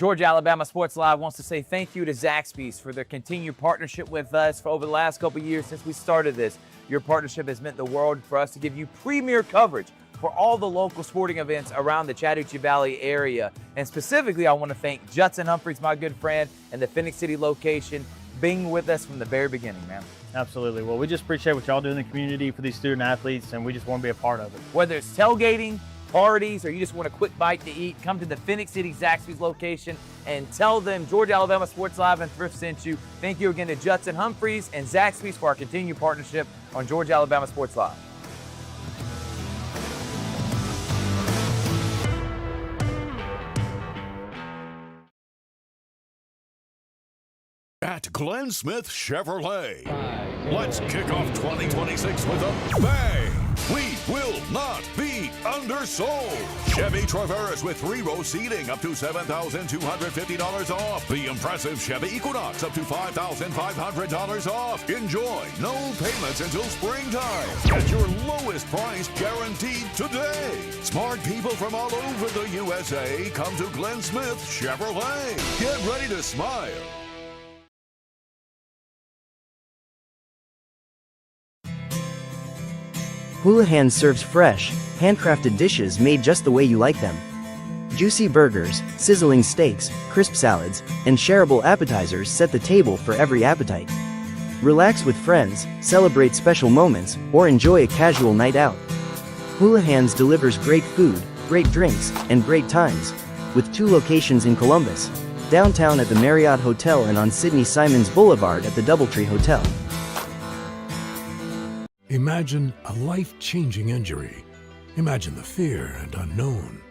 Georgia Alabama Sports Live wants to say thank you to Zaxby's for their continued partnership with us for over the last couple of years since we started this. Your partnership has meant the world for us to give you premier coverage for all the local sporting events around the Chattahoochee Valley area. And specifically, I want to thank Judson Humphreys, my good friend, and the Phoenix City location, being with us from the very beginning, man. Absolutely. Well, we just appreciate what y'all do in the community for these student athletes, and we just want to be a part of it. Whether it's tailgating, parties, or you just want a quick bite to eat, come to the Phoenix City Zaxby's location and tell them Georgia Alabama Sports Live and Thrift sent you. Thank you again to Judson Humphreys and Zaxby's for our continued partnership on Georgia Alabama Sports Live. At Glenn Smith Chevrolet, let's kick off 2026 with a bang. We will not be undersold. Chevy Traverse with 3-row seating up to $7,250 off. The impressive Chevy Equinox up to $5,500 off. Enjoy no payments until springtime. Get your lowest price guaranteed today. Smart people from all over the USA come to Glenn Smith Chevrolet. Get ready to smile. Houlihan serves fresh, handcrafted dishes made just the way you like them. Juicy burgers, sizzling steaks, crisp salads, and shareable appetizers set the table for every appetite. Relax with friends, celebrate special moments, or enjoy a casual night out. Houlihan's delivers great food, great drinks, and great times, with 2 locations in Columbus, downtown at the Marriott Hotel and on Sidney Simons Boulevard at the Doubletree Hotel. Imagine a life-changing injury. Imagine the fear and unknown.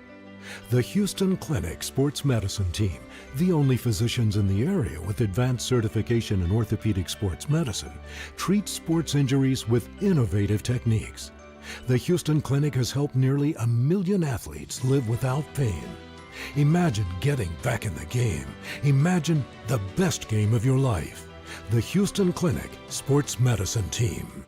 The Houston Clinic Sports Medicine Team, the only physicians in the area with advanced certification in orthopedic sports medicine, treats sports injuries with innovative techniques. The Houston Clinic has helped nearly 1 million athletes live without pain. Imagine getting back in the game. Imagine the best game of your life. The Houston Clinic Sports Medicine Team.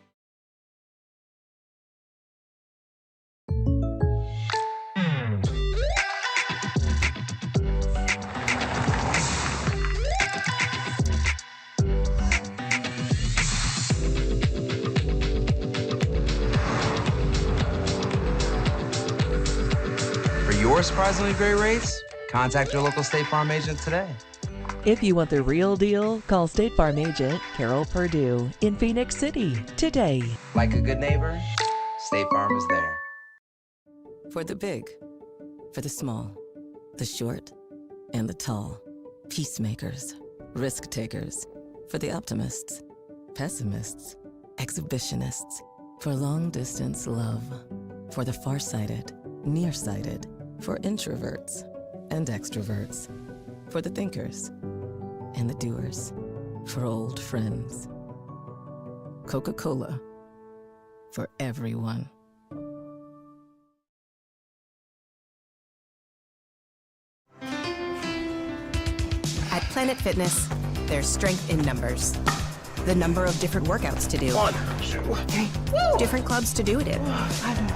Your surprisingly great rates? Contact your local State Farm agent today. If you want the real deal, call State Farm agent Carol Purdue in Phoenix City today. Like a good neighbor, State Farm is there. For the big, for the small, the short, and the tall. Peacemakers, risk takers. For the optimists, pessimists, exhibitionists. For long distance love. For the farsighted, nearsighted. For introverts and extroverts. For the thinkers and the doers. For old friends. Coca-Cola. For everyone. At Planet Fitness, there's strength in numbers. The number of different workouts to do. 1, 2, 3. Different clubs to do it in.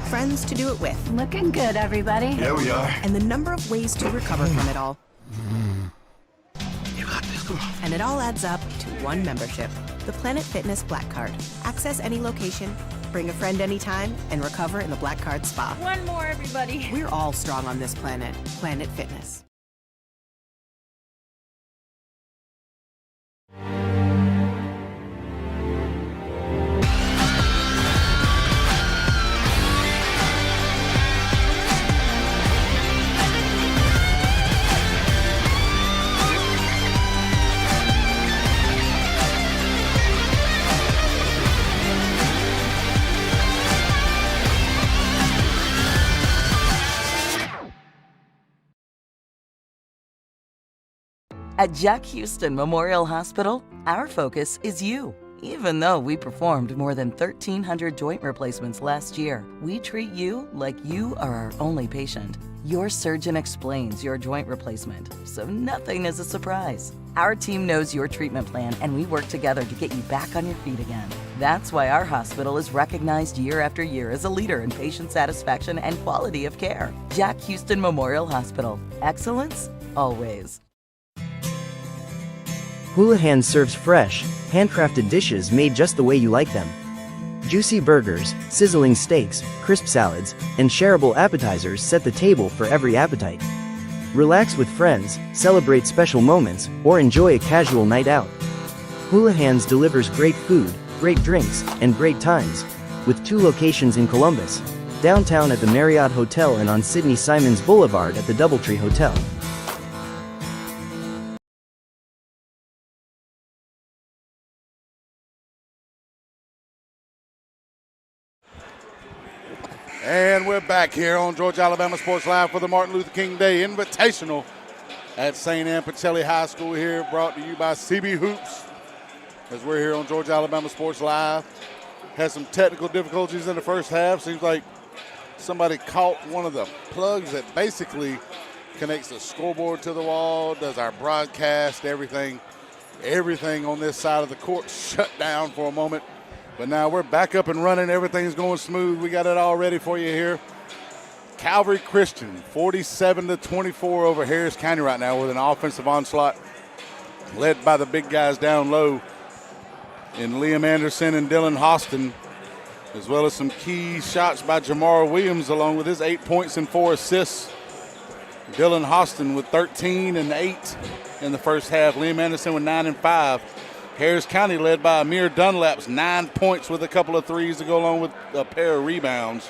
Friends to do it with. Looking good, everybody. Here we are. And the number of ways to recover from it all. You got this. Come on. And it all adds up to one membership. The Planet Fitness Black Card. Access any location, bring a friend anytime, and recover in the Black Card spa. One more, everybody. We're all strong on this planet. Planet Fitness. At Jack Houston Memorial Hospital, our focus is you. Even though we performed more than 1,300 joint replacements last year, we treat you like you are our only patient. Your surgeon explains your joint replacement, so nothing is a surprise. Our team knows your treatment plan, and we work together to get you back on your feet again. That's why our hospital is recognized year after year as a leader in patient satisfaction and quality of care. Jack Houston Memorial Hospital. Excellence, always. Houlihan serves fresh, handcrafted dishes made just the way you like them. Juicy burgers, sizzling steaks, crisp salads, and shareable appetizers set the table for every appetite. Relax with friends, celebrate special moments, or enjoy a casual night out. Houlihan's delivers great food, great drinks, and great times, with 2 locations in Columbus, downtown at the Marriott Hotel and on Sidney Simons Boulevard at the Doubletree Hotel. And we're back here on Georgia Alabama Sports Live for the Martin Luther King Day Invitational at St. Anne Pachelli High School here, brought to you by CB Hoops. As we're here on Georgia Alabama Sports Live. Had some technical difficulties in the first half. Seems like somebody caught one of the plugs that basically connects the scoreboard to the wall, does our broadcast, everything on this side of the court shut down for a moment. But now we're back up and running. Everything's going smooth. We got it all ready for you here. Calvary Christian, 47-24 over Harris County right now with an offensive onslaught led by the big guys down low in Liam Anderson and Dylan Hostin, as well as some key shots by Jamar Williams along with his 8 points and 4 assists. Dylan Hostin with 13 and 8 in the first half. Liam Anderson with 9 and 5. Harris County led by Amir Dunlap's 9 points with a couple of threes to go along with a pair of rebounds.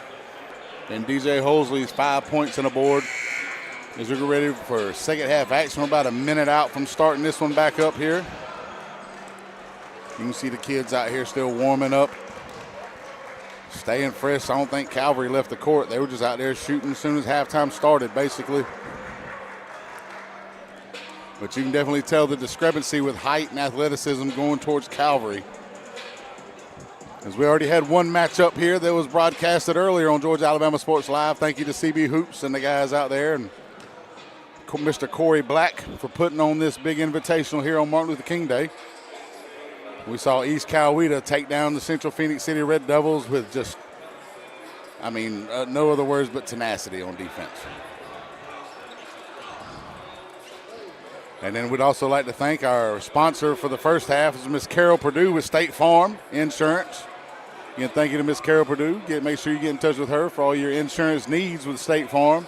And DJ Hosley's 5 points and a board. As we get ready for second half action, we're about a minute out from starting this one back up here. You can see the kids out here still warming up, staying fresh. I don't think Calvary left the court. They were just out there shooting as soon as halftime started, basically. But you can definitely tell the discrepancy with height and athleticism going towards Calvary. As we already had one matchup here that was broadcasted earlier on Georgia Alabama Sports Live. Thank you to CB Hoops and the guys out there, and Mr. Corey Black for putting on this big invitational here on Martin Luther King Day. We saw East Coweta take down the Central Phoenix City Red Devils with just, no other words but tenacity on defense. And then we'd also like to thank our sponsor for the first half, is Miss Carol Purdue with State Farm Insurance. Again, thank you to Miss Carol Purdue. Make sure you get in touch with her for all your insurance needs with State Farm.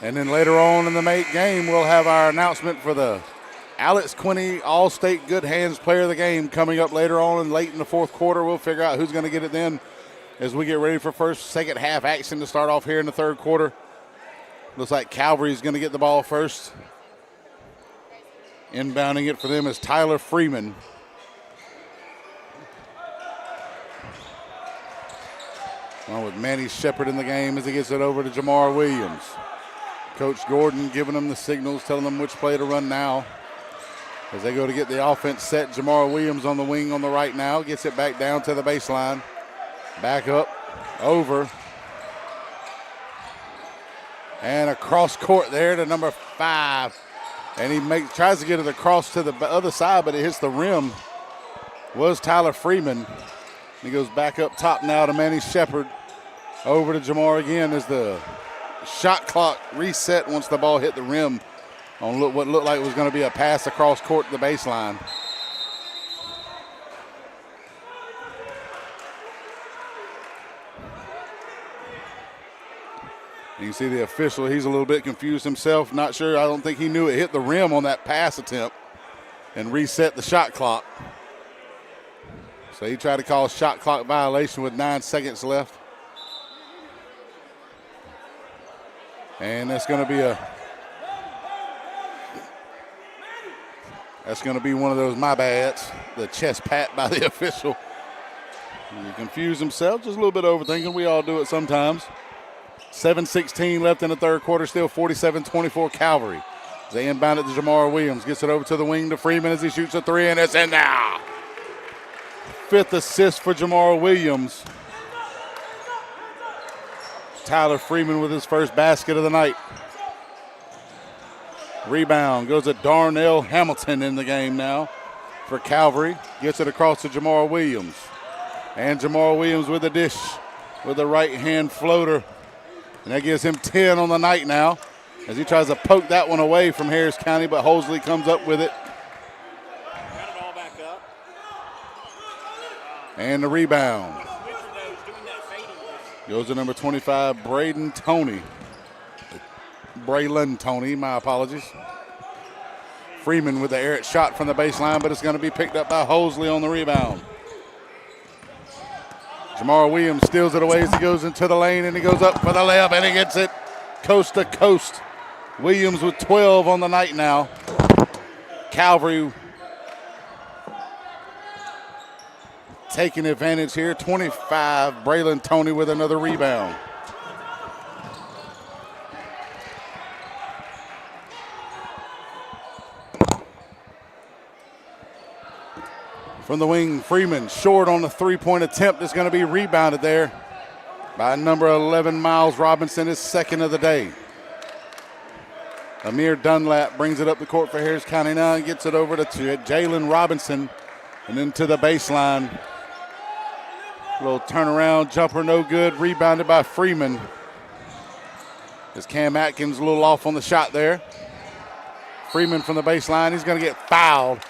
And then later on in the game, we'll have our announcement for the Alex Quinney All-State Good Hands Player of the Game coming up later on and late in the fourth quarter. We'll figure out who's going to get it then as we get ready for second half action to start off here in the third quarter. Looks like Calvary's going to get the ball first. Inbounding it for them is Tyler Freeman. Along with Manny Shepard in the game as he gets it over to Jamar Williams. Coach Gordon giving them the signals, telling them which play to run now. As they go to get the offense set, Jamar Williams on the wing on the right now. Gets it back down to the baseline. Back up, over. And across court there to number 5. And he tries to get it across to the other side, but it hits the rim. Was Tyler Freeman. He goes back up top now to Manny Shepard. Over to Jamar again as the shot clock reset once the ball hit the rim on what looked like it was going to be a pass across court to the baseline. You can see the official, he's a little bit confused himself. Not sure, I don't think he knew it hit the rim on that pass attempt and reset the shot clock. So he tried to call a shot clock violation with 9 seconds left. And that's going to be one of those my bads, the chest pat by the official. He confused himself, just a little bit overthinking. We all do it sometimes. 7:16 left in the third quarter, still 47-24 Calvary. They inbound it to Jamar Williams, gets it over to the wing to Freeman as he shoots a 3, and it's in now. 5th assist for Jamar Williams. Tyler Freeman with his first basket of the night. Rebound goes to Darnell Hamilton in the game now for Calvary. Gets it across to Jamar Williams. And Jamar Williams with a dish with a right-hand floater. And that gives him 10 on the night now as he tries to poke that one away from Harris County, but Hosley comes up with it. And the rebound goes to number 25, Braylon Toney, my apologies. Freeman with the errant shot from the baseline, but it's going to be picked up by Hosley on the rebound. Jamar Williams steals it away as he goes into the lane, and he goes up for the layup, and he gets it coast to coast. Williams with 12 on the night now. Calvary taking advantage here. 25, Braylon Toney with another rebound. From the wing, Freeman short on the three-point attempt is going to be rebounded there by number 11, Miles Robinson, his second of the day. Amir Dunlap brings it up the court for Harris County now and gets it over to Jalen Robinson and then to the baseline. Little turnaround jumper, no good. Rebounded by Freeman. As Cam Atkins a little off on the shot there. Freeman from the baseline. He's going to get fouled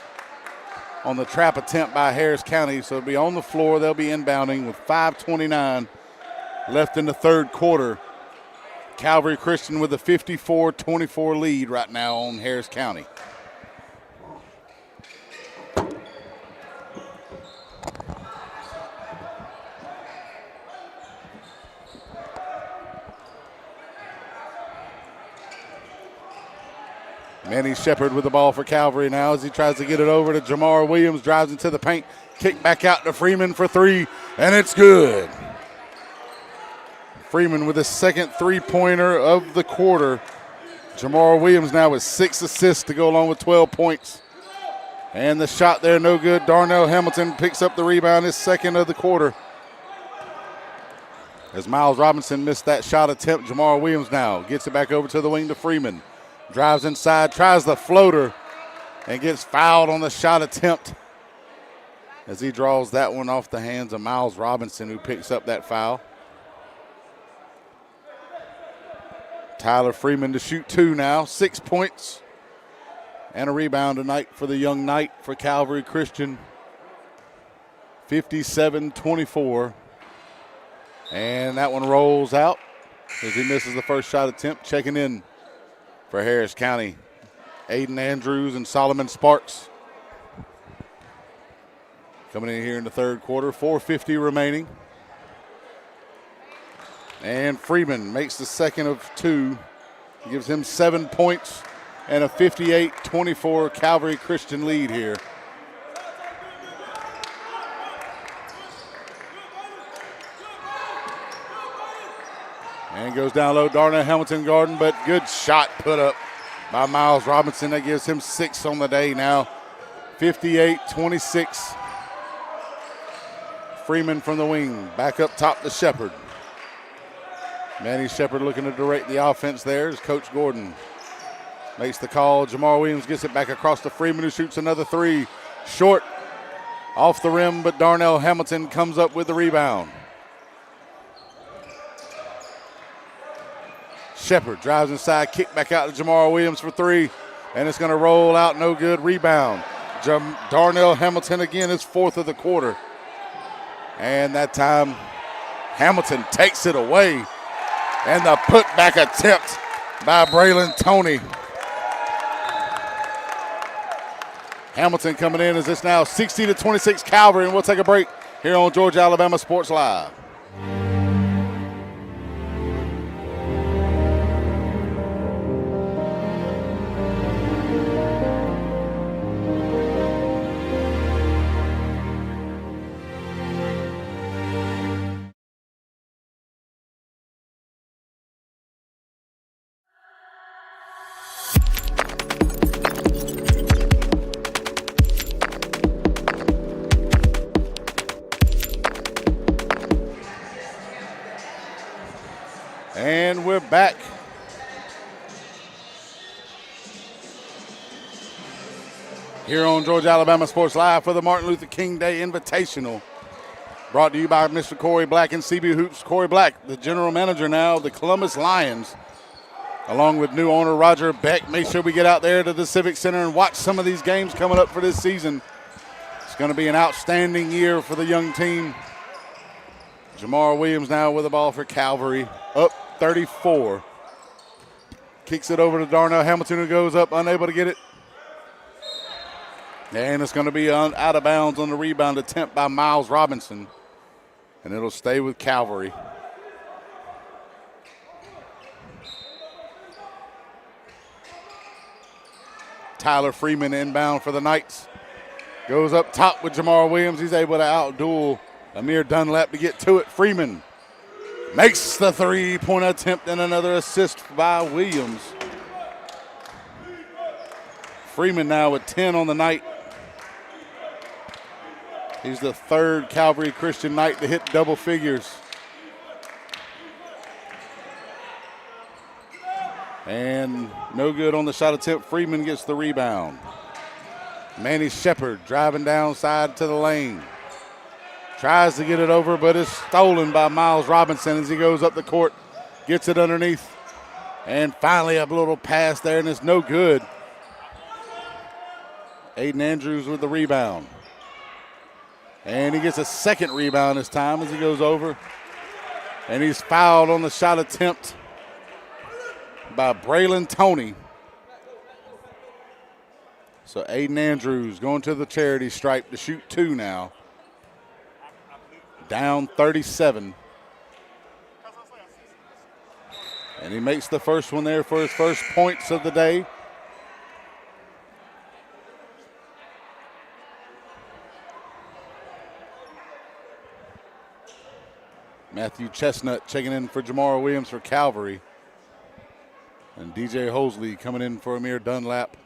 on the trap attempt by Harris County. So it'll be on the floor. They'll be inbounding with 5:29 left in the third quarter. Calvary Christian with a 54-24 lead right now on Harris County. Manny Shepard with the ball for Calvary now as he tries to get it over to Jamar Williams, drives into the paint, kick back out to Freeman for three, and it's good. Freeman with his second three-pointer of the quarter. Jamar Williams now with 6 assists to go along with 12 points. And the shot there, no good. Darnell Hamilton picks up the rebound, his second of the quarter. As Miles Robinson missed that shot attempt, Jamar Williams now gets it back over to the wing to Freeman. Drives inside, tries the floater, and gets fouled on the shot attempt as he draws that one off the hands of Miles Robinson, who picks up that foul. Tyler Freeman to shoot 2 now, 6 points and a rebound tonight for the young Knight for Calvary Christian. 57-24. And that one rolls out as he misses the first shot attempt. Checking in for Harris County, Aiden Andrews and Solomon Sparks. Coming in here in the third quarter, 4:50 remaining. And Freeman makes the second of 2. Gives him 7 points and a 58-24 Calvary Christian lead here. And goes down low, Darnell Hamilton Garden, but good shot put up by Miles Robinson. That gives him 6 on the day now. 58-26. Freeman from the wing, back up top to Shepard. Manny Shepard looking to direct the offense there as Coach Gordon makes the call. Jamar Williams gets it back across to Freeman, who shoots another 3. Short, off the rim, but Darnell Hamilton comes up with the rebound. Shepard drives inside, kick back out to Jamar Williams for 3, and it's going to roll out, no good. Rebound. Darnell Hamilton again, his 4th of the quarter. And that time, Hamilton takes it away. And the putback attempt by Braylon Toney. Hamilton coming in as it's now 60-26 Calvary, and we'll take a break here on Georgia Alabama Sports Live. And we're back. Here on Georgia Alabama Sports Live for the Martin Luther King Day Invitational. Brought to you by Mr. Corey Black and CB Hoops. Corey Black, the general manager now of the Columbus Lions, along with new owner Roger Beck. Make sure we get out there to the Civic Center and watch some of these games coming up for this season. going to be an outstanding year for the young team. Jamar Williams now with the ball for Calvary, up 34. Kicks it over to Darnell Hamilton, who goes up, unable to get it. And it's going to be out of bounds on the rebound attempt by Miles Robinson. And it'll stay with Calvary. Tyler Freeman inbound for the Knights. Goes up top with Jamar Williams. He's able to outduel Amir Dunlap to get to it. Freeman makes the three-point attempt and another assist by Williams. Freeman now with 10 on the night. He's the third Calvary Christian Knight to hit double figures. And no good on the shot attempt. Freeman gets the rebound. Manny Shepard driving downside to the lane. Tries to get it over, but is stolen by Miles Robinson as he goes up the court. Gets it underneath. And finally a little pass there, and it's no good. Aiden Andrews with the rebound. And he gets a second rebound this time as he goes over. And he's fouled on the shot attempt by Braylon Toney. So Aiden Andrews going to the charity stripe to shoot two now. Down 37. And he makes the first one there for his first points of the day. Matthew Chestnut checking in for Jamar Williams for Calvary. And DJ Hosley coming in for Amir Dunlap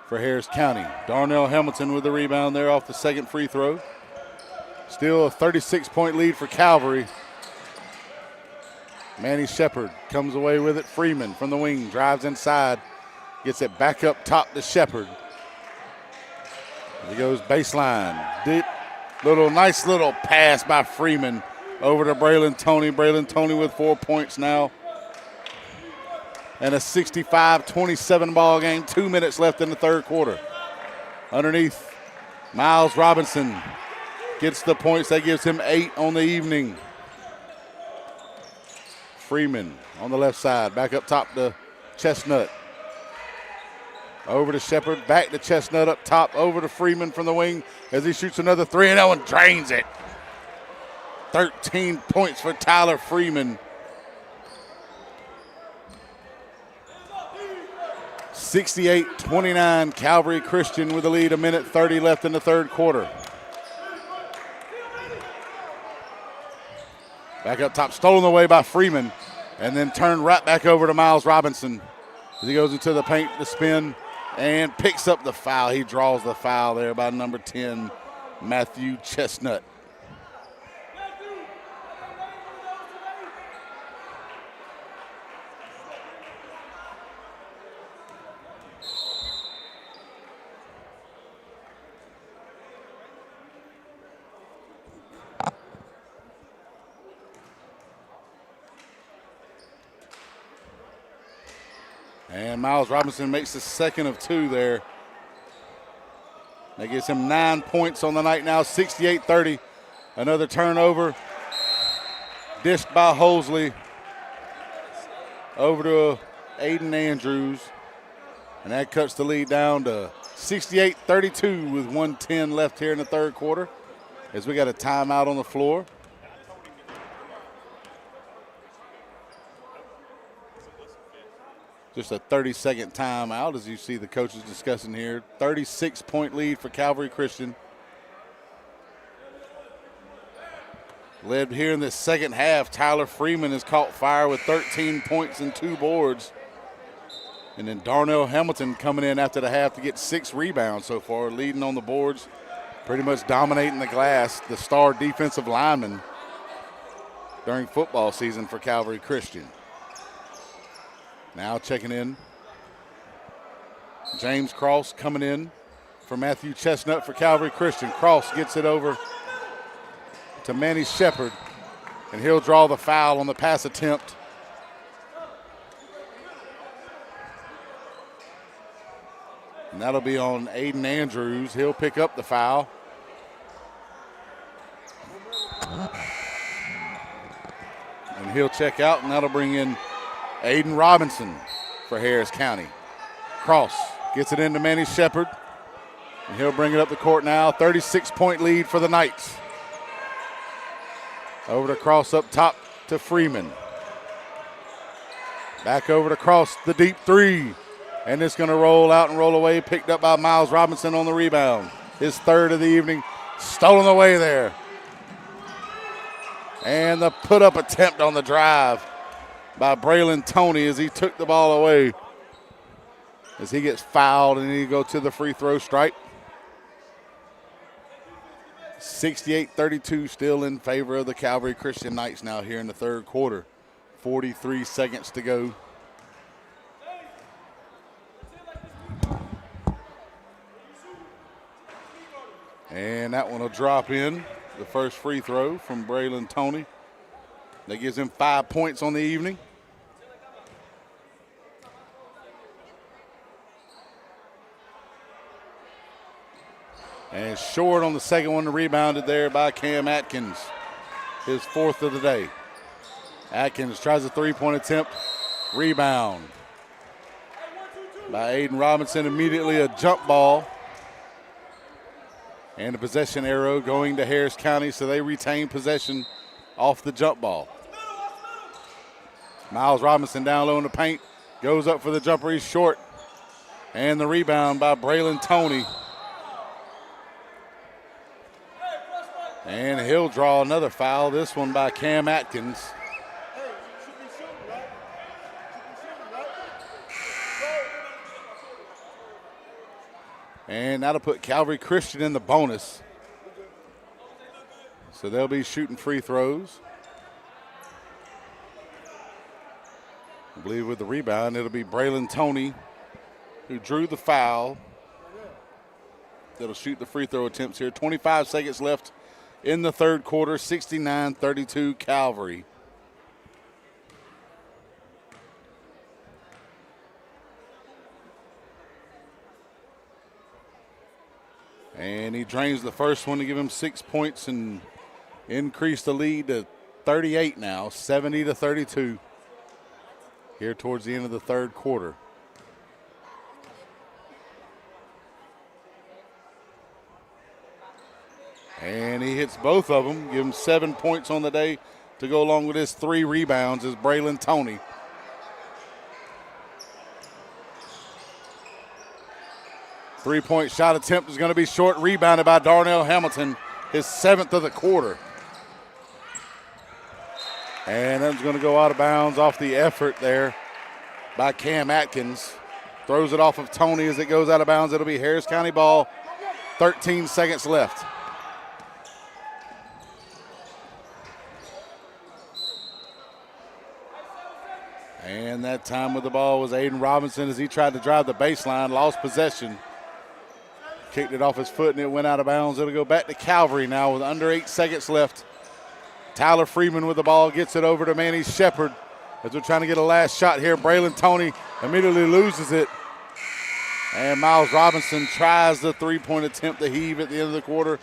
for Harris County. Darnell Hamilton with the rebound there off the second free throw. Still a 36-point lead for Calvary. Manny Shepard comes away with it. Freeman from the wing drives inside. Gets it back up top to Shepard. He goes baseline. Deep, nice little pass by Freeman over to Braylon Toney. Braylon Toney with 4 points now. And a 65-27 ball game. 2 minutes left in the third quarter. Underneath, Miles Robinson gets the points. That gives him 8 on the evening. Freeman on the left side. Back up top to Chestnut. Over to Shepard. Back to Chestnut up top. Over to Freeman from the wing as he shoots another three, and that one drains it. 13 points for Tyler Freeman. 68-29, Calvary Christian with the lead. 1:30 left in the third quarter. Back up top, stolen away by Freeman, and then turned right back over to Miles Robinson as he goes into the paint to spin and picks up the foul. He draws the foul there by number 10, Matthew Chestnut. And Miles Robinson makes the second of two there. That gives him 9 points on the night now, 68-30. Another turnover. Dished by Hosley. Over to Aiden Andrews. And that cuts the lead down to 68-32 with 1:10 left here in the third quarter as we got a timeout on the floor. Just a 30-second timeout as you see the coaches discussing here. 36-point lead for Calvary Christian. Led here in the second half, Tyler Freeman has caught fire with 13 points and 2 boards. And then Darnell Hamilton coming in after the half to get 6 rebounds so far, leading on the boards, pretty much dominating the glass, the star defensive lineman during football season for Calvary Christian. Now checking in, James Cross coming in for Matthew Chestnut for Calvary Christian. Cross gets it over to Manny Shepard, and he'll draw the foul on the pass attempt. And that'll be on Aiden Andrews. He'll pick up the foul. And he'll check out, and that'll bring in Aiden Robinson for Harris County. Cross gets it into Manny Shepard, and he'll bring it up the court now. 36-point lead for the Knights. Over to Cross up top to Freeman. Back over to Cross, the deep three. And it's going to roll out and roll away, picked up by Miles Robinson on the rebound. His third of the evening, stolen away there. And the put-up attempt on the drive by Braylon Toney as he took the ball away. As he gets fouled and he go to the free throw stripe. 68-32 still in favor of the Calvary Christian Knights now here in the third quarter. 43 seconds to go. And that one will drop in. The first free throw from Braylon Toney. That gives him 5 points on the evening. And short on the second one, rebounded there by Cam Atkins. His fourth of the day. Atkins tries a three-point attempt. Rebound by Aiden Robinson. Immediately a jump ball. And a possession arrow going to Harris County, so they retain possession off the jump ball. Miles Robinson down low in the paint. Goes up for the jumper. He's short. And the rebound by Braylon Toney. And he'll draw another foul, this one by Cam Atkins. And that'll put Calvary Christian in the bonus. So they'll be shooting free throws. I believe with the rebound, it'll be Braylon Toney who drew the foul. That'll shoot the free throw attempts here. 25 seconds left in the third quarter, 69-32 Calvary. And he drains the first one to give him 6 points and increase the lead to 38 now, 70-32 here towards the end of the third quarter. And he hits both of them, give him 7 points on the day to go along with his 3 rebounds is Braylon Toney. Three-point shot attempt is going to be short, rebounded by Darnell Hamilton, his 7th of the quarter. And that's going to go out of bounds off the effort there by Cam Atkins. Throws it off of Toney as it goes out of bounds. It'll be Harris County ball, 13 seconds left. And that time with the ball was Aiden Robinson as he tried to drive the baseline, lost possession. Kicked it off his foot and it went out of bounds. It'll go back to Calvary now with under 8 seconds left. Tyler Freeman with the ball gets it over to Manny Shepard as we're trying to get a last shot here. Braylon Toney immediately loses it. And Miles Robinson tries the three-point attempt to heave at the end of the quarter.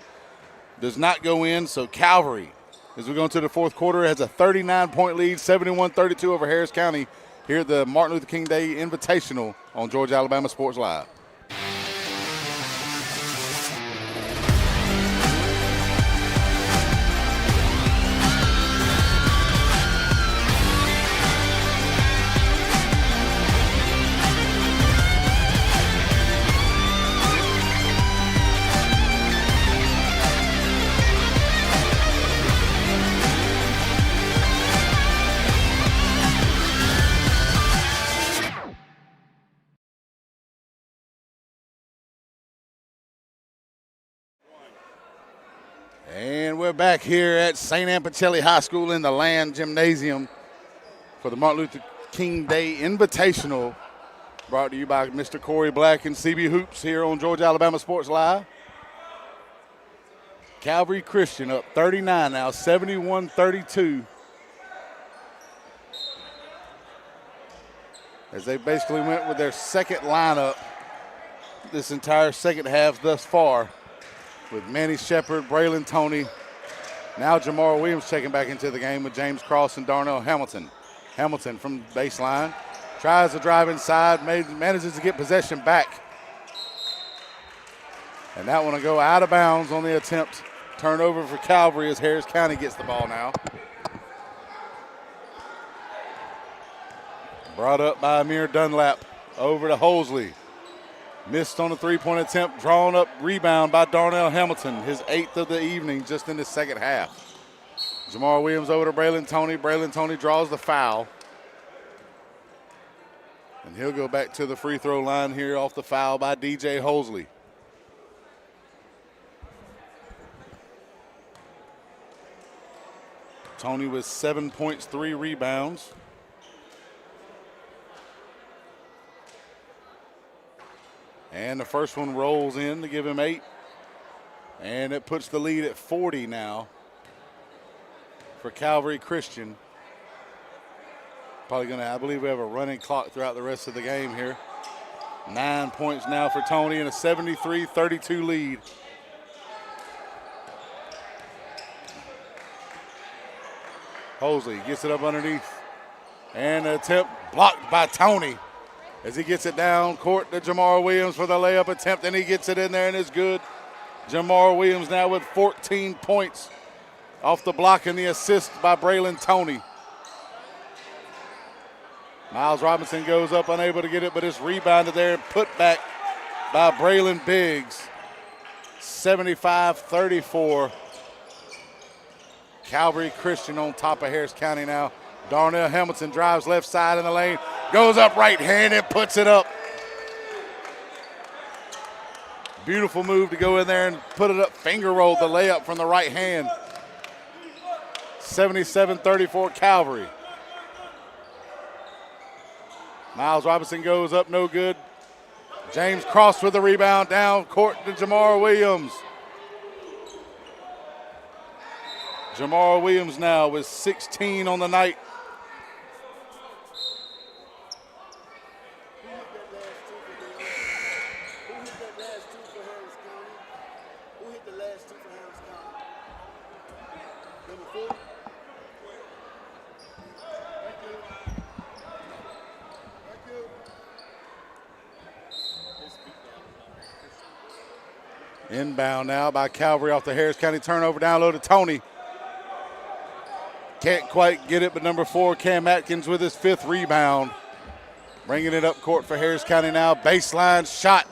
Does not go in, so Calvary, as we go into the fourth quarter, has a 39-point lead, 71-32 over Harris County here at the Martin Luther King Day Invitational on Georgia Alabama Sports Live. And we're back here at St. Anne Pachelli High School in the Land Gymnasium for the Martin Luther King Day Invitational, brought to you by Mr. Corey Black and CB Hoops here on Georgia Alabama Sports Live. Calvary Christian up 39 now, 71-32. As they basically went with their second lineup this entire second half thus far, with Manny Shepard, Braylon Toney, Now Jamar Williams checking back into the game with James Cross and Darnell Hamilton. Hamilton from baseline tries to drive inside, manages to get possession back. And that one will go out of bounds on the attempt. Turnover for Calvary as Harris County gets the ball now. Brought up by Amir Dunlap over to Hosley. Missed on a three-point attempt, drawn up rebound by Darnell Hamilton, his 8th of the evening just in the second half. Jamar Williams over to Braylon Toney. Braylon Toney draws the foul. And he'll go back to the free throw line here off the foul by DJ Hosley. Toney with 7 points, 3 rebounds. And the first one rolls in to give him 8. And it puts the lead at 40 now for Calvary Christian. Probably going to, I believe we have a running clock throughout the rest of the game here. 9 points now for Toney and a 73-32 lead. Hosley gets it up underneath. And the attempt blocked by Toney as he gets it down court to Jamar Williams for the layup attempt, and he gets it in there and it's good. Jamar Williams now with 14 points off the block and the assist by Braylon Toney. Miles Robinson goes up unable to get it, but it's rebounded there and put back by Braylon Biggs. 75-34. Calvary Christian on top of Harris County now. Darnell Hamilton drives left side in the lane, goes up right-handed, puts it up. Beautiful move to go in there and put it up, finger rolled the layup from the right hand. 77-34 Calvary. Miles Robinson goes up, no good. James Cross with the rebound, down court to Jamar Williams. Jamar Williams now with 16 on the night. Inbound now by Calvary off the Harris County turnover, down low to Toney. Can't quite get it, but number 4, Cam Atkins with his 5th rebound. Bringing it up court for Harris County now. Baseline shot.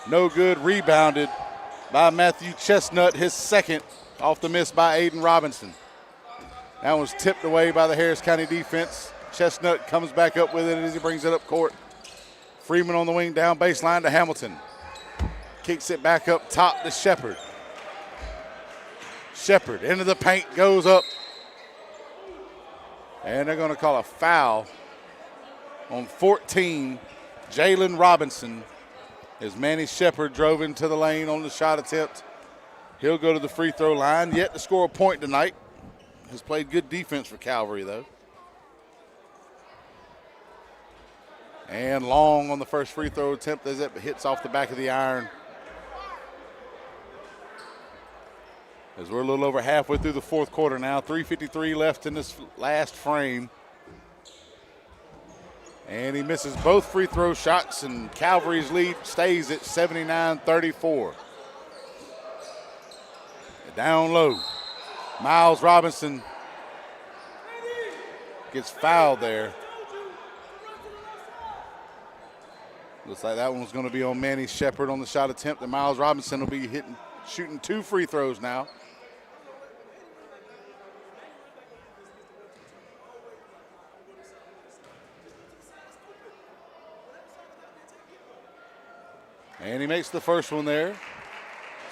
No good, rebounded by Matthew Chestnut, his 2nd off the miss by Aiden Robinson. That was tipped away by the Harris County defense. Chestnut comes back up with it as he brings it up court. Freeman on the wing, down baseline to Hamilton. Kicks it back up top to Shepard. Shepard into the paint, goes up. And they're going to call a foul on 14, Jalen Robinson, as Manny Shepard drove into the lane on the shot attempt. He'll go to the free throw line, yet to score a point tonight. Has played good defense for Calvary, though. And long on the first free throw attempt as it hits off the back of the iron. As we're a little over halfway through the 4th quarter now, 3:53 left in this last frame. And he misses both free throw shots, and Calvary's lead stays at 79-34. Down low. Miles Robinson gets fouled there. Looks like that one's going to be on Manny Shepard on the shot attempt, and Miles Robinson will be shooting 2 free throws now. And he makes the first one there.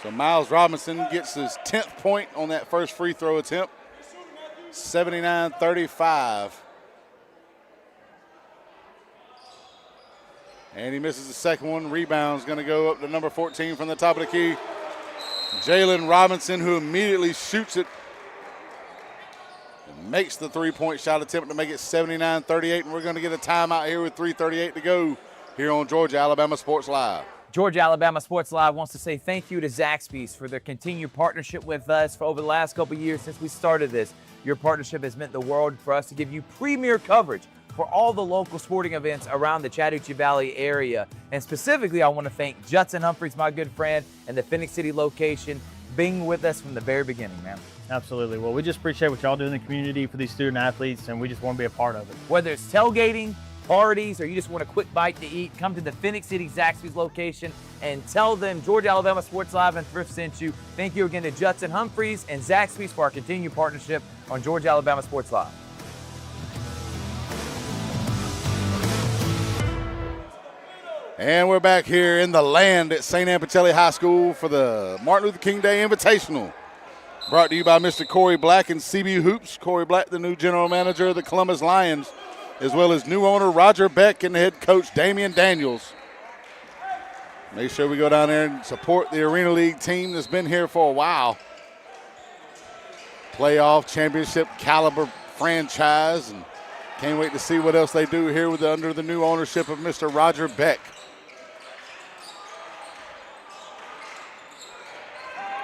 So Miles Robinson gets his 10th point on that first free throw attempt. 79-35. And he misses the second one. Rebound's going to go up to number 14 from the top of the key. Jalen Robinson, who immediately shoots it and makes the 3-point shot attempt to make it 79-38. And we're going to get a timeout here with 3:38 to go here on Georgia Alabama Sports Live. Georgia Alabama Sports Live wants to say thank you to Zaxby's for their continued partnership with us for over the last couple years since we started this. Your partnership has meant the world for us to give you premier coverage for all the local sporting events around the Chattahoochee Valley area. And specifically, I want to thank Judson Humphreys, my good friend, and the Phoenix City location, being with us from the very beginning, man. Absolutely. Well, we just appreciate what y'all do in the community for these student athletes, and we just want to be a part of it. Whether it's tailgating, parties, or you just want a quick bite to eat, come to the Phoenix City Zaxby's location and tell them Georgia Alabama Sports Live and Thrift sent you. Thank you again to Judson Humphreys and Zaxby's for our continued partnership on Georgia Alabama Sports Live. And we're back here in the land at St. Anne Pachelli High School for the Martin Luther King Day Invitational. Brought to you by Mr. Corey Black and CB Hoops. Corey Black, the new general manager of the Columbus Lions, as well as new owner Roger Beck and head coach Damian Daniels. Make sure we go down there and support the Arena League team that's been here for a while. Playoff, championship caliber franchise, and can't wait to see what else they do here under the new ownership of Mr. Roger Beck.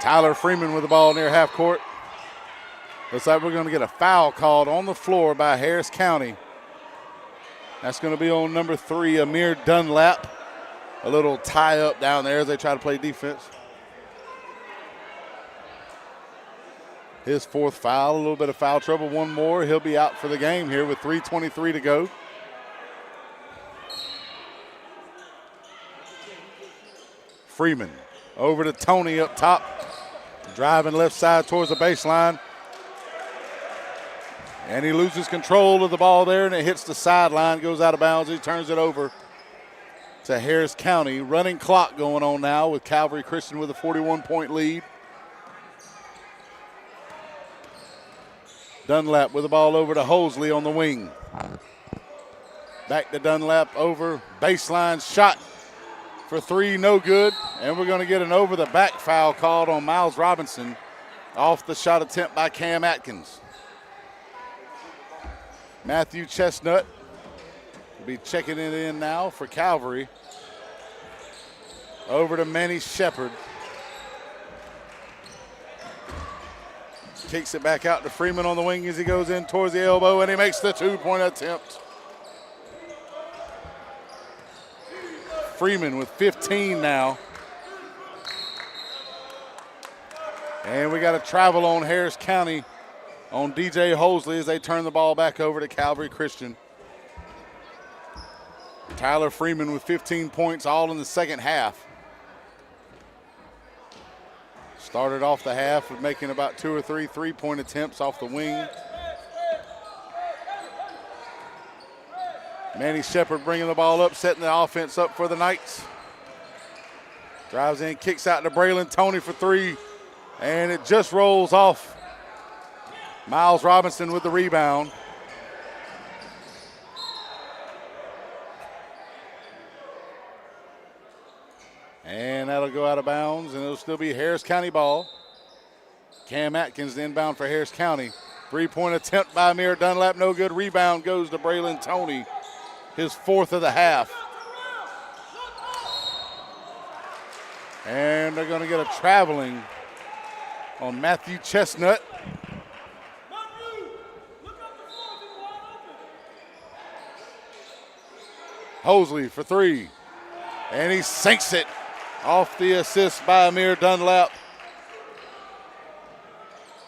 Tyler Freeman with the ball near half court. Looks like we're going to get a foul called on the floor by Harris County. That's going to be on number 3, Amir Dunlap. A little tie up down there as they try to play defense. His 4th foul, a little bit of foul trouble. One more, he'll be out for the game here with 3:23 to go. Freeman over to Tony up top. Driving left side towards the baseline. And he loses control of the ball there, and it hits the sideline, goes out of bounds. He turns it over to Harris County. Running clock going on now with Calvary Christian with a 41-point lead. Dunlap with the ball over to Hosley on the wing. Back to Dunlap over, baseline shot for 3, no good. And we're going to get an over-the-back foul called on Miles Robinson off the shot attempt by Cam Atkins. Matthew Chestnut will be checking it in now for Calvary. Over to Manny Shepard. Kicks it back out to Freeman on the wing as he goes in towards the elbow, and he makes the 2-point attempt. Freeman with 15 now. And we got a travel on Harris County on DJ Hosley as they turn the ball back over to Calvary Christian. Tyler Freeman with 15 points all in the second half. Started off the half with making about 2 or 3 3-point attempts off the wing. Manny Shepard bringing the ball up, setting the offense up for the Knights. Drives in, kicks out to Braylon Tony for 3, and it just rolls off. Miles Robinson with the rebound. And that'll go out of bounds, and it'll still be Harris County ball. Cam Atkins the inbound for Harris County. 3-point attempt by Amir Dunlap, no good. Rebound goes to Braylon Tony, his 4th of the half. And they're going to get a traveling on Matthew Chestnut. Hosley for 3, and he sinks it off the assist by Amir Dunlap.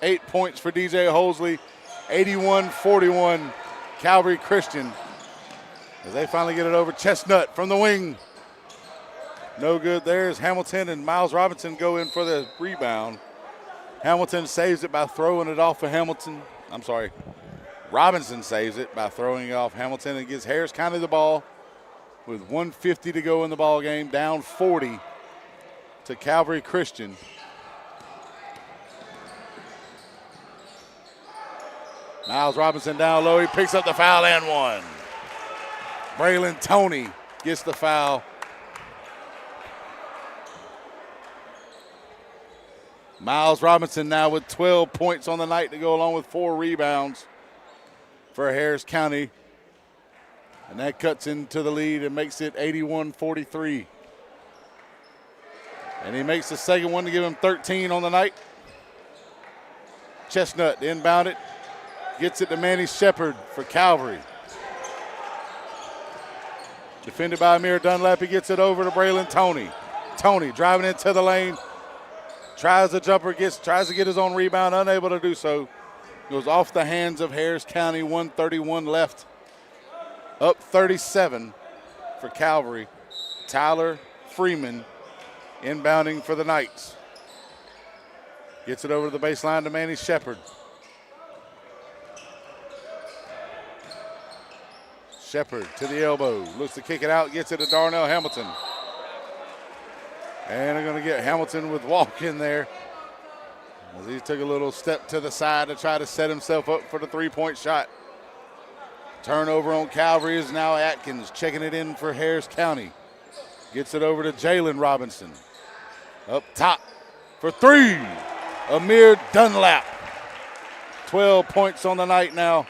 8 points for DJ Hosley, 81-41 Calvary Christian. As they finally get it over, Chestnut from the wing. No good there as Hamilton and Miles Robinson go in for the rebound. Hamilton saves it by throwing it off of Hamilton. I'm sorry, Robinson saves it by throwing it off Hamilton and gives Harris County the ball with 1:50 to go in the ball game, down 40 to Calvary Christian. Miles Robinson down low, he picks up the foul and 1. Braylon Tony gets the foul. Miles Robinson now with 12 points on the night to go along with 4 rebounds for Harris County. And that cuts into the lead and makes it 81-43. And he makes the second one to give him 13 on the night. Chestnut inbound it. Gets it to Manny Shepard for Calvary. Defended by Amir Dunlap. He gets it over to Braylon Tony. Tony driving into the lane. Tries the jumper, tries to get his own rebound, unable to do so. Goes off the hands of Harris County, 1:31 left. Up 37 for Calvary. Tyler Freeman inbounding for the Knights. Gets it over to the baseline to Manny Shepard. Shepard to the elbow, looks to kick it out, gets it to Darnell Hamilton. And they're going to get Hamilton with walk in there as he took a little step to the side to try to set himself up for the three-point shot. Turnover on Calvary is now Atkins checking it in for Harris County. Gets it over to Jalen Robinson. Up top for three, Amir Dunlap. 12 points on the night now.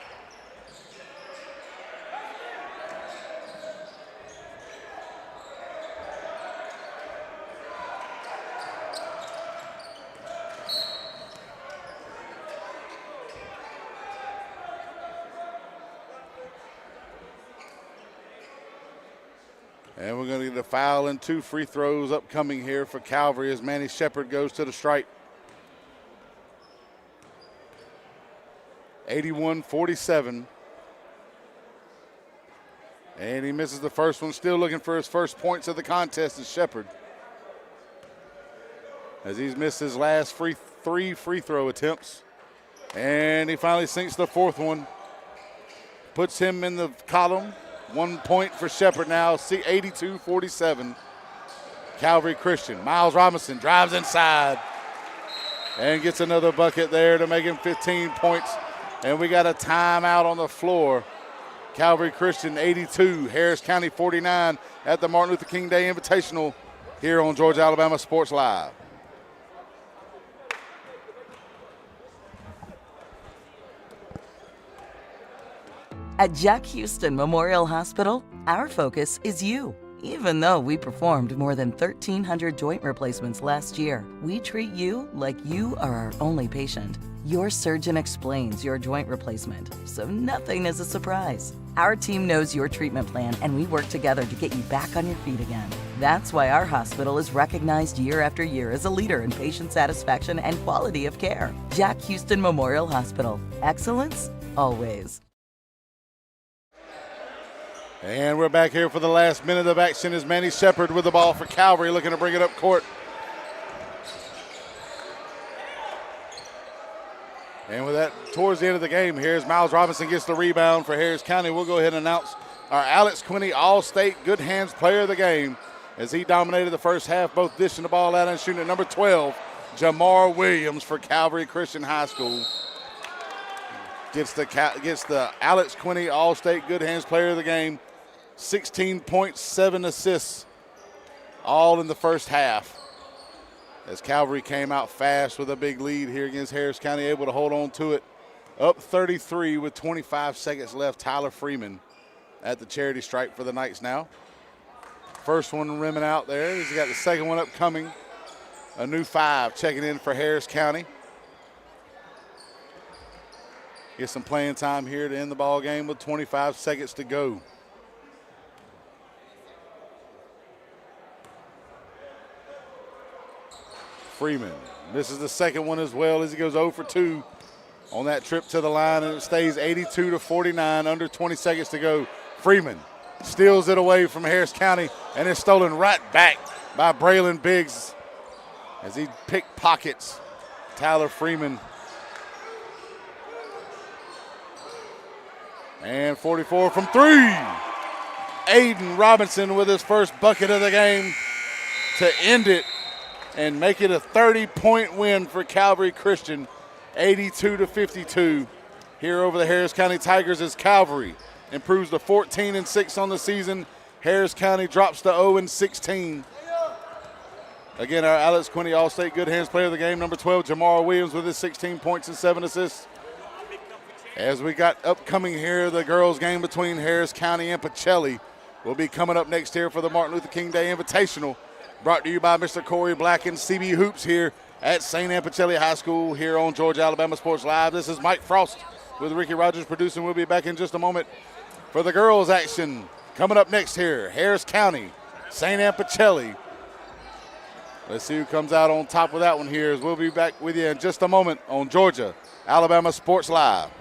And we're going to get a foul and 2 free throws upcoming here for Calvary as Manny Shepard goes to the stripe. 81-47. And he misses the first one, still looking for his first points of the contest is Shepard. As he's missed his last 3 free throw attempts. And he finally sinks the fourth one. Puts him in the column. 1 point for Shepard now, 82-47. Calvary Christian. Miles Robinson drives inside and gets another bucket there to make him 15 points. And we got a timeout on the floor. Calvary Christian 82, Harris County 49 at the Martin Luther King Day Invitational here on Georgia Alabama Sports Live. At Jack Houston Memorial Hospital, our focus is you. Even though we performed more than 1,300 joint replacements last year, we treat you like you are our only patient. Your surgeon explains your joint replacement, so nothing is a surprise. Our team knows your treatment plan, and we work together to get you back on your feet again. That's why our hospital is recognized year after year as a leader in patient satisfaction and quality of care. Jack Houston Memorial Hospital. Excellence, always. And we're back here for the last minute of action as Manny Shepard with the ball for Calvary, looking to bring it up court. And with that, towards the end of the game here, as Miles Robinson gets the rebound for Harris County, we'll go ahead and announce our Alex Quinney All-State Good Hands Player of the Game as he dominated the first half, both dishing the ball out and shooting at number 12, Jamar Williams for Calvary Christian High School. Gets the Alex Quinney All-State Good Hands Player of the Game. 16 points, 7 assists, all in the first half. As Calvary came out fast with a big lead here against Harris County, able to hold on to it. Up 33 with 25 seconds left. Tyler Freeman at the charity stripe for the Knights now. First one rimming out there. He's got the second one upcoming. A new 5 checking in for Harris County. Get some playing time here to end the ball game with 25 seconds to go. Freeman misses the second one as well as he goes 0 for 2 on that trip to the line, and it stays 82-49, under 20 seconds to go. Freeman steals it away from Harris County and is stolen right back by Braylon Biggs as he pickpockets Tyler Freeman. And 44 from 3. Aiden Robinson with his first bucket of the game to end it and make it a 30-point win for Calvary Christian, 82-52 here over the Harris County Tigers as Calvary improves to 14-6 on the season. Harris County drops to 0-16. Again, our Alex Quinney All-State Good Hands Player of the Game, number 12, Jamar Williams with his 16 points and 7 assists. As we got upcoming here, the girls' game between Harris County and Pachelli will be coming up next here for the Martin Luther King Day Invitational brought to you by Mr. Corey Black and CB Hoops here at St. Anne Pachelli High School here on Georgia Alabama Sports Live. This is Mike Frost with Ricky Rogers producing. We'll be back in just a moment for the girls' action. Coming up next here, Harris County, St. Anne Pachelli. Let's see who comes out on top of that one here. We'll be back with you in just a moment on Georgia Alabama Sports Live.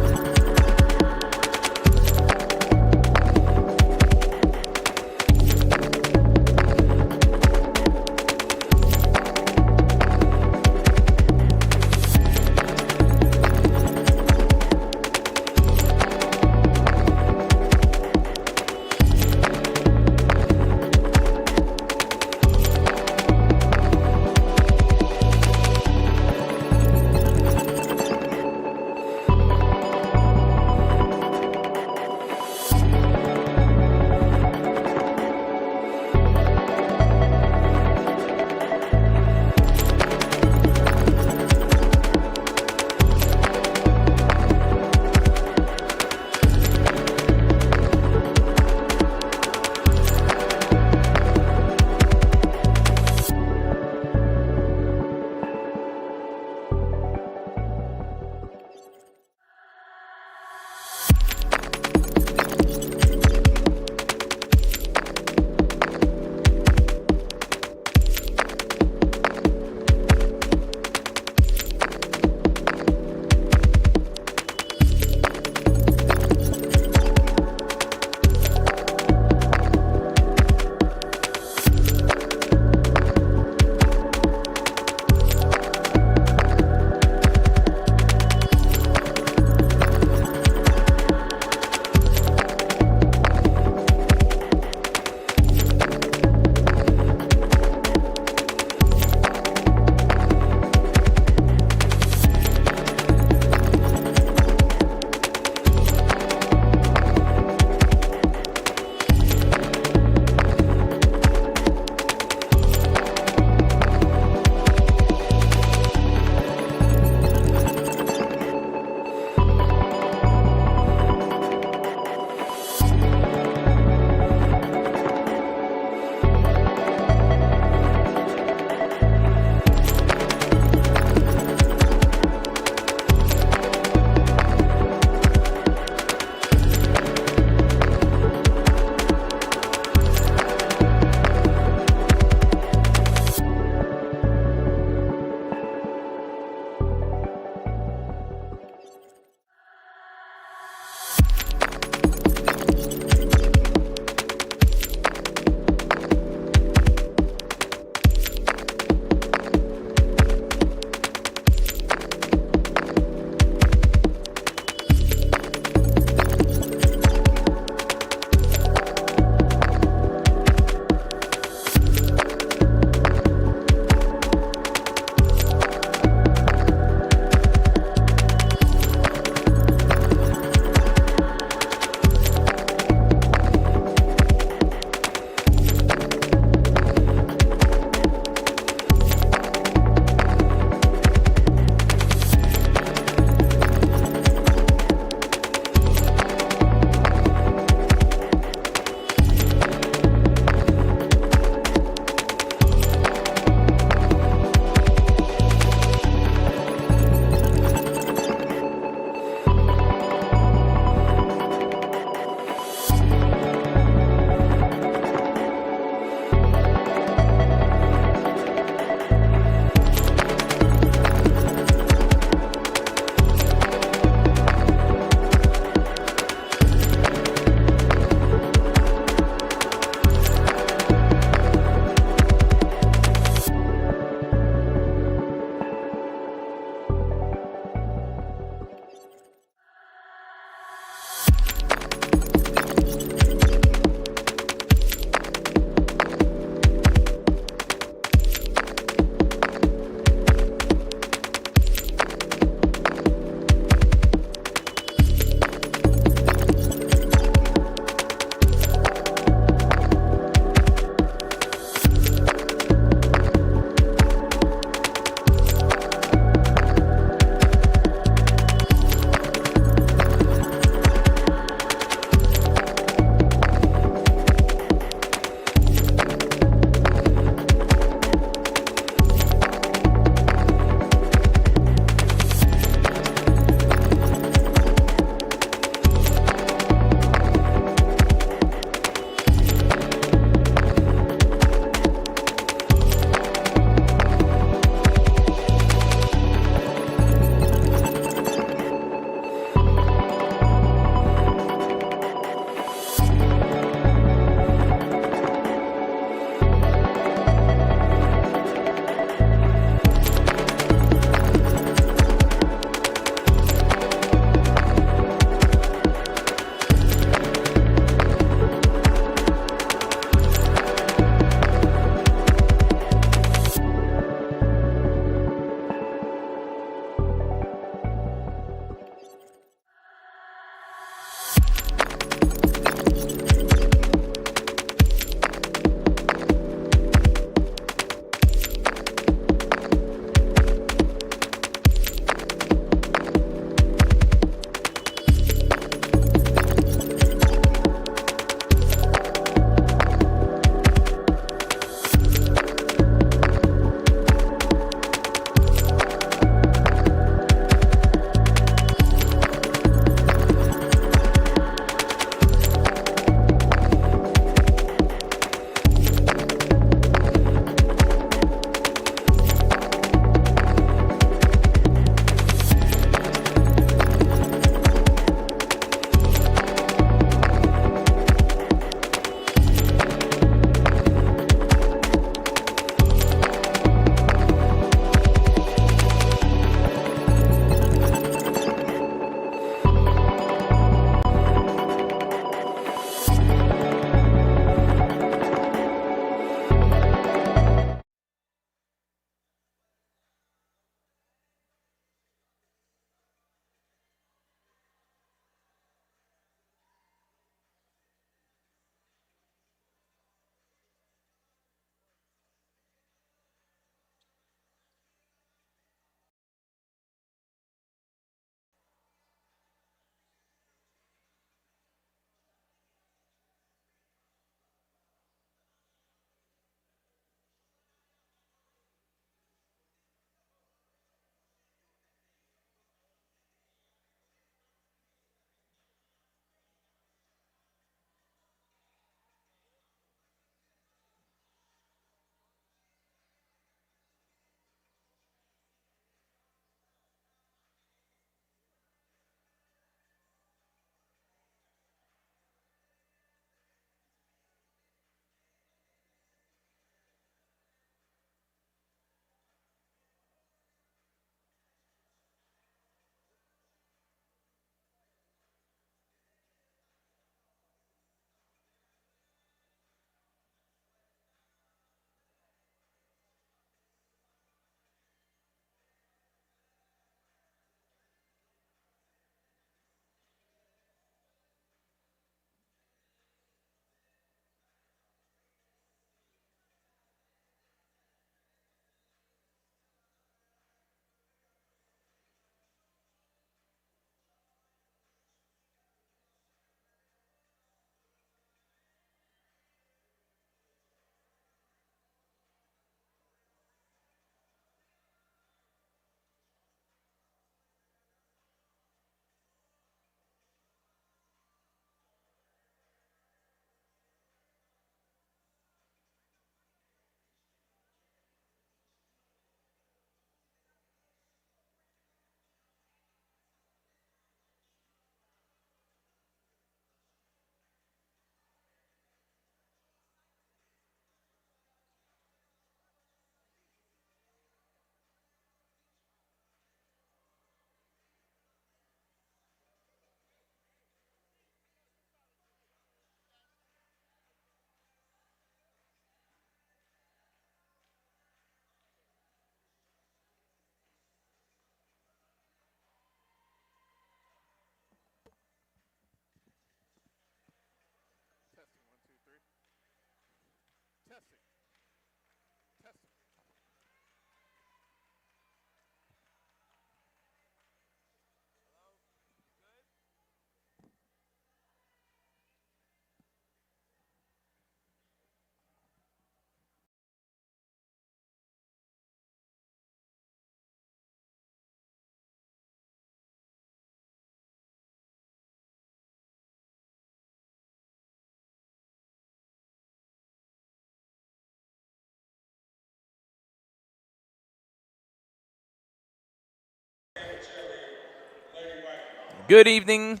Good evening,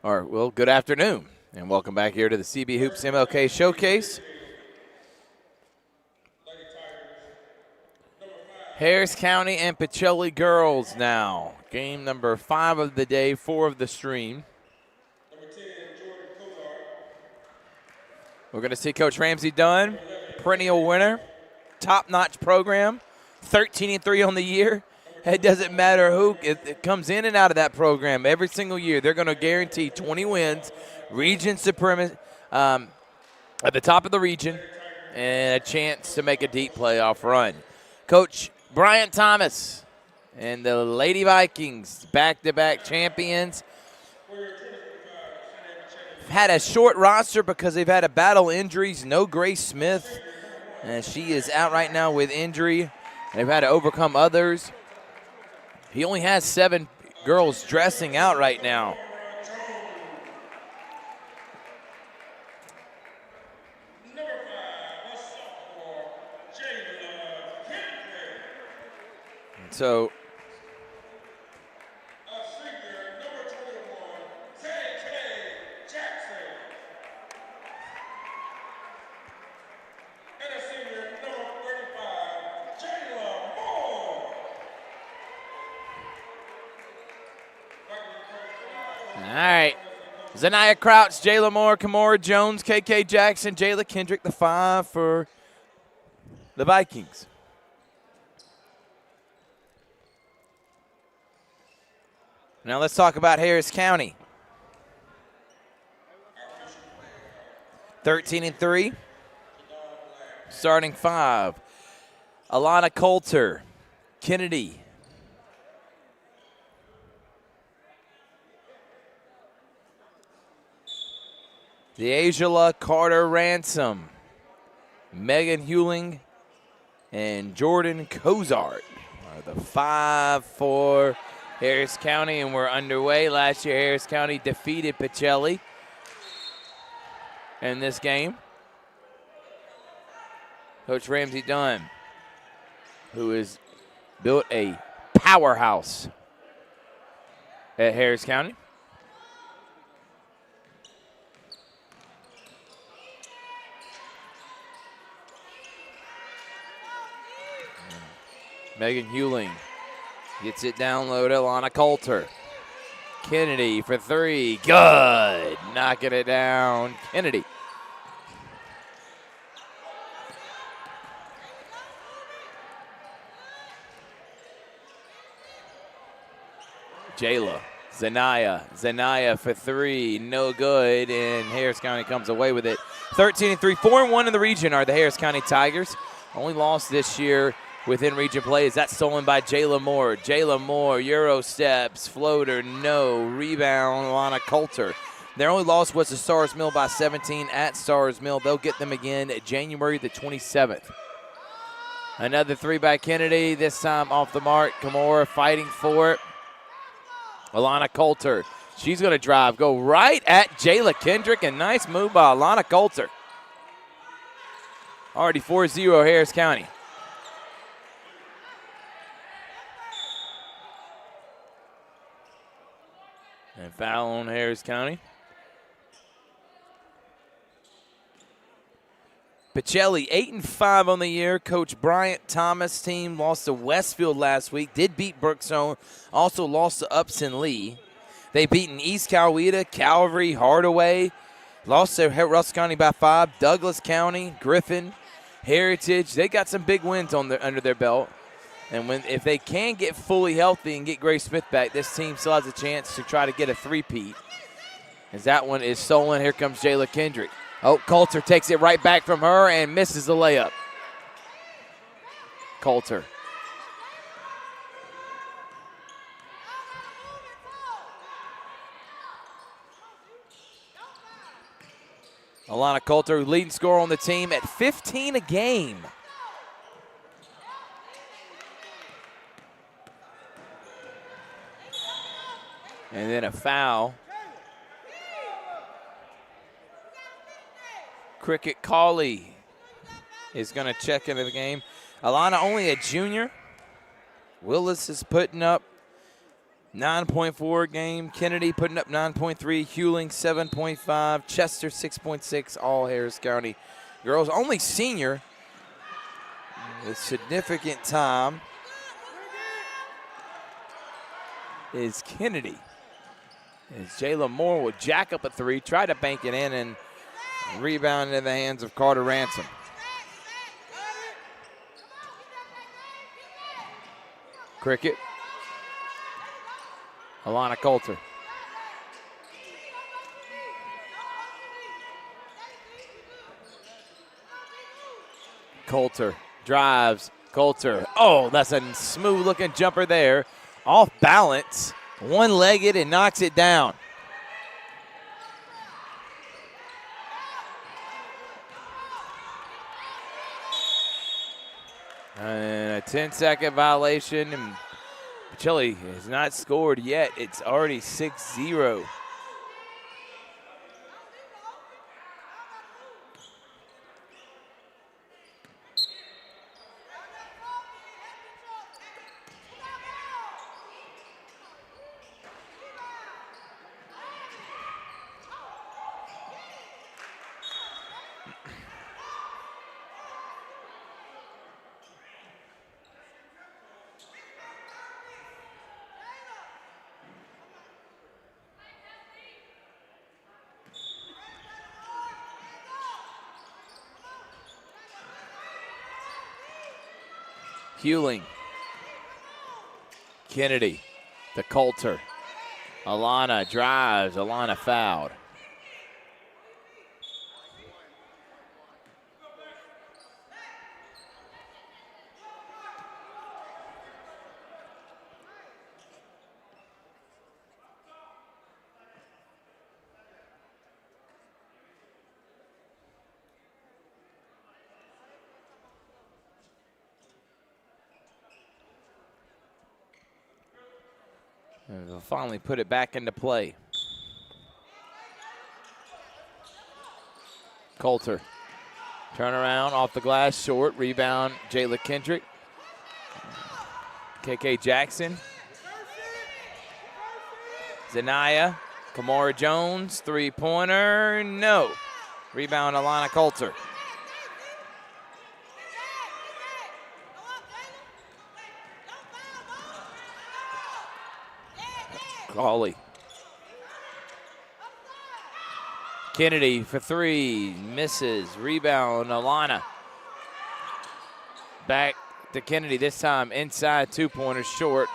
or well, good afternoon, and welcome back here to the CB Hoops MLK Showcase. Harris County and Pachelli girls now. Game number 5 of the day, 4 of the stream. We're going to see Coach Ramsey Dunn, perennial winner, top-notch program, 13-3 on the year. It doesn't matter who it comes in and out of that program every single year. They're going to guarantee 20 wins, region supremacy at the top of the region, and a chance to make a deep playoff run. Coach Bryant Thomas and the Lady Vikings, back-to-back champions, had a short roster because they've had a battle injuries. No Grace Smith, and she is out right now with injury. They've had to overcome others. He only has 7 girls dressing out right now. So all right. Zanaya Crouch, Jayla Moore, Kamora Jones, KK Jackson, Jayla Kendrick, the 5 for the Vikings. Now let's talk about Harris County. 13-3. Starting 5. Alana Coulter, Kennedy, DeAngela Carter Ransom, Megan Hewling, and Jordan Cozart are the 5 for Harris County, and we're underway. Last year, Harris County defeated Pachelli in this game. Coach Ramsey Dunn, who has built a powerhouse at Harris County. Megan Hewling gets it down low to Alana Coulter. Kennedy for 3. Good. Knocking it down. Kennedy. Jayla. Zanaya for 3. No good. And Harris County comes away with it. 13-3. 4-1 in the region are the Harris County Tigers. Only lost this year within region play is that stolen by Jayla Moore. Jayla Moore, Euro steps, floater, no. Rebound, Alana Coulter. Their only loss was to Stars Mill by 17 at Stars Mill. They'll get them again January the 27th. Another 3 by Kennedy, this time off the mark. Kamora fighting for it. Alana Coulter, she's going to drive, go right at Jayla Kendrick, and nice move by Alana Coulter. Already 4-0 Harris County. And foul on Harris County. Pachelli, 8-5 on the year. Coach Bryant Thomas' team lost to Westfield last week. Did beat Brookstone. Also lost to Upson Lee. They beaten East Coweta, Calvary, Hardaway. Lost to Russell County by 5. Douglas County, Griffin, Heritage. They got some big wins under their belt. And if they can get fully healthy and get Grace Smith back, this team still has a chance to try to get a three-peat. As that one is stolen, here comes Jayla Kendrick. Oh, Coulter takes it right back from her and misses the layup. Coulter. Alana Coulter, leading scorer on the team at 15 a game. And then a foul. Cricket Cauley is going to check into the game. Alana only a junior. Willis is putting up 9.4 game. Kennedy putting up 9.3. Hewling 7.5. Chester 6.6. All Harris County girls. Only senior with significant time is Kennedy. As Jayla Moore will jack up a three, try to bank it in, and rebound in the hands of Carter Ransom. Cricket. Alana Coulter. Coulter drives. Coulter. Oh, that's a smooth looking jumper there. Off balance. One-legged and knocks it down. And a 10-second violation. And Pachelli has not scored yet. It's already 6-0. Hewling. Kennedy to Coulter. Alana drives. Alana fouled. And they'll finally put it back into play. Coulter. Turnaround off the glass, short. Rebound, Jayla Kendrick. KK Jackson. Zanaya. Kamora Jones, three-pointer, no. Rebound, Alana Coulter. Cawley. Kennedy for three, misses. Rebound, Alana. Back to Kennedy, this time inside, two-pointer, short.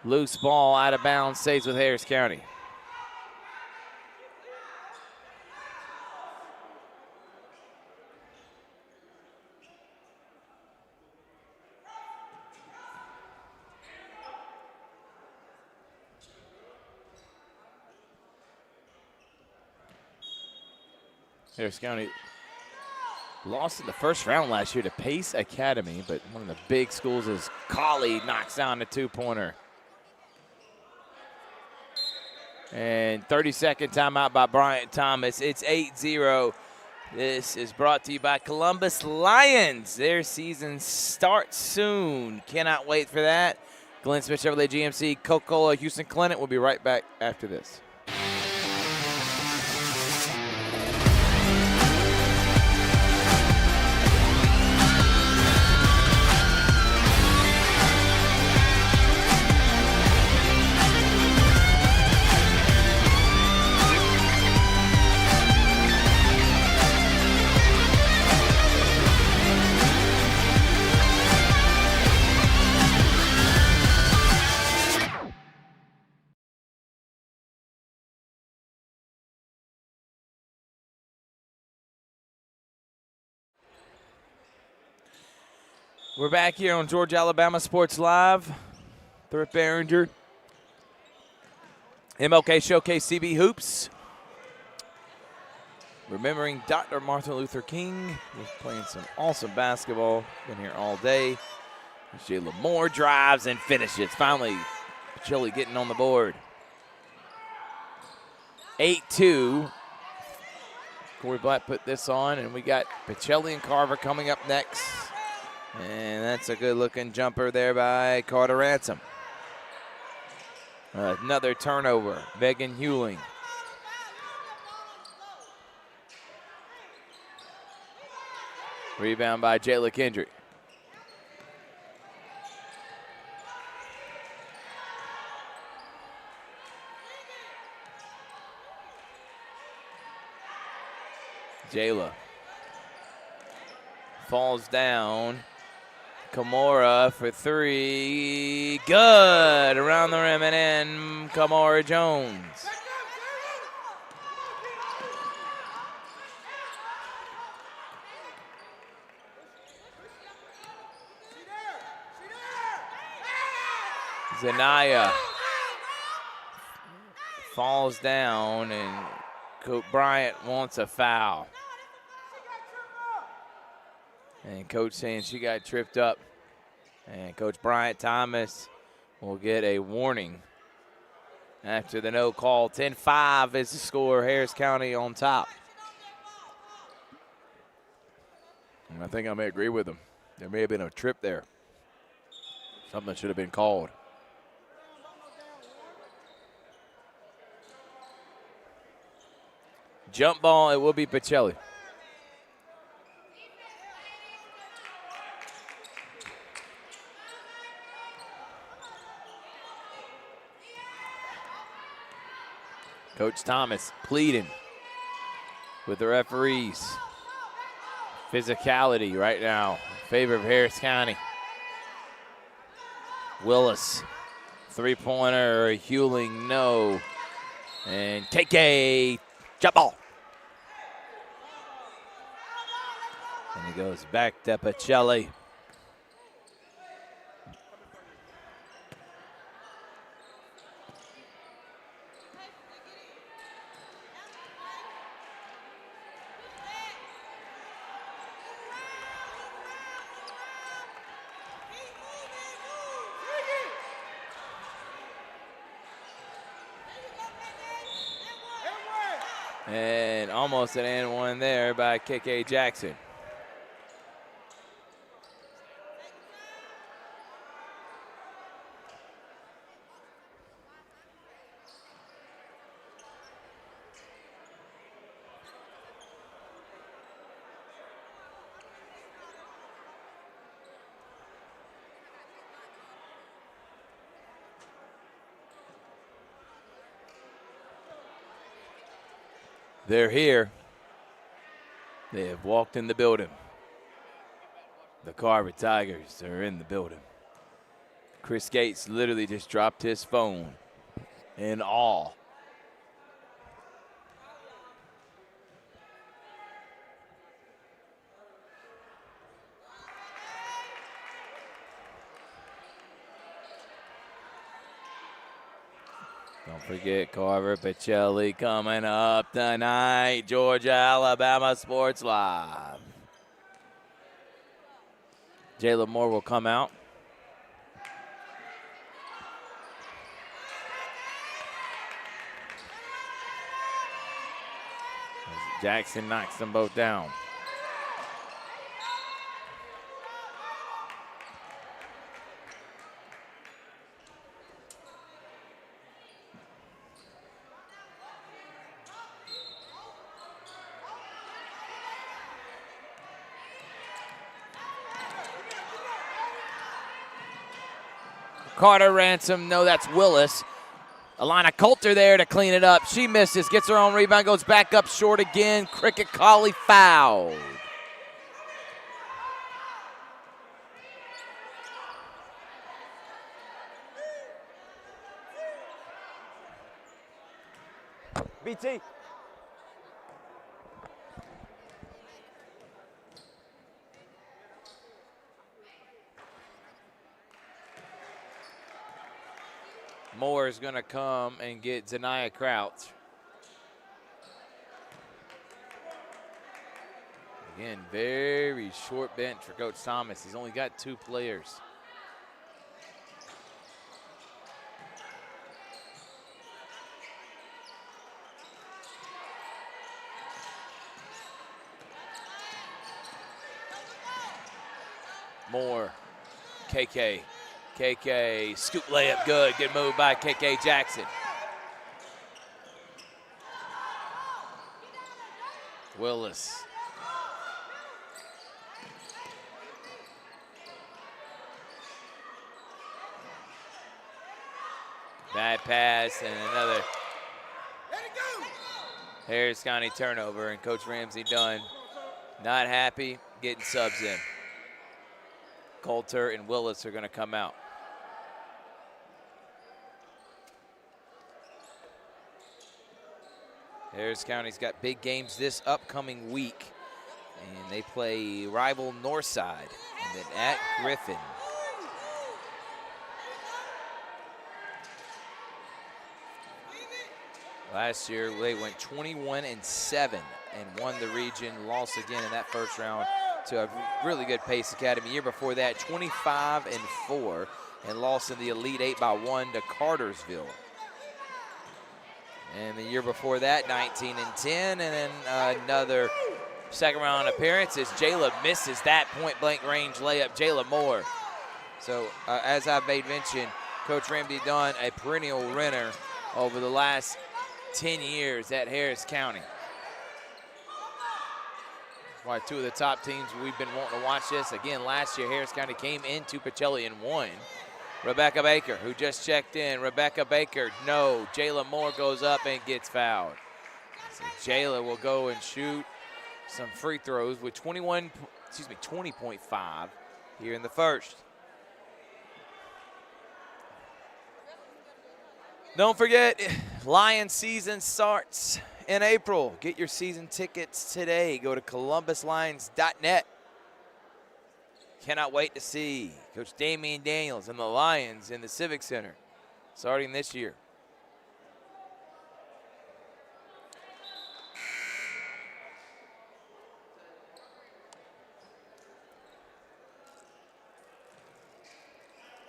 Loose ball, out of bounds, stays with Harris County. Harris County lost in the first round last year to Pace Academy, but one of the big schools is Cawley knocks down the two-pointer. And 30-second timeout by Bryant Thomas. It's 8-0. This is brought to you by Columbus Lions. Their season starts soon. Cannot wait for that. Glenn Smith Chevrolet GMC, Coca-Cola, Houston Clinic. We'll be right back after this. We're back here on Georgia Alabama Sports Live. Thrift Behringer. MLK Showcase CB Hoops. Remembering Dr. Martin Luther King. He's playing some awesome basketball. Been here all day. Jayla Moore drives and finishes. Finally, Pachelli getting on the board. 8-2. Corey Black put this on, and we got Pachelli and Carver coming up next. And that's a good-looking jumper there by Carter Ransom. Another turnover. Megan Hewling. Rebound by Jayla Kendrick. Jayla falls down. Kamora for three. Good. Around the rim and in. Kamora Jones. Zanaya falls down, and Bryant wants a foul. And coach saying she got tripped up. And Coach Bryant Thomas will get a warning after the no call. 10-5 is the score. Harris County on top. And I think I may agree with him. There may have been a trip there. Something that should have been called. Jump ball, it will be Pachelli. Coach Thomas pleading with the referees. Physicality right now in favor of Harris County. Willis, three-pointer, Hewling, no. And KK, jump ball. And he goes back to Pachelli. And almost an and one there by KK Jackson. They're here. They have walked in the building. The Carver Tigers are in the building. Chris Gates literally just dropped his phone in awe. Don't forget Carver Pachelli coming up tonight. Georgia, Alabama Sports Live. Jayla Moore will come out. Jackson knocks them both down. Carter Ransom, no, that's Willis. Alana Coulter there to clean it up. She misses, gets her own rebound, goes back up short again. Cricket Colley fouled. BT. Moore is going to come and get Zanaya Crouch. Again, very short bench for Coach Thomas. He's only got 2 players. Moore, KK, KK, scoop layup, good. Good move by KK Jackson. Willis. Bad pass and another Harris County turnover, and Coach Ramsey Dunn not happy, getting subs in. Coulter and Willis are going to come out. Harris County's got big games this upcoming week, and they play rival Northside, and then at Griffin. Last year, they went 21-7 and won the region, lost again in that first round to a really good Pace Academy. Year before that, 25-4 and lost in the Elite 8 by 1 to Cartersville. And the year before that, 19-10, and then another second round appearance as Jayla misses that point-blank range layup, Jayla Moore. So as I've made mention, Coach Ramsey Dunn, a perennial winner over the last 10 years at Harris County. That's why two of the top teams we've been wanting to watch this. Again, last year, Harris County came into Pachelli and won. Rebecca Baker, who just checked in. Rebecca Baker, no. Jayla Moore goes up and gets fouled. So Jayla will go and shoot some free throws with 20.5 here in the first. Don't forget, Lions season starts in April. Get your season tickets today. Go to columbuslions.net. Cannot wait to see Coach Damian Daniels and the Lions in the Civic Center starting this year.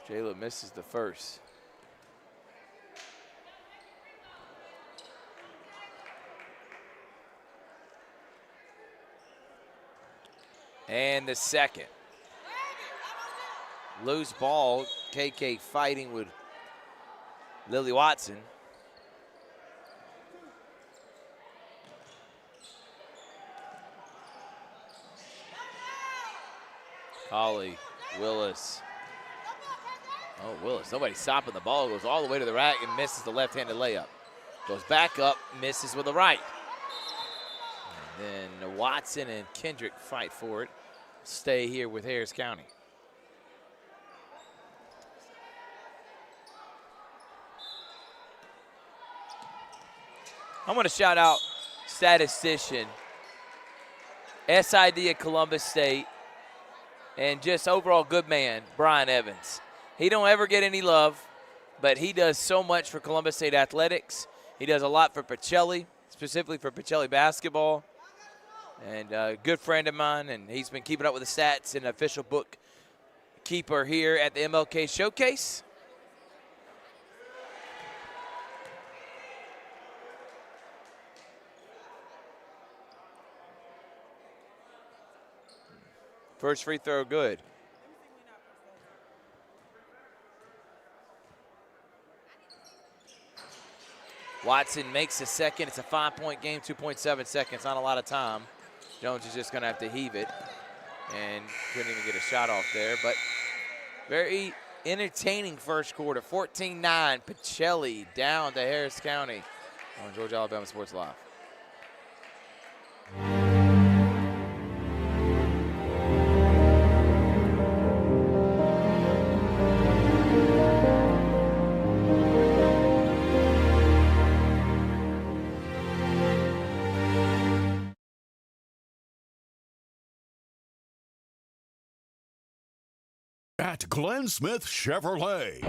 Jayla misses the first. And the second. Loose ball, KK fighting with Lily Watson. Colley, Willis. Oh, Willis, nobody stopping the ball. Goes all the way to the rack and misses the left-handed layup. Goes back up, misses with the right. And then Watson and Kendrick fight for it. Stay here with Harris County. I want to shout out statistician, SID at Columbus State, and just overall good man, Brian Evans. He don't ever get any love, but he does so much for Columbus State athletics. He does a lot for Pachelli, specifically for Pachelli basketball. And a good friend of mine, and he's been keeping up with the stats and official book keeper here at the MLK Showcase. First free throw good. Watson makes the second. It's a 5-point game, 2.7 seconds, not a lot of time. Jones is just going to have to heave it, and couldn't even get a shot off there. But very entertaining first quarter. 14-9, Pachelli down to Harris County on Georgia Alabama Sports Live. At Glenn Smith Chevrolet.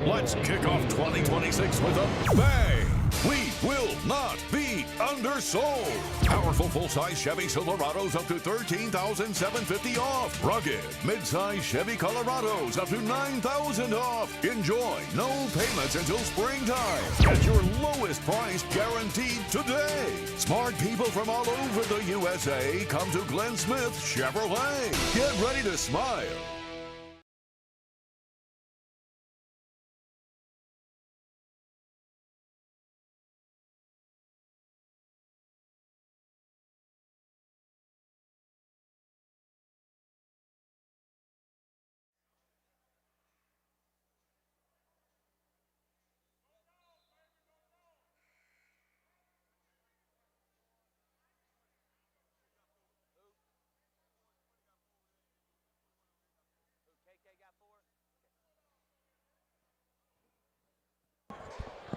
Let's kick off 2026 with a bang. We will not be undersold. Powerful full-size Chevy Silverados up to $13,750 off. Rugged mid-size Chevy Colorados up to $9,000 off. Enjoy no payments until springtime. Get your lowest price guaranteed today. Smart people from all over the USA come to Glenn Smith Chevrolet. Get ready to smile.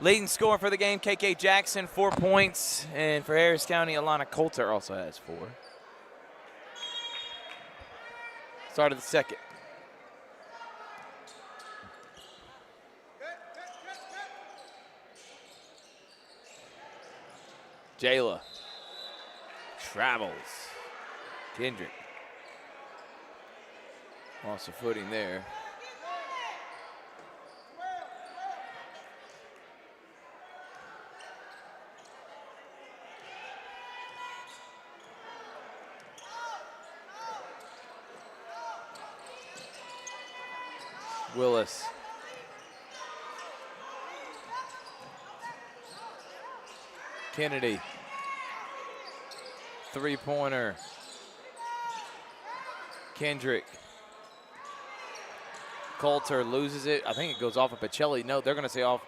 Leading scorer for the game, KK Jackson, 4 points. And for Harris County, Alana Coulter also has 4. Start of the second. Jayla travels. Kendrick. Lost a footing there. Willis. Kennedy. Three-pointer. Kendrick. Coulter loses it. I think it goes off of Pachelli. No, they're going to say off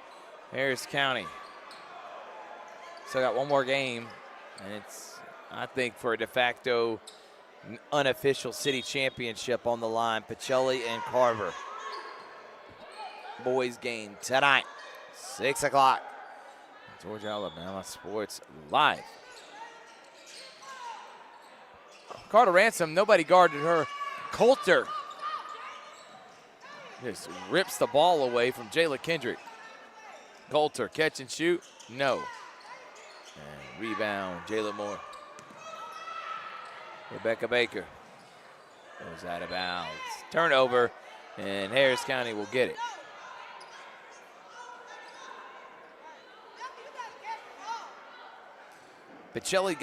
Harris County. So got one more game, and it's, I think, for a de facto unofficial city championship on the line. Pachelli and Carver. Boys game tonight, 6 o'clock. Georgia Alabama Sports Live. Carter Ransom, nobody guarded her. Coulter just rips the ball away from Jayla Kendrick. Coulter, catch and shoot, no. And rebound, Jayla Moore. Rebecca Baker goes out of bounds. Turnover, and Harris County will get it. Pachelli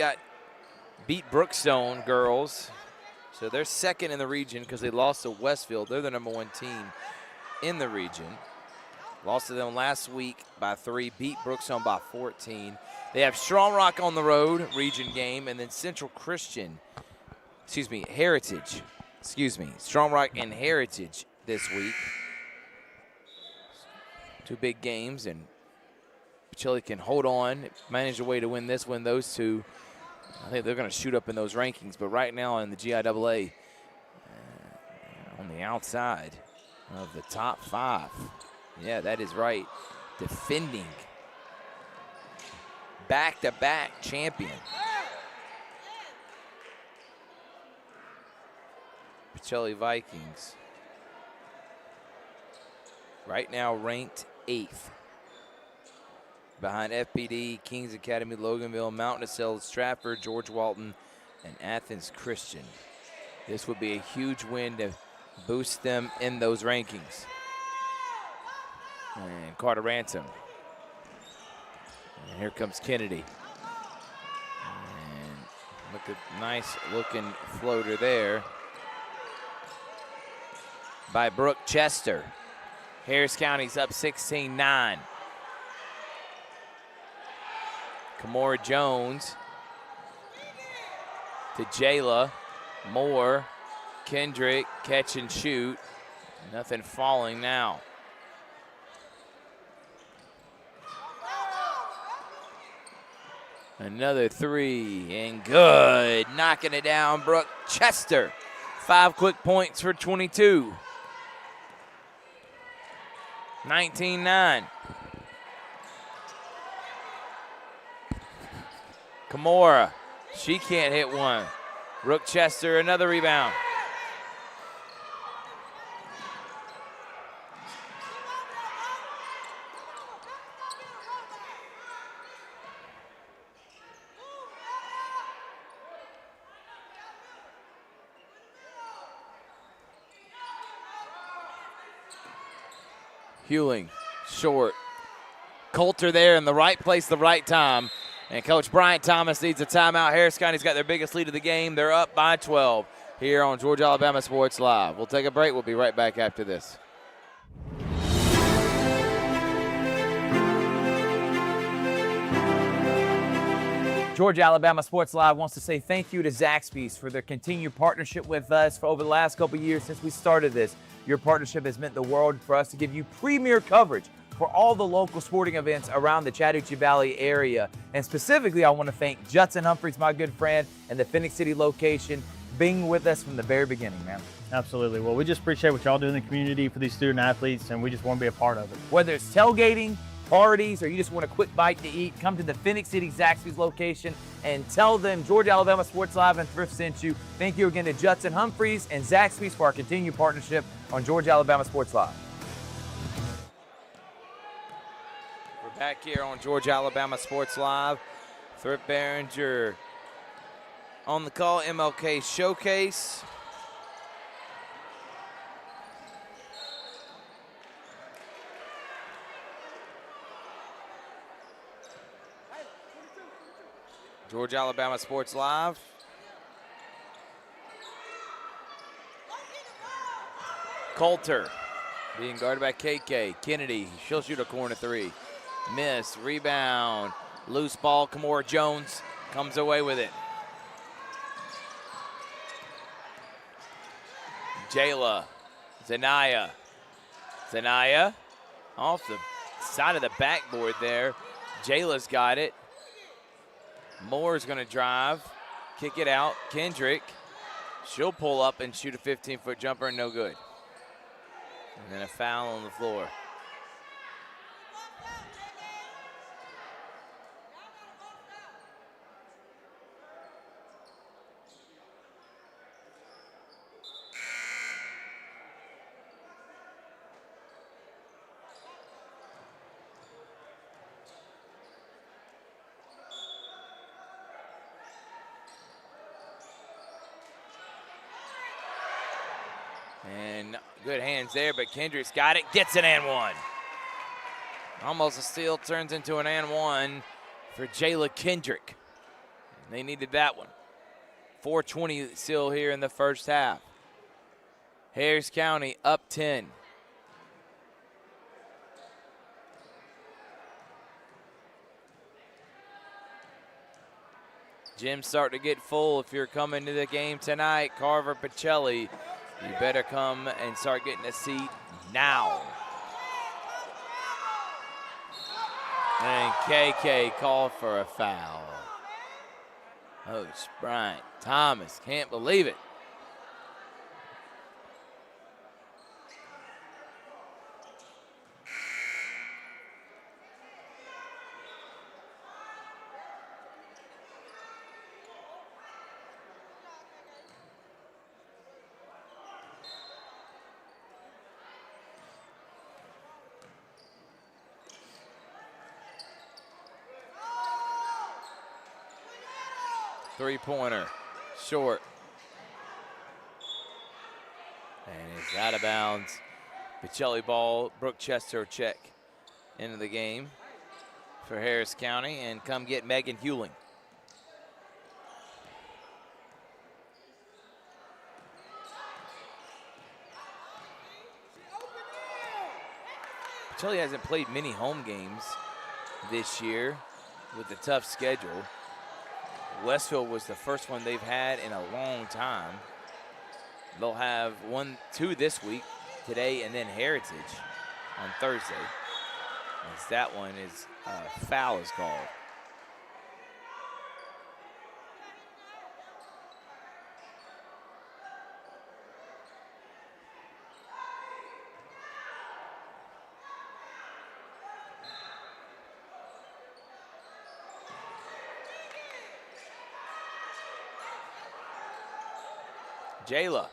beat Brookstone girls, so they're second in the region because they lost to Westfield. They're the #1 team in the region. Lost to them last week by 3, beat Brookstone by 14. They have Strong Rock on the road, region game, and then Heritage. Strong Rock and Heritage this week. 2 big games, and Pachelli can hold on, manage a way to win those 2. I think they're going to shoot up in those rankings, but right now in the GIAA, on the outside of the top 5. Yeah, that is right. Defending back-to-back champion. Pachelli Vikings. Right now ranked 8th. Behind FPD, Kings Academy, Loganville, Mountain Acela, Stratford, George Walton, and Athens Christian. This would be a huge win to boost them in those rankings. And Carter Ransom. And here comes Kennedy. And look at nice looking floater there by Brooke Chester. Harris County's up 16-9. Kamora Jones to Jayla. Moore. Kendrick, catch and shoot. Nothing falling now. Another 3 and good. Knocking it down, Brooke Chester. 5 quick points for 22. 19-9. Kamora, she can't hit one. Brooke Chester, another rebound. Hewling, short. Coulter there in the right place, the right time. And Coach Bryant Thomas needs a timeout. Harris County's got their biggest lead of the game. They're up by 12 here on Georgia Alabama Sports Live. We'll take a break. We'll be right back after this. Georgia Alabama Sports Live wants to say thank you to Zaxby's for their continued partnership with us for over the last couple of years since we started this. Your partnership has meant the world for us to give you premier coverage for all the local sporting events around the Chattahoochee Valley area. And specifically, I want to thank Judson Humphreys, my good friend, and the Phoenix City location, being with us from the very beginning, man. Absolutely. Well, we just appreciate what y'all do in the community for these student athletes, and we just want to be a part of it. Whether it's tailgating, parties, or you just want a quick bite to eat, come to the Phoenix City Zaxby's location and tell them Georgia Alabama Sports Live and Thrift sent you. Thank you again to Judson Humphreys and Zaxby's for our continued partnership on Georgia Alabama Sports Live. We're back here on Georgia Alabama Sports Live. Thrift Behringer on the call, MLK Showcase. Georgia Alabama Sports Live. Coulter being guarded by KK. Kennedy, she'll shoot a corner three. Miss, rebound, loose ball. Kamora Jones comes away with it. Jayla, Zanaya off the side of the backboard there. Jayla's got it. Moore's gonna drive, kick it out. Kendrick, she'll pull up and shoot a 15-foot jumper, no good. And then a foul on the floor. And good hands there, but Kendrick's got it, gets an and one. Almost a steal, turns into an and one for Jayla Kendrick. And they needed that one. 4:20 still here in the first half. Harris County up 10. Gym's starting to get full if you're coming to the game tonight. Carver, Pachelli. You better come and start getting a seat now. And KK called for a foul. Coach Bryant Thomas can't believe it. Three-pointer, short. And it's out of bounds. Pachelli ball, Brooke Chester check into the game for Harris County, and come get Megan Hewling. Pachelli hasn't played many home games this year with a tough schedule. Westfield was the first one they've had in a long time. They'll have 2 this week, today and then Heritage on Thursday. As that one is, foul is called. Jayla,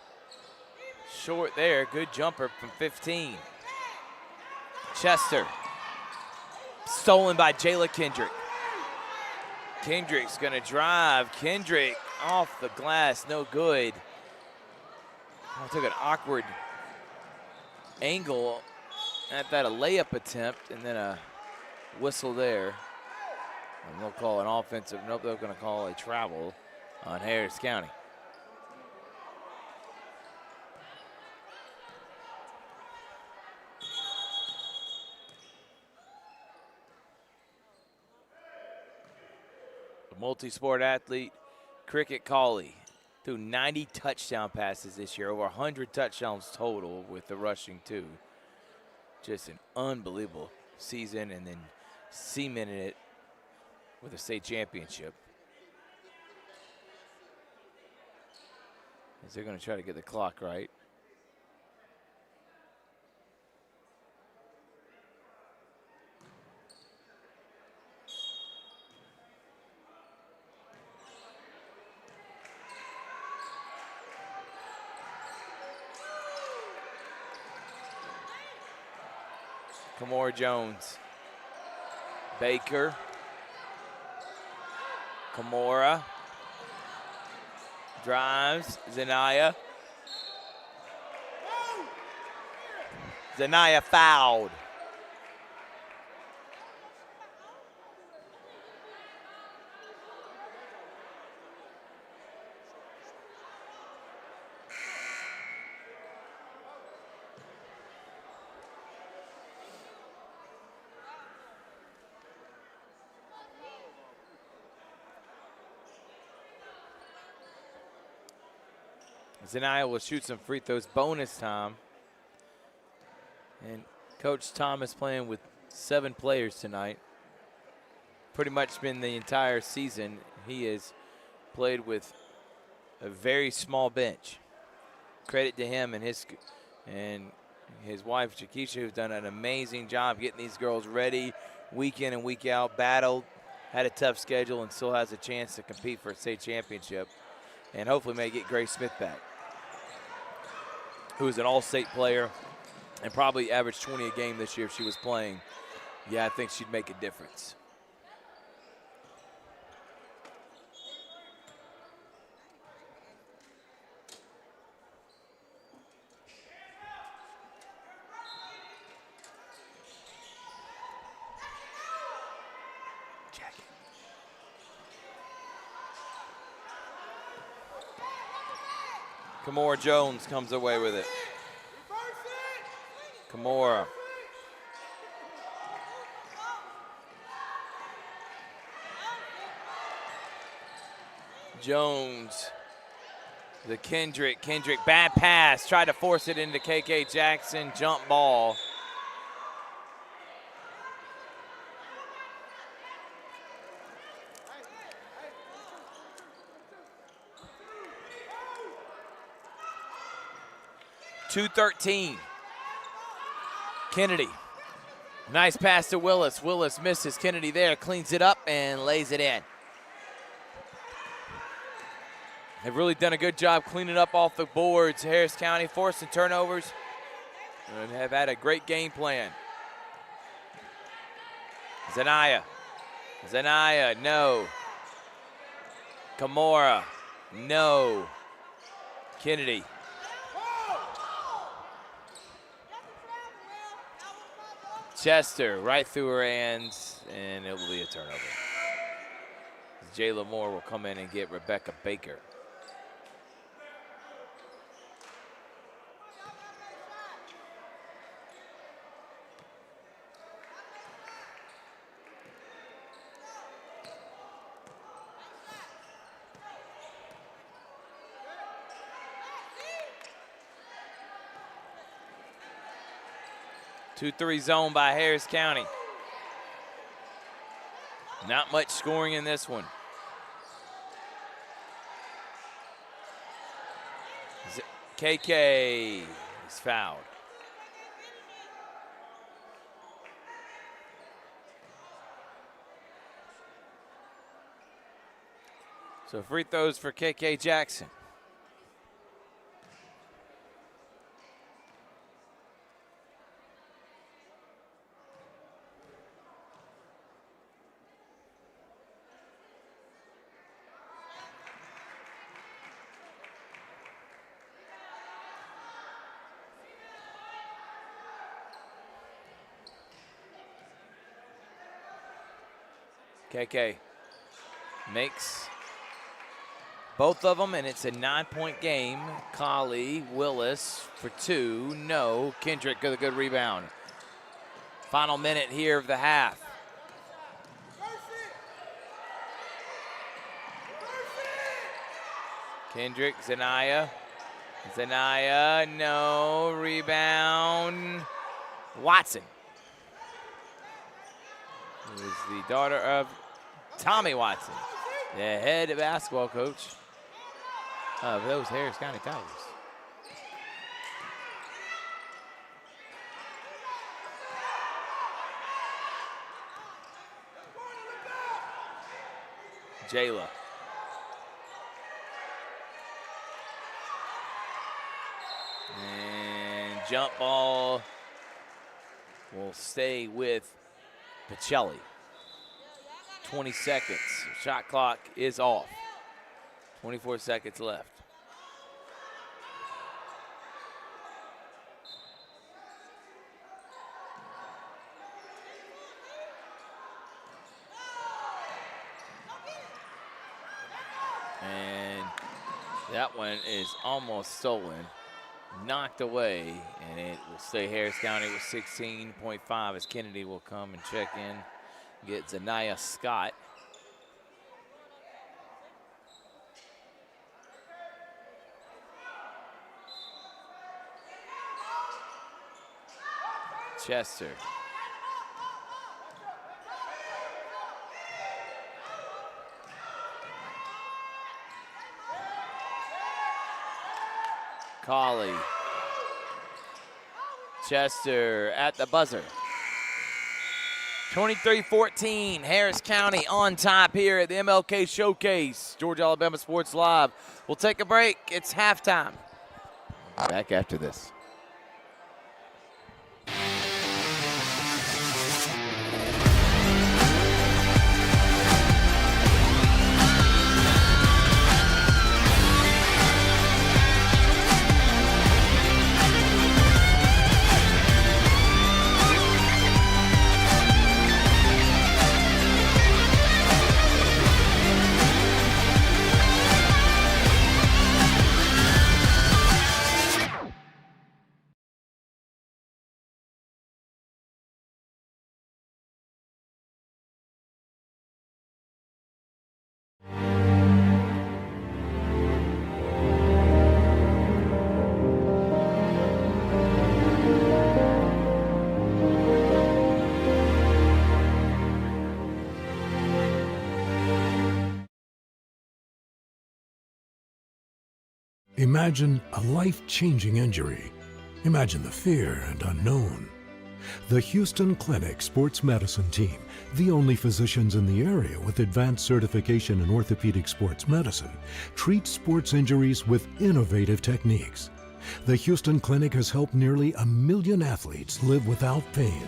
short there, good jumper from 15. Chester, stolen by Jayla Kendrick. Kendrick's gonna drive. Kendrick off the glass, no good. Took an awkward angle at that, a layup attempt, and then a whistle there. And they'll call an offensive, nope, they're gonna call a travel on Harris County. Multi-sport athlete, Cricket Cauley, threw 90 touchdown passes this year, over 100 touchdowns total with the rushing too. Just an unbelievable season, and then cemented it with a state championship. As they're going to try to get the clock right. Kamora Jones. Baker. Kamora. Drives. Zanaya. Zanaya fouled. Zanaya will shoot some free throws bonus time. And Coach Thomas playing with 7 players tonight. Pretty much been the entire season. He has played with a very small bench. Credit to him and his wife, Jakisha, who's done an amazing job getting these girls ready week in and week out, battled, had a tough schedule, and still has a chance to compete for a state championship. And hopefully may get Grace Smith back, who is an all-state player and probably averaged 20 a game this year if she was playing. Yeah, I think she'd make a difference. Kamora Jones comes away with it. Kamora. Jones. The Kendrick. Kendrick, bad pass. Tried to force it into KK Jackson. Jump ball. .213. Kennedy. Nice pass to Willis. Willis misses. Kennedy there, cleans it up and lays it in. They've really done a good job cleaning up off the boards. Harris County forcing turnovers and have had a great game plan. Zanaya. Zanaya, no. Kamora, no. Kennedy. Chester right through her hands, and it will be a turnover. Jayla Moore will come in and get Rebecca Baker. Two-three zone by Harris County. Not much scoring in this one. KK is fouled. So free throws for KK Jackson. KK makes both of them, and it's a 9-point game. Colley, Willis for 2. No. Kendrick with a good rebound. Final minute here of the half. Kendrick, Zanaya. Zanaya, no. Rebound. Watson. Who is the daughter of Tommy Watson, the head basketball coach of those Harris County Tigers. Jayla. And jump ball will stay with Pachelli. 20 seconds. Shot clock is off. 24 seconds left. And that one is almost stolen. Knocked away, and it will stay Harris County with 16.5 as Kennedy will come and check in. Get Zanaya Scott. Chester. Colley. Chester at the buzzer. 23-14, Harris County on top here at the MLK Showcase. Georgia Alabama Sports Live. We'll take a break. It's halftime. Back after this. Imagine a life-changing injury. Imagine the fear and unknown. The Houston Clinic Sports Medicine Team, the only physicians in the area with advanced certification in orthopedic sports medicine, treats sports injuries with innovative techniques. The Houston Clinic has helped nearly 1 million athletes live without pain.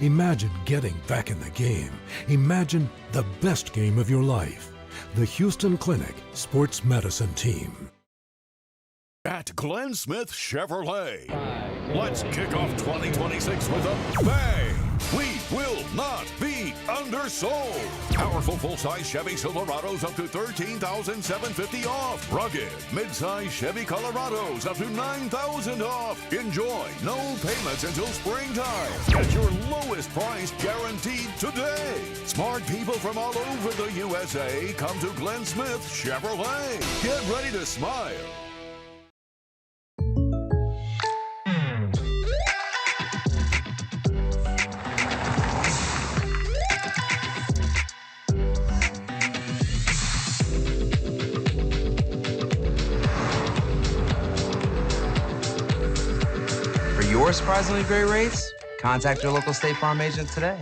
Imagine getting back in the game. Imagine the best game of your life. The Houston Clinic Sports Medicine Team. At Glenn Smith Chevrolet, let's kick off 2026 with a bang. We will not be undersold. Powerful full-size Chevy Silverados up to $13,750 off. Rugged mid-size Chevy Colorados up to $9,000 off. Enjoy no payments until springtime. Get your lowest price guaranteed today. Smart people from all over the USA come to Glenn Smith Chevrolet. Get ready to smile. Your surprisingly great rates? Contact your local State Farm agent today.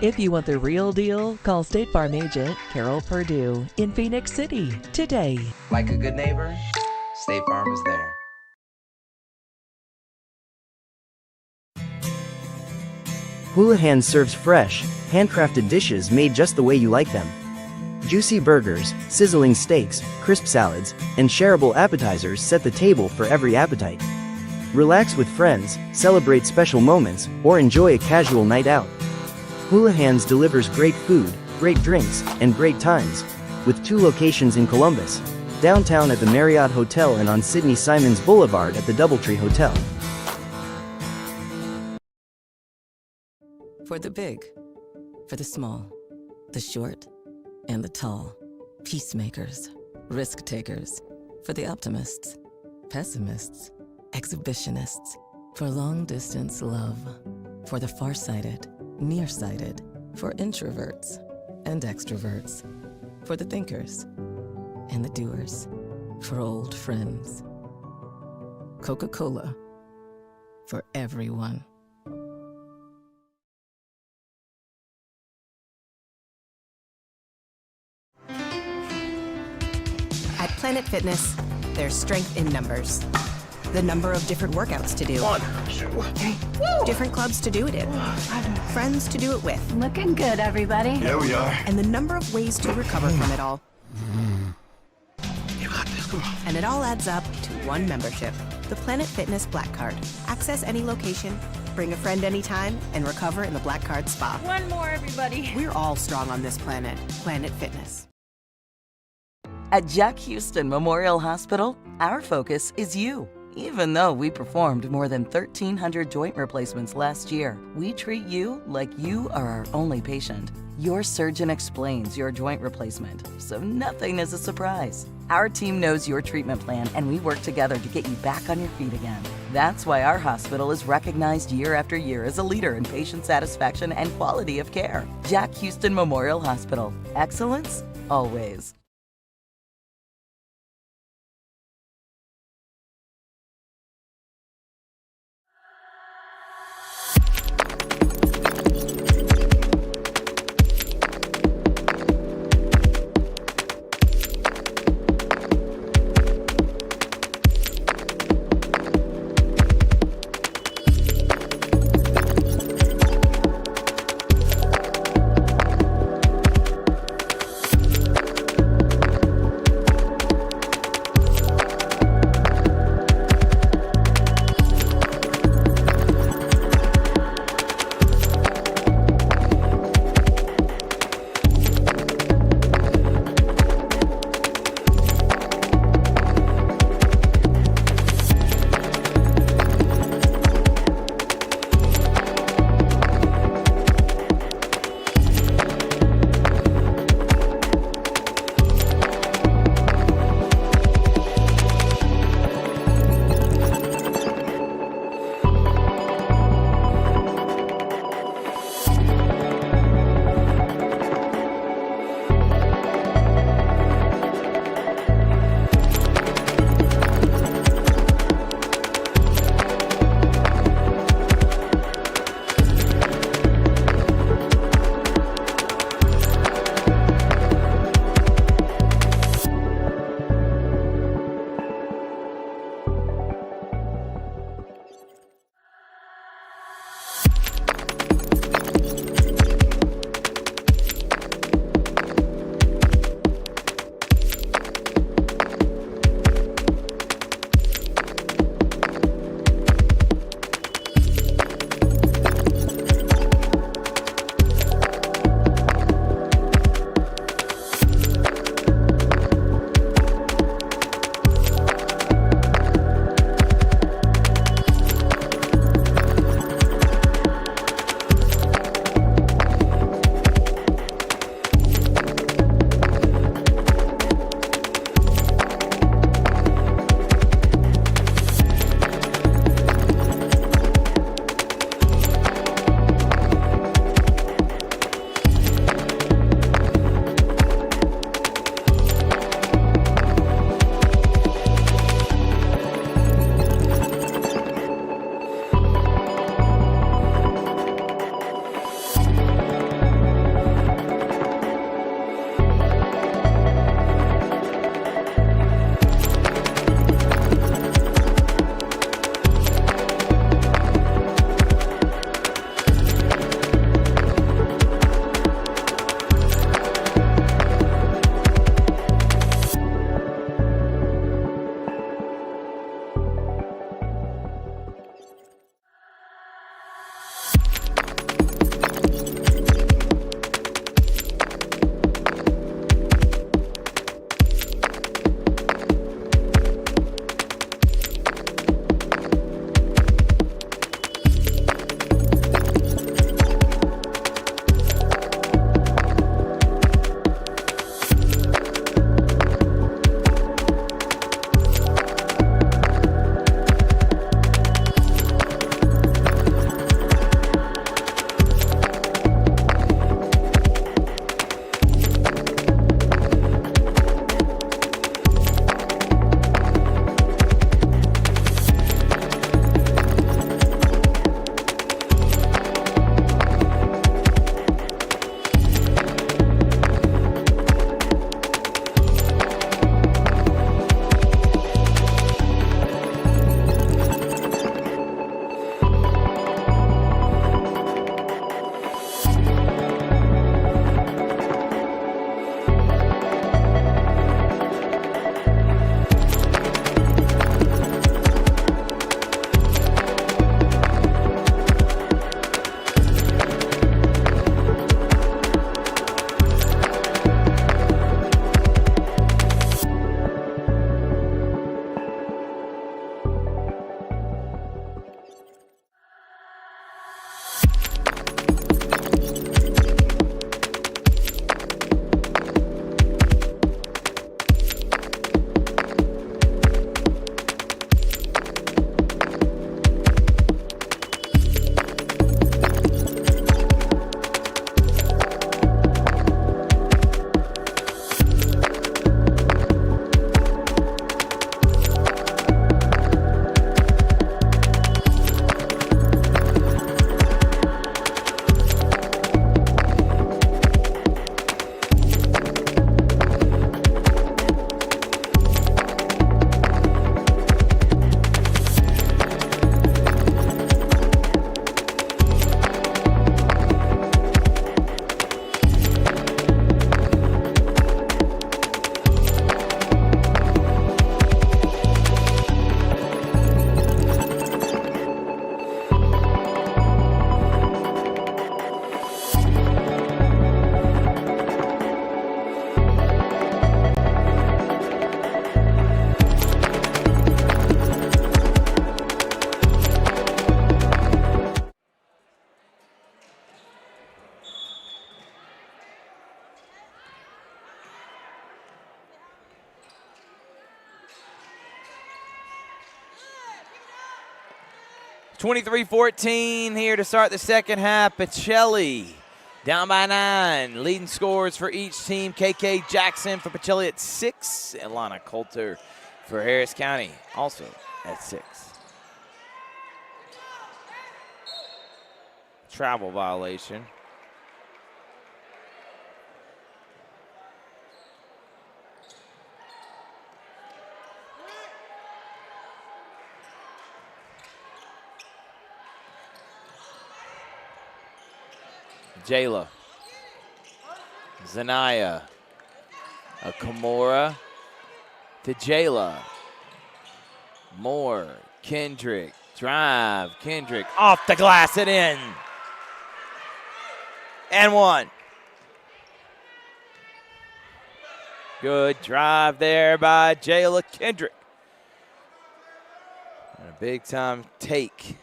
If you want the real deal, call State Farm agent Carol Perdue in Phoenix City today. Like a good neighbor, State Farm is there. Houlihan serves fresh, handcrafted dishes made just the way you like them. Juicy burgers, sizzling steaks, crisp salads, and shareable appetizers set the table for every appetite. Relax with friends, celebrate special moments, or enjoy a casual night out. Houlihan's delivers great food, great drinks, and great times, with 2 locations in Columbus, downtown at the Marriott Hotel and on Sidney Simons Boulevard at the Doubletree Hotel. For the big, for the small, the short, and the tall. Peacemakers, risk takers. For the optimists, pessimists, exhibitionists. For long-distance love. For the far-sighted, nearsighted. For introverts and extroverts. For the thinkers and the doers. For old friends. Coca-Cola. For everyone. At Planet Fitness, there's strength in numbers. The number of different workouts to do. 1, 2, 3. Woo! Different clubs to do it in. Friends to do it with. Looking good, everybody. Here we are. And the number of ways to recover from it all. You got this. Come on. And it all adds up to one membership. The Planet Fitness Black Card. Access any location, bring a friend anytime, and recover in the Black Card Spa. One more, everybody. We're all strong on this planet. Planet Fitness. At Jack Houston Memorial Hospital, our focus is you. Even though we performed more than 1,300 joint replacements last year, we treat you like you are our only patient. Your surgeon explains your joint replacement, so nothing is a surprise. Our team knows your treatment plan, and we work together to get you back on your feet again. That's why our hospital is recognized year after year as a leader in patient satisfaction and quality of care. Jack Houston Memorial Hospital. Excellence, always. 23-14 here to start the second half. Pachelli down by 9. Leading scores for each team. KK Jackson for Pachelli at 6. And Lana Coulter for Harris County also at 6. Travel violation. Jayla, Zanaya, a Kimura to Jayla. Moore, Kendrick, drive, Kendrick, off the glass and in. And 1. Good drive there by Jayla Kendrick. And a big time take.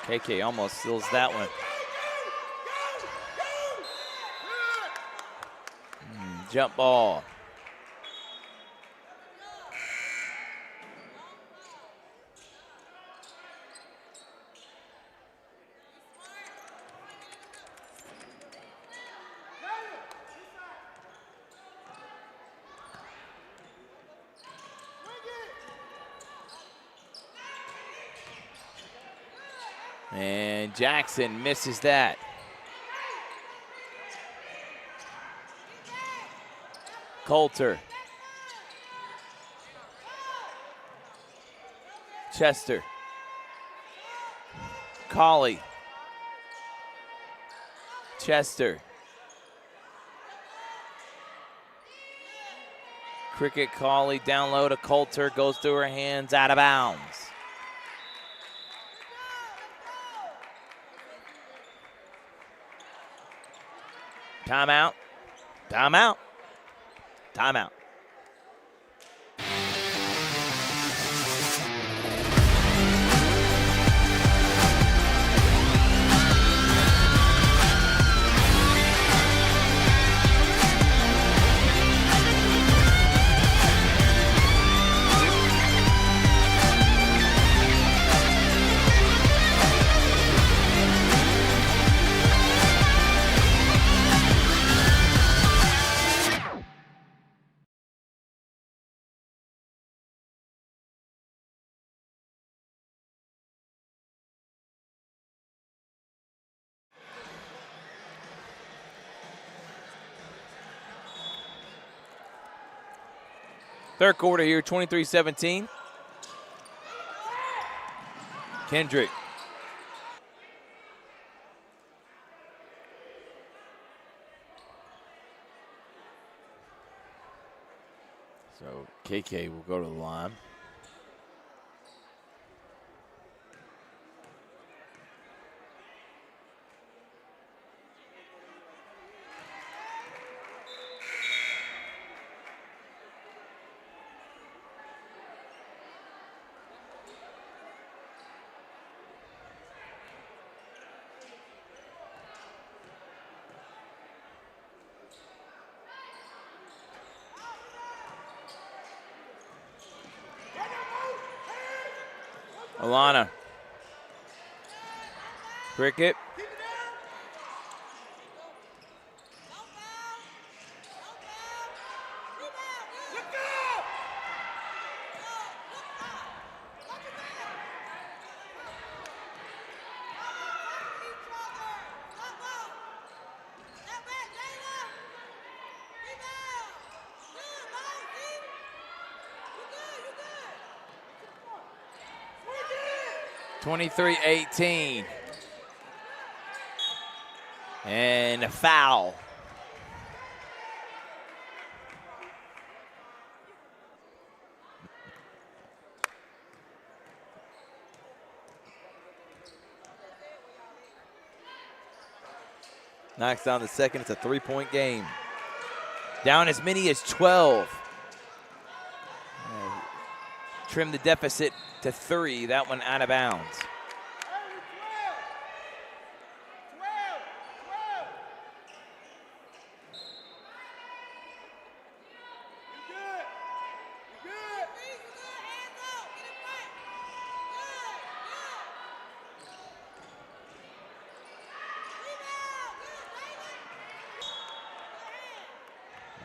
KK almost steals that one. Jump ball. And Jackson misses that. Coulter. Chester. Colley. Chester. Cricket Colley down low to Coulter, goes through her hands, out of bounds. Timeout, timeout, timeout. Third quarter here, 23-17. Kendrick. So KK will go to the line. Alana. Cricket. (23-18). And a foul. Knocks down the second. It's a 3-point game. Down as many as 12. Trim the deficit to 3. That one out of bounds.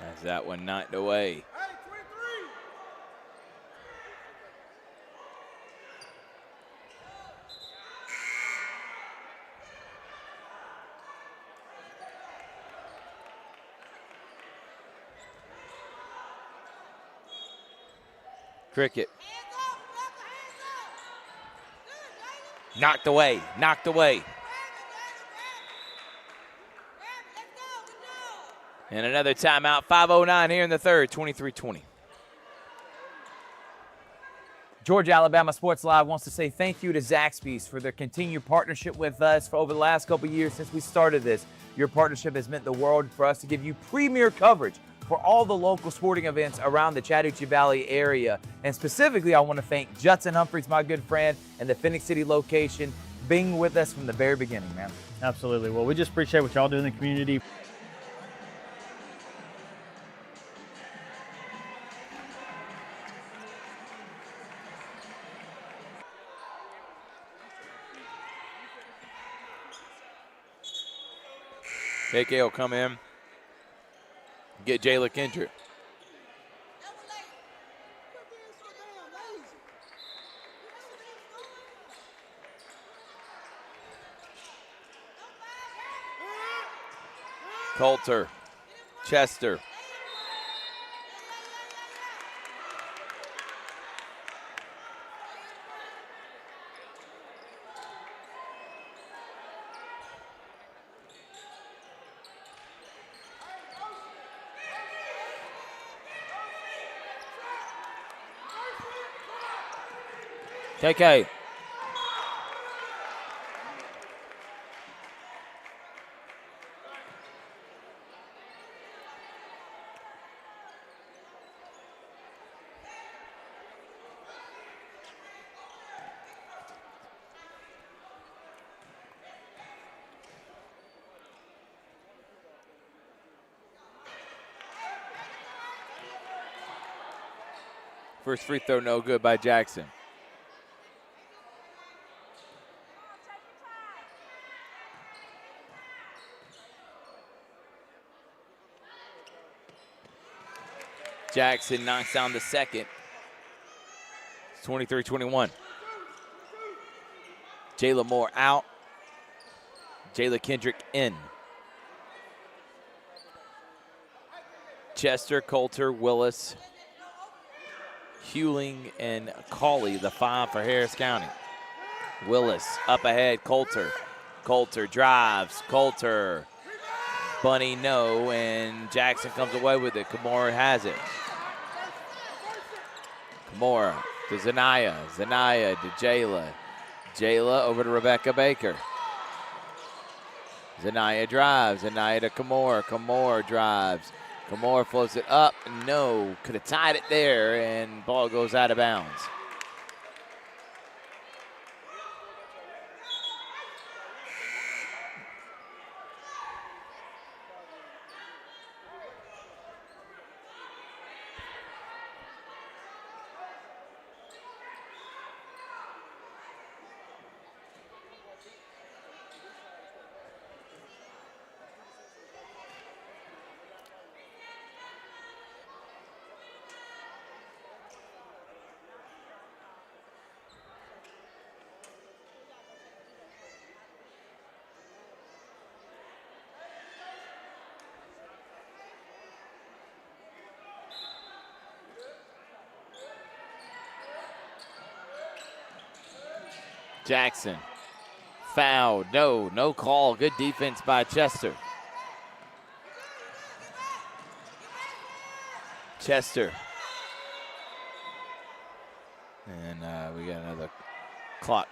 As that one knocked away. Cricket. Knocked away, knocked away. And another timeout, 5:09 here in the third, 23-20. Georgia Alabama Sports Live wants to say thank you to Zaxby's for their continued partnership with us for over the last couple years since we started this. Your partnership has meant the world for us to give you premier coverage for all the local sporting events around the Chattahoochee Valley area. And specifically, I want to thank Judson Humphreys, my good friend, and the Phoenix City location, being with us from the very beginning, man. Absolutely. Well, we just appreciate what y'all do in the community. AK will come in, get Jayla Kendrick. Coulter, Chester. KK. First free throw no good by Jackson. Jackson knocks down the second. It's 23-21. Jayla Moore out. Jayla Kendrick in. Chester, Coulter, Willis, Hewling, and Cawley, the 5 for Harris County. Willis up ahead, Coulter. Coulter drives, Coulter. Bunny no, and Jackson comes away with it. Kimura has it. Kimura to Zanaya. Zanaya to Jayla. Jayla over to Rebecca Baker. Zanaya drives. Zanaya to Kimura. Kimura drives. Kimura floats it up. No, could have tied it there, and ball goes out of bounds. Jackson, foul, no call. Good defense by Chester. Chester. And we got another clock.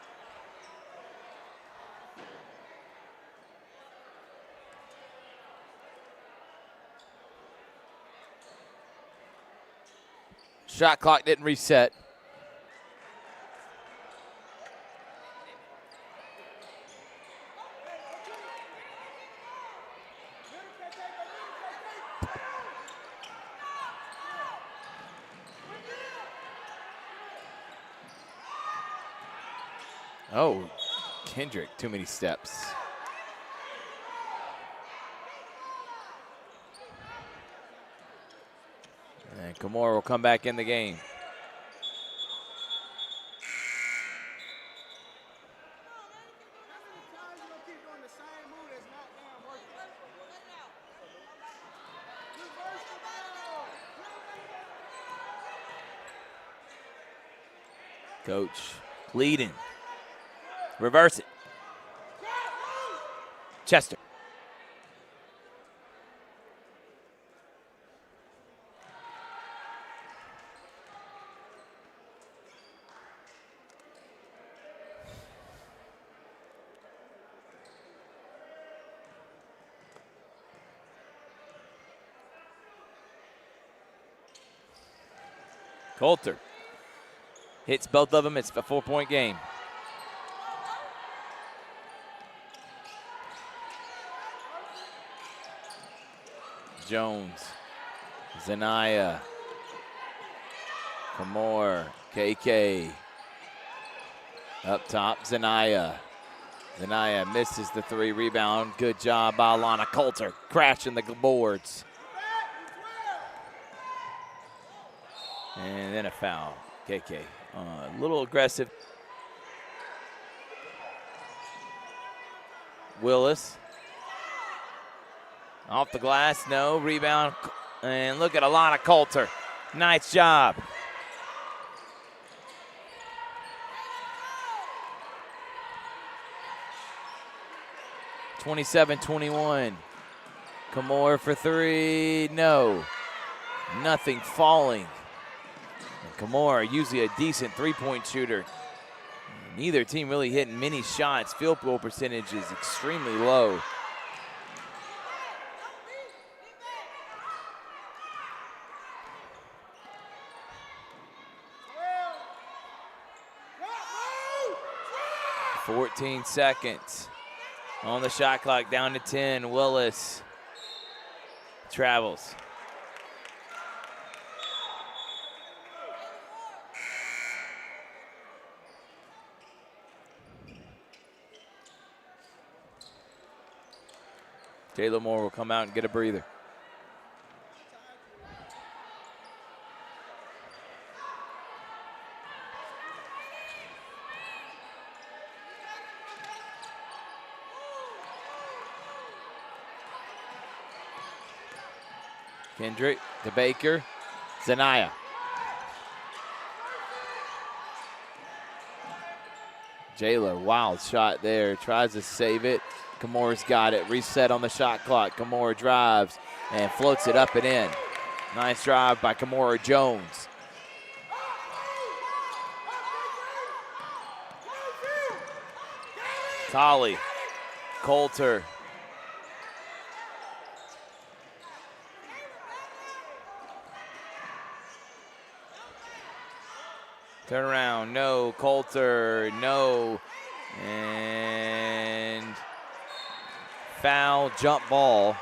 Shot clock didn't reset. Oh, Kendrick, too many steps. And Kimura will come back in the game. Coach leading. Reverse it. Chester. Coulter hits both of them. It's a 4-point game. Jones, Zanaya, Kamor, KK. Up top, Zanaya. Zanaya misses the 3, rebound. Good job by Alana Coulter, crashing the boards. And then a foul, KK. A little aggressive. Willis. Off the glass, no, rebound, and look at Alana Coulter. Nice job. (27-21). Kamor for 3, no. Nothing falling. And Kamor, usually a decent three-point shooter. Neither team really hitting many shots. Field goal percentage is extremely low. (14 seconds on the shot clock, down to 10. Willis travels. Taylor Moore will come out and get a breather. Kendrick to Baker. Zanaya. Jayla, wild shot there. Tries to save it. Kamor's got it. Reset on the shot clock. Kamora drives and floats it up and in. Nice drive by Kamora Jones. Colley. Coulter. Turn around, no. Coulter, no. And foul, jump ball.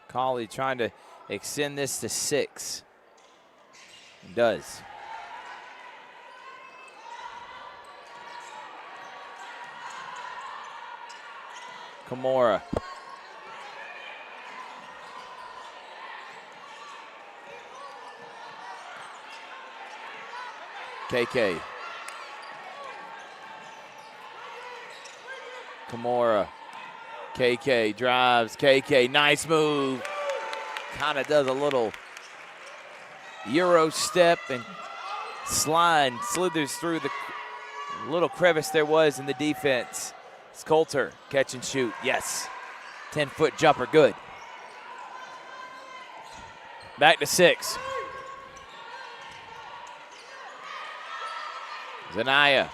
Colley trying to extend this to 6. He does. Kamora. KK. Kamora. KK drives. KK, nice move. kind of does a little Euro step and slithers through the little crevice there was in the defense. It's Coulter, catch and shoot, yes. 10-foot jumper, good. Back to 6. Zanaya.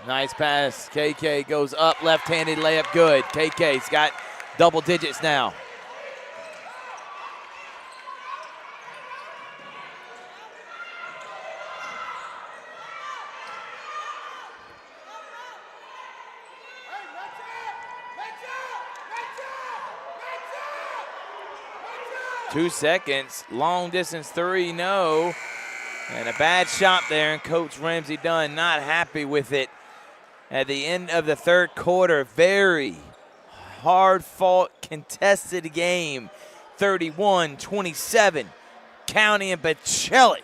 Nice pass. KK goes up, left-handed layup, good. KK's got double digits now. Two seconds, long distance three, no. And a bad shot there, and Coach Ramsey Dunn not happy with it. At the end of the third quarter, very hard-fought, contested game. 31-27, County and Pachelli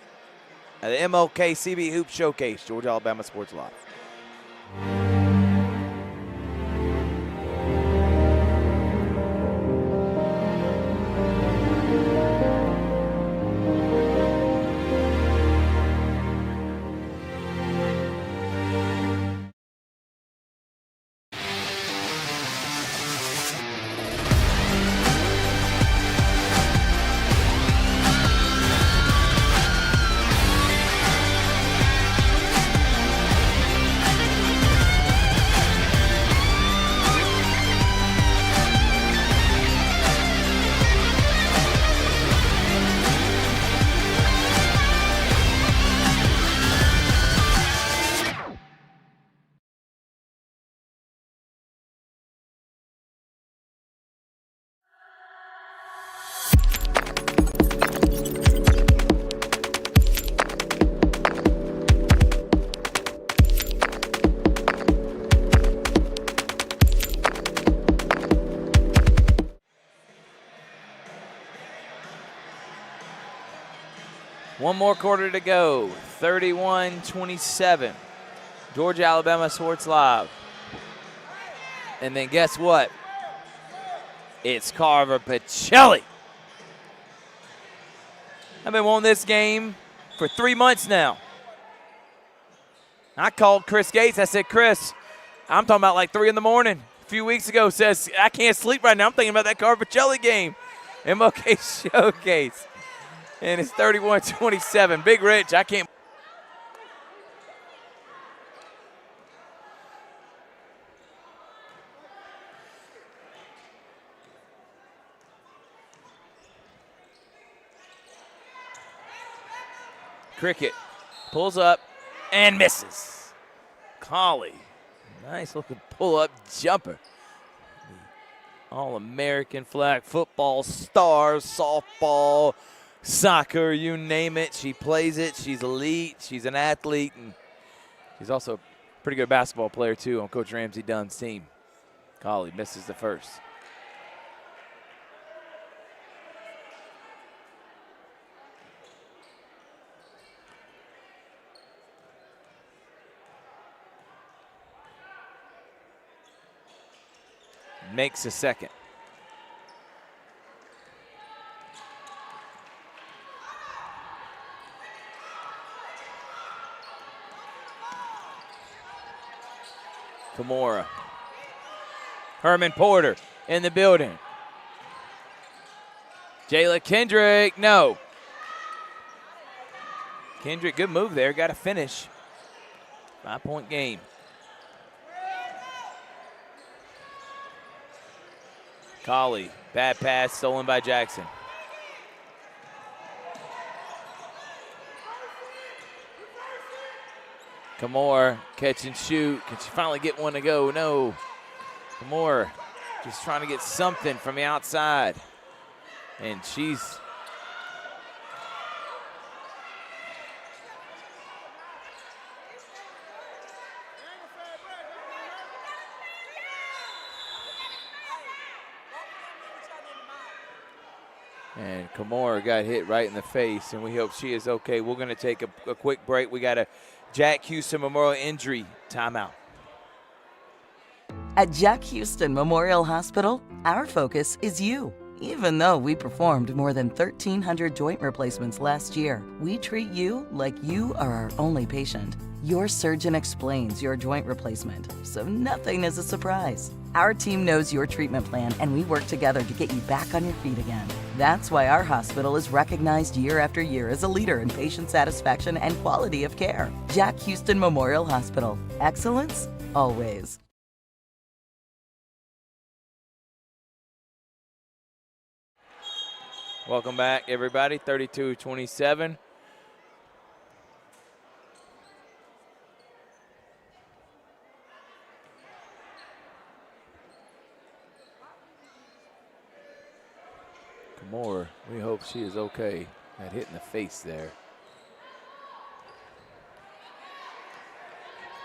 at the MLK CB Hoops Showcase, Georgia Alabama Sports Live. One more quarter to go, 31-27. Georgia Alabama Sports Live. And then guess what? It's Carver Pachelli. I've been wanting this game for 3 months now. I called Chris Gates. I said, Chris, I'm talking about like 3 in the morning. A few weeks ago says, I can't sleep right now. I'm thinking about that Carver Pachelli game. MLK Showcase. And it's 31-27. Big Rich, I can't. Cricket pulls up and misses. Collie, nice looking pull-up jumper. All-American flag football stars, softball, soccer, you name it, she plays it. She's elite. She's an athlete, and she's also a pretty good basketball player, too, on Coach Ramsey Dunn's team. Collie misses the first. Makes a second. Kimura. Herman Porter in the building. Jayla Kendrick, no. Kendrick, good move there, got to finish. 5-point game. Collie, bad pass, stolen by Jackson. Kimura, catch and shoot. Can she finally get one to go? No. Kimura just trying to get something from the outside. And she's and Kimura got hit right in the face, and we hope she is okay. We're going to take a quick break. We got a Jack Houston Memorial Injury timeout. At Jack Houston Memorial Hospital, our focus is you. Even though we performed more than 1,300 joint replacements last year, we treat you like you are our only patient. Your surgeon explains your joint replacement, so nothing is a surprise. Our team knows your treatment plan, and we work together to get you back on your feet again. That's why our hospital is recognized year after year as a leader in patient satisfaction and quality of care. Jack Houston Memorial Hospital. Excellence, always. Welcome back, everybody. 32-27. Kamor, we hope she is okay. That hit in the face there.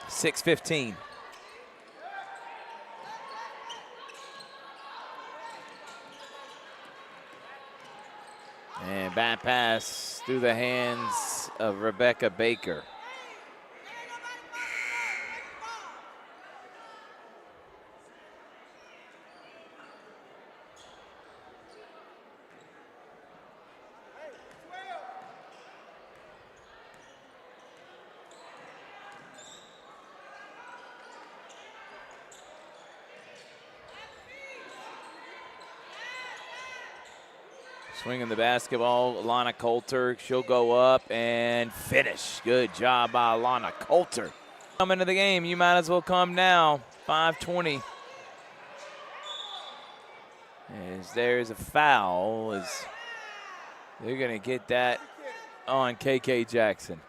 6:15. And back pass through the hands of Rebecca Baker. Swinging the basketball, Alana Coulter. She'll go up and finish. Good job by Alana Coulter. Come into the game, you might as well come now. 5:20. As there's a foul, as they're going to get that on KK Jackson.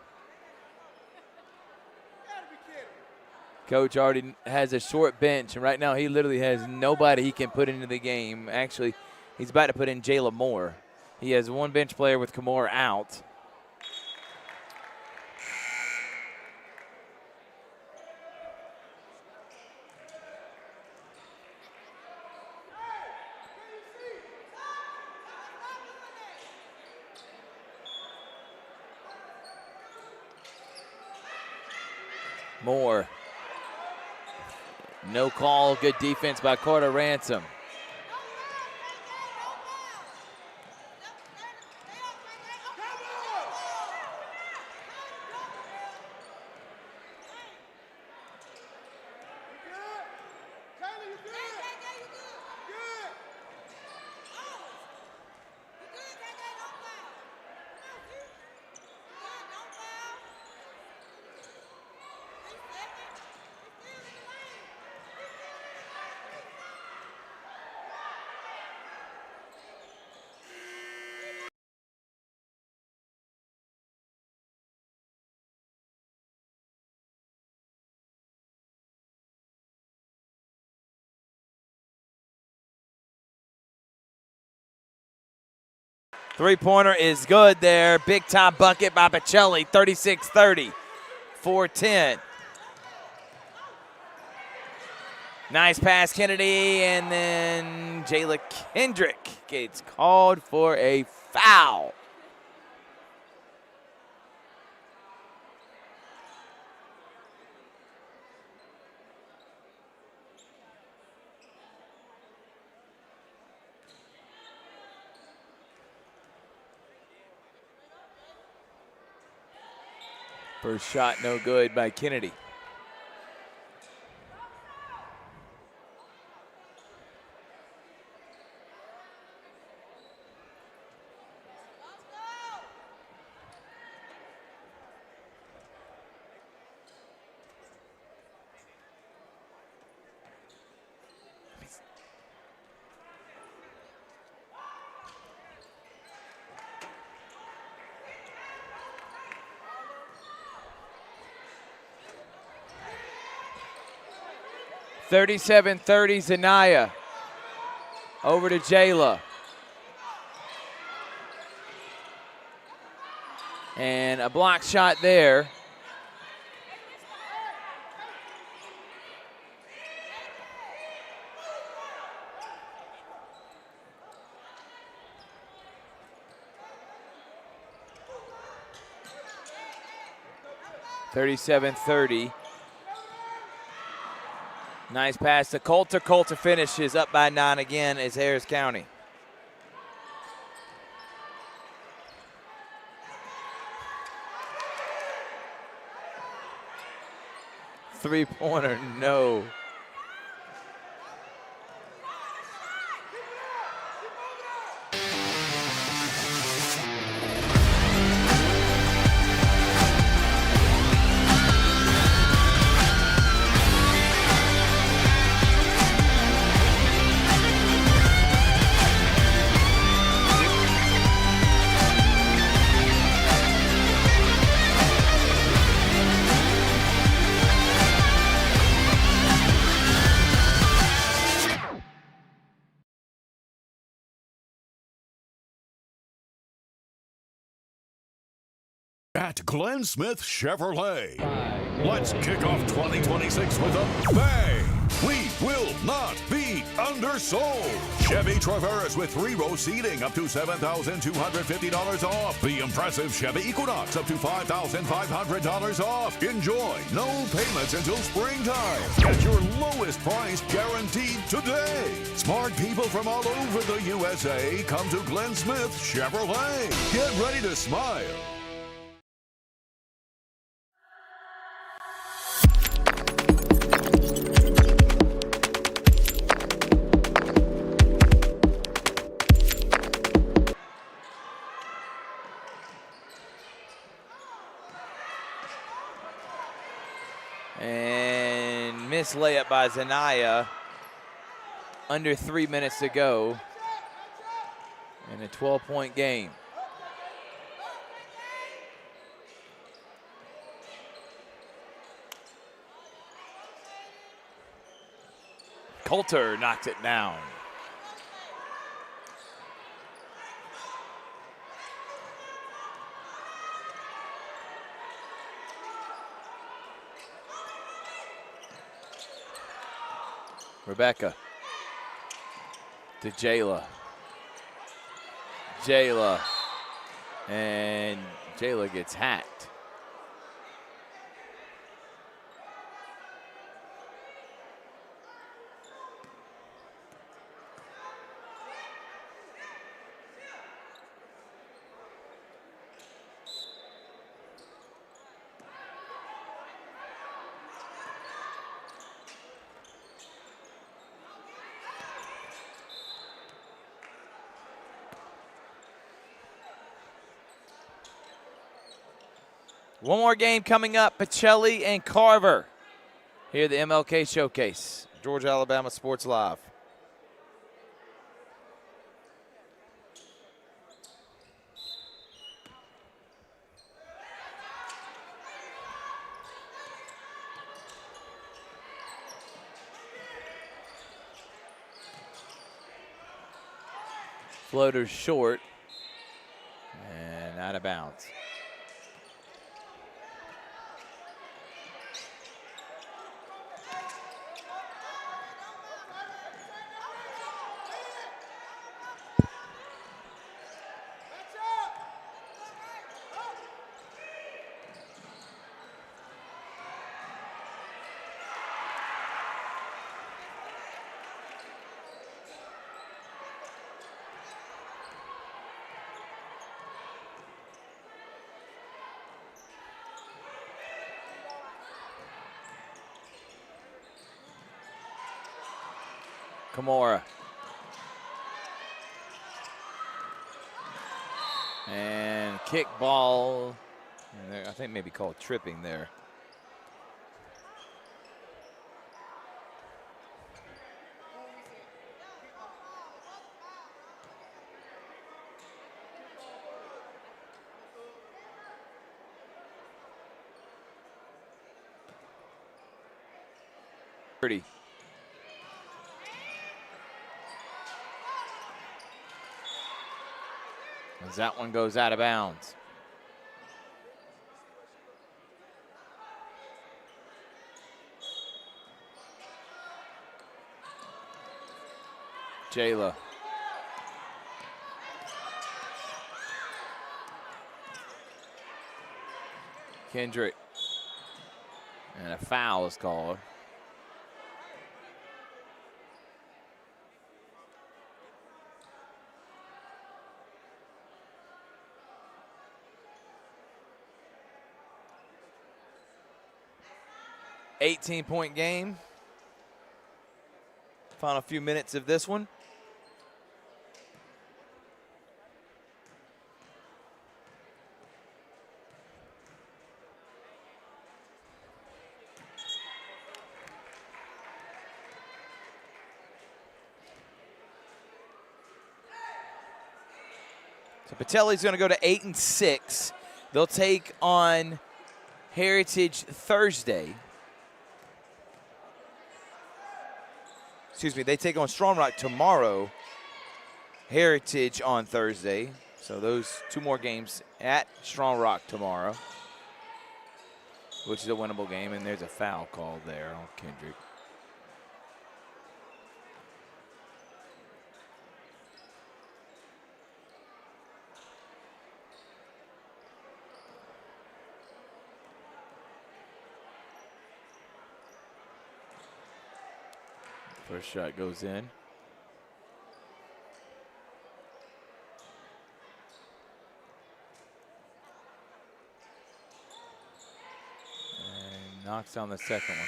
Coach already has a short bench, and right now he literally has nobody he can put into the game. Actually, he's about to put in Jayla Moore. He has one bench player with Kamor out. Moore. No call, good defense by Carter Ransom. Three-pointer is good there. Big-time bucket by Pachelli, 36-30, 4-10. Nice pass, Kennedy, and then Jayla Kendrick gets called for a foul. First shot no good by Kennedy. (37-30) Zanaya. Over to Jayla. And a block shot there. (37-30). Nice pass to Coulter. Coulter finishes up by 9 again as Harris County. Three-pointer, no. At Glenn Smith Chevrolet. Let's kick off 2026 with a bang. We will not be undersold. Chevy Traverse with 3-row seating up to $7,250 off. The impressive Chevy Equinox up to $5,500 off. Enjoy no payments until springtime. Get your lowest price guaranteed today. Smart people from all over the USA come to Glenn Smith Chevrolet. Get ready to smile. And missed layup by Zanaya. Under 3 minutes to go in a 12-point game. Coulter knocks it down. Rebecca to Jayla. Jayla. And Jayla gets hacked. One more game coming up, Pachelli and Carver. Here at the MLK Showcase, Georgia Alabama Sports Live. Floater short and out of bounds. Kamora. And kick ball. And I think maybe called tripping there. Pretty. As that one goes out of bounds. Jayla. Kendrick. And a foul is called. 18-point game. Final few minutes of this one. So Pachelli's going to go to 8-6. They'll take on Heritage Thursday. Excuse me, they take on Strong Rock tomorrow. Heritage on Thursday. So those 2 more games at Strong Rock tomorrow, which is a winnable game, and there's a foul called there on Kendrick. First shot goes in. And knocks down the second one.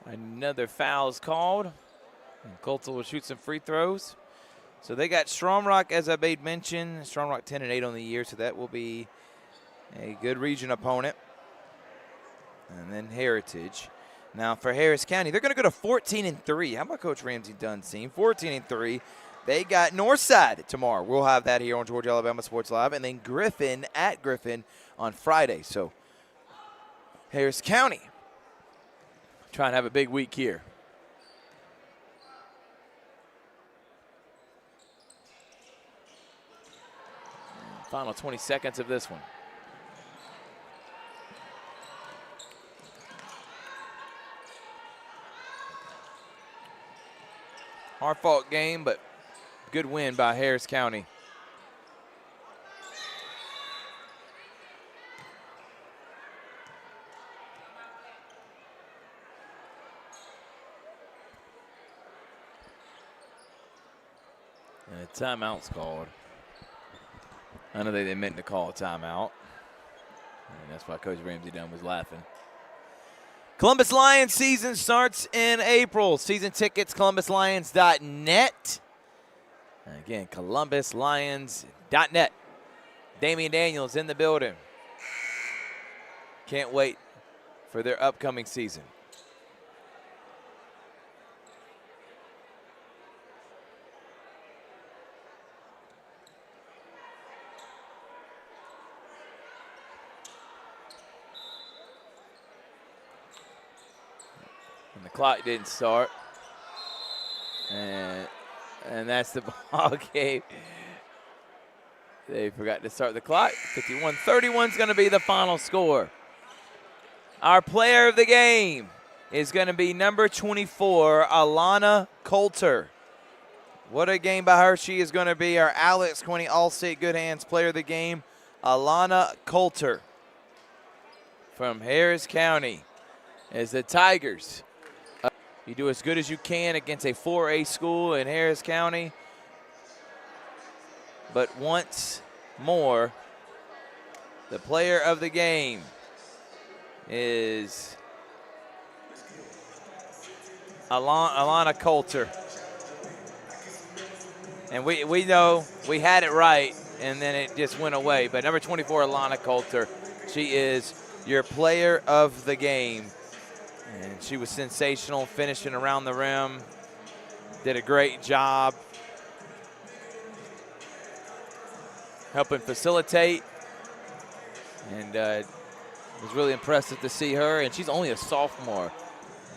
Another foul's called. And Coulter will shoot some free throws. So they got Strong Rock, as I made mention. Strong Rock 10-8 on the year, so that will be a good region opponent. And then Heritage. Now for Harris County, they're going to go to 14-3. How about Coach Ramsey Dunn's team? 14-3. They got Northside tomorrow. We'll have that here on Georgia Alabama Sports Live. And then Griffin at Griffin on Friday. So Harris County trying to have a big week here. Final 20 seconds of this one. Hard-fought game, but good win by Harris County. And a timeout's called. I know they meant to call a timeout. And that's why Coach Ramsey Dunn was laughing. Columbus Lions season starts in April. Season tickets, columbuslions.net. And again, columbuslions.net. Damian Daniels in the building. Can't wait for their upcoming season. And the clock didn't start. And that's the ball game. They forgot to start the clock. 51-31 is going to be the final score. Our player of the game is going to be number 24, Alana Coulter. What a game by her. She is going to be our Alex Quinney All-State Good Hands player of the game, Alana Coulter from Harris County. As the Tigers, you do as good as you can against a 4A school in Harris County. But once more, the player of the game is Alana Coulter. And we know we had it right, and then it just went away. But number 24, Alana Coulter, she is your player of the game. And she was sensational, finishing around the rim. Did a great job helping facilitate. And it was really impressive to see her. And she's only a sophomore,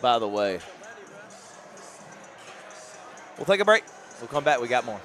by the way. We'll take a break. We'll come back. We got more.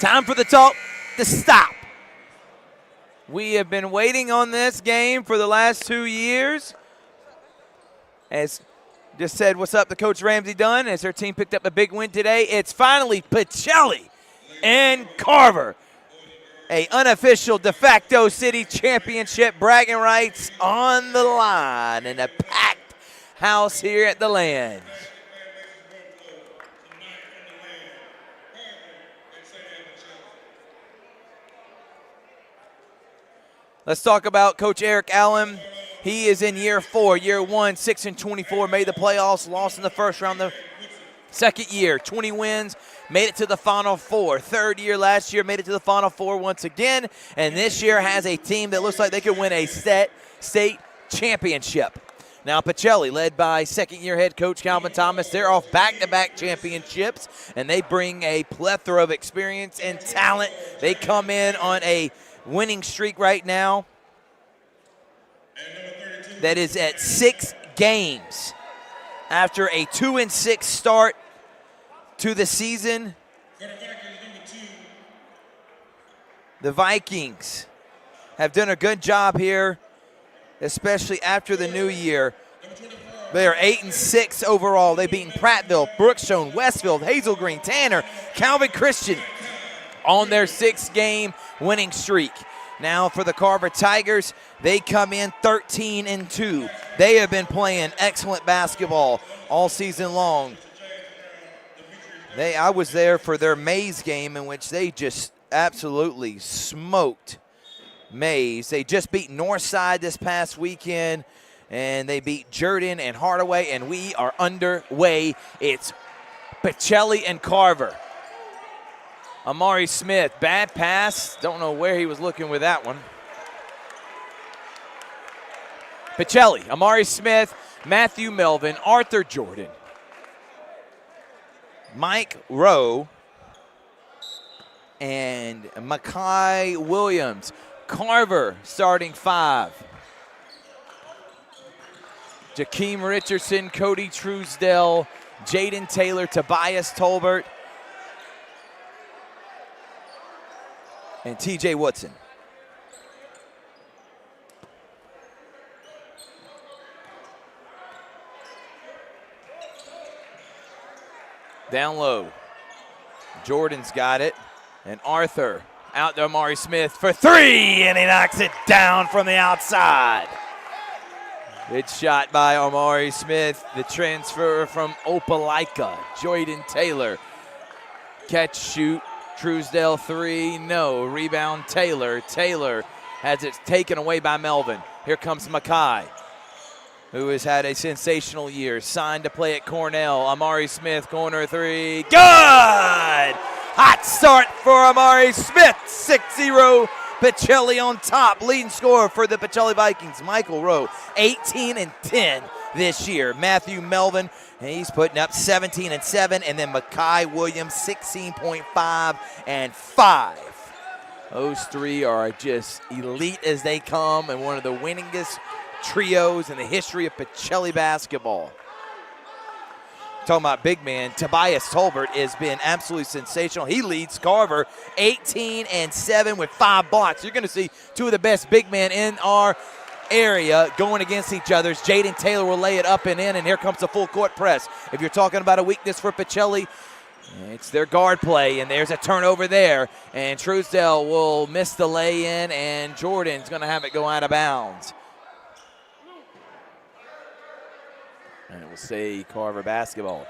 Time for the talk to stop. We have been waiting on this game for the last 2 years. As just said, what's up to Coach Ramsey Dunn as their team picked up a big win today. It's finally Pachelli and Carver. A unofficial de facto city championship, bragging rights on the line in a packed house here at the Land. Let's talk about Coach Eric Allen. He is in year 4. Year 1, 6-24, made the playoffs, lost in the first round. The second year, 20 wins, made it to the Final Four. Third year last year, made it to the Final Four once again. And this year has a team that looks like they could win a state championship. Now Pachelli, led by second-year head coach Calvin Thomas, they're off back-to-back championships, and they bring a plethora of experience and talent. They come in on a winning streak right now that is at 6 games after a 2-6 start to the season. The Vikings have done a good job here, especially after the new year. They are 8-6 overall. They've beaten Prattville, Brookstone, Westfield, Hazel Green, Tanner, Calvin Christian on their 6-game winning streak. Now for the Carver Tigers, they come in 13-2. They have been playing excellent basketball all season long. I was there for their Mays game in which they just absolutely smoked Mays. They just beat Northside this past weekend, and they beat Jordan and Hardaway, and we are underway. It's Pachelli and Carver. Amari Smith, bad pass. Don't know where he was looking with that one. Pachelli, Amari Smith, Matthew Melvin, Arthur Jordan, Mike Rowe, and Makai Williams. Carver starting 5. Jakeem Richardson, Cody Truesdell, Jaden Taylor, Tobias Tolbert, and TJ Woodson. Down low. Jordan's got it. And Arthur out to Amari Smith for 3, and he knocks it down from the outside. Good shot by Amari Smith. The transfer from Opelika. Jordan Taylor. Catch, shoot. Truesdell 3, no. Rebound Taylor. Taylor has it taken away by Melvin. Here comes Makai, who has had a sensational year. Signed to play at Cornell. Amari Smith, corner 3. Good! Hot start for Amari Smith. 6-0. Pachelli on top. Leading scorer for the Pachelli Vikings. Michael Rowe, 18-10 this year. Matthew Melvin, he's putting up 17-7. And then Makai Williams, 16.5 and 5. Those 3 are just elite as they come, and one of the winningest trios in the history of Pachelli basketball. Talking about big man, Tobias Tolbert has been absolutely sensational. He leads Carver 18-7 with 5 blocks. You're going to see 2 of the best big men in our area going against each other. Jaden Taylor will lay it up and in, and here comes the full court press. If you're talking about a weakness for Pachelli, it's their guard play, and there's a turnover there. And Truesdell will miss the lay-in, and Jordan's going to have it go out of bounds. And it will say Carver basketball.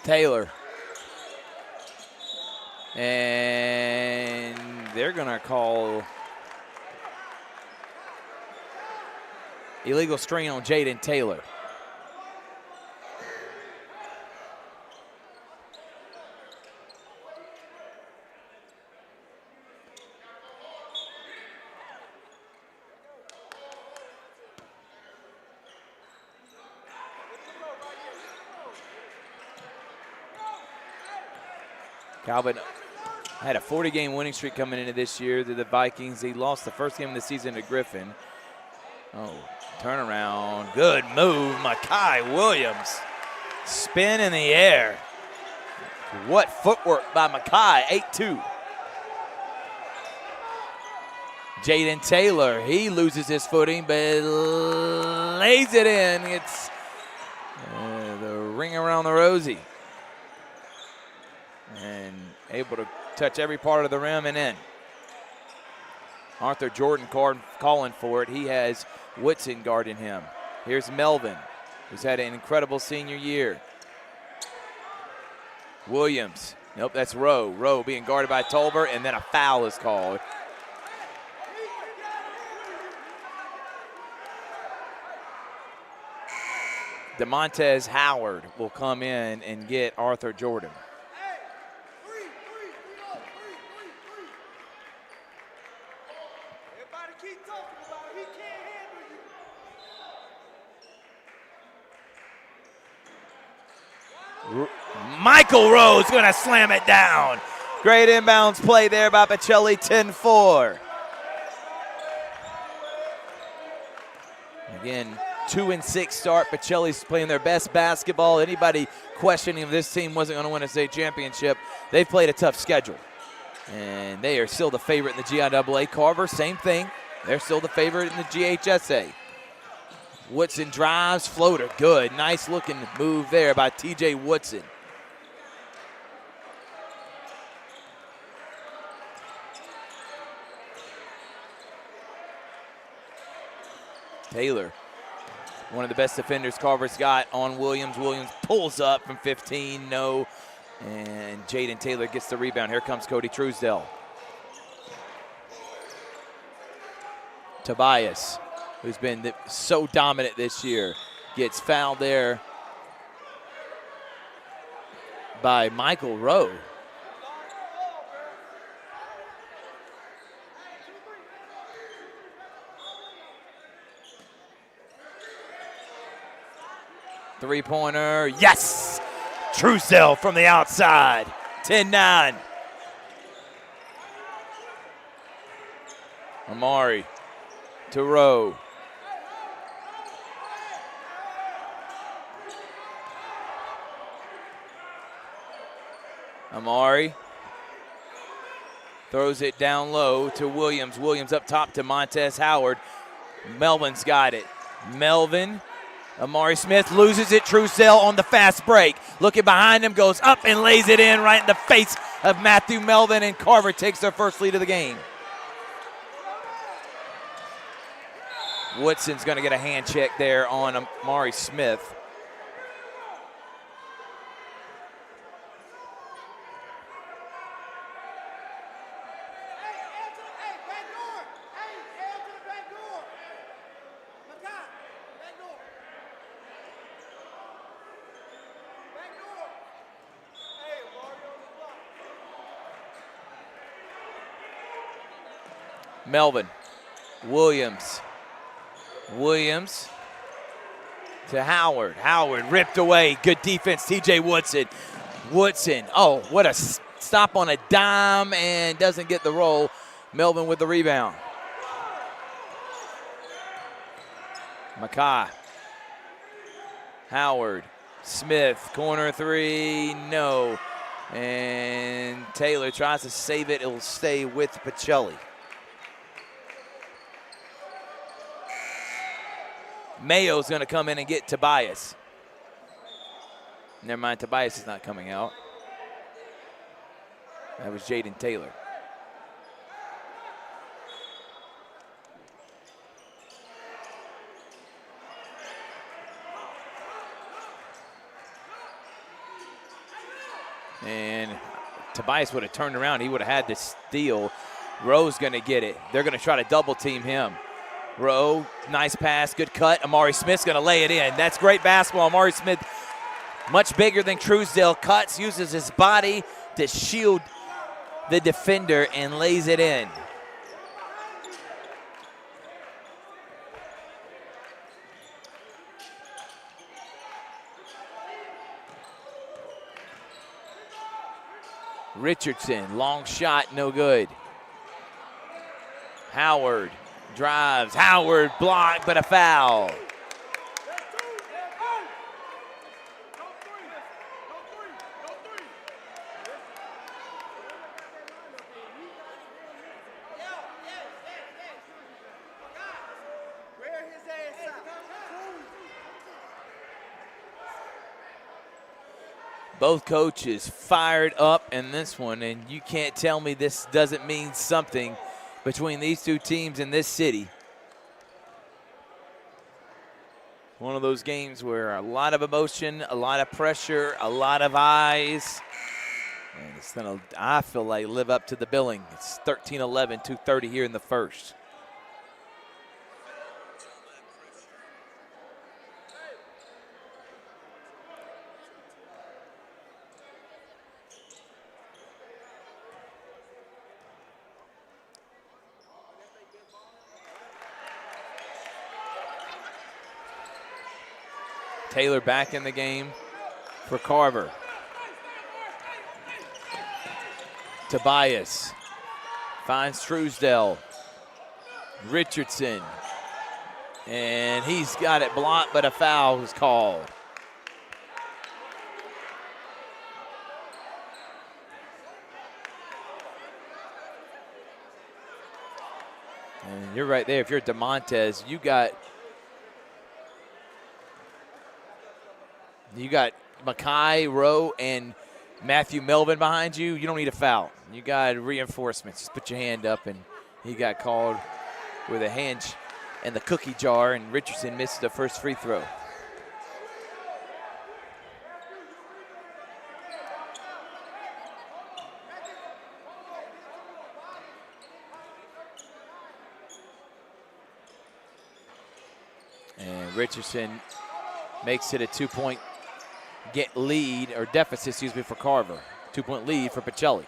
Taylor. And they're going to call illegal strain on Jaden Taylor. Calvin had a 40-game winning streak coming into this year to the Vikings. He lost the first game of the season to Griffin. Oh, turnaround. Good move, Makai Williams. Spin in the air. What footwork by Makai, 8-2. Jaden Taylor, he loses his footing, but lays it in. It's the ring around the rosy. And able to touch every part of the rim and in. Arthur Jordan calling for it. He has Woodson guarding him. Here's Melvin, who's had an incredible senior year. Williams, nope, that's Rowe. Rowe being guarded by Tolbert, and then a foul is called. DeMontez Howard will come in and get Arthur Jordan. Michael Rowe's going to slam it down. Great inbounds play there by Pachelli, 10-4. Again, 2-6 start. Pachelli's playing their best basketball. Anybody questioning if this team wasn't going to win a state championship, they've played a tough schedule. And they are still the favorite in the GIAA. Carver, same thing. They're still the favorite in the GHSA. Woodson drives, floater, good. Nice looking move there by TJ Woodson. Taylor, one of the best defenders Carver's got on Williams. Williams pulls up from 15, no. And Jaden Taylor gets the rebound. Here comes Cody Truesdell. Tobias, who's been so dominant this year, gets fouled there by Michael Rowe. Three-pointer, yes! Truesdell from the outside, 10-9. Amari to Rowe. Amari throws it down low to Williams. Williams up top to Montez Howard. Melvin's got it. Melvin, Amari Smith loses it. Truesdell on the fast break. Looking behind him, goes up and lays it in right in the face of Matthew Melvin, and Carver takes their first lead of the game. Woodson's going to get a hand check there on Amari Smith. Melvin, Williams to Howard. Howard ripped away. Good defense, TJ Woodson. Woodson, oh, what a stop on a dime and doesn't get the roll. Melvin with the rebound. Makai. Howard. Smith, corner three, no. And Taylor tries to save it. It'll stay with Pachelli. Mayo's going to come in and get Tobias. Never mind, Tobias is not coming out. That was Jaden Taylor. And Tobias would have turned around. He would have had to steal. Rowe's going to get it. They're going to try to double team him. Rowe, nice pass, good cut. Amari Smith's going to lay it in. That's great basketball. Amari Smith, much bigger than Truesdell, cuts, uses his body to shield the defender and lays it in. Richardson, long shot, no good. Howard drives. Howard blocked, but a foul. Both coaches fired up in this one, and you can't tell me this doesn't mean something between these two teams in this city. One of those games where a lot of emotion, a lot of pressure, a lot of eyes. And it's going to, I feel like, live up to the billing. It's 13-11, 2:30 here in the first. Taylor back in the game for Carver. Tobias finds Truesdell. Richardson. And he's got it blocked, but a foul was called. And you're right there. If you're DeMontes, you got Mackay, Rowe, and Matthew Melvin behind you. You don't need a foul. You got reinforcements. Just put your hand up, and he got called with a hand in the cookie jar, and Richardson missed the first free throw. And Richardson makes it a 2-point lead, or deficit, excuse me, for Carver. 2-point lead for Pachelli.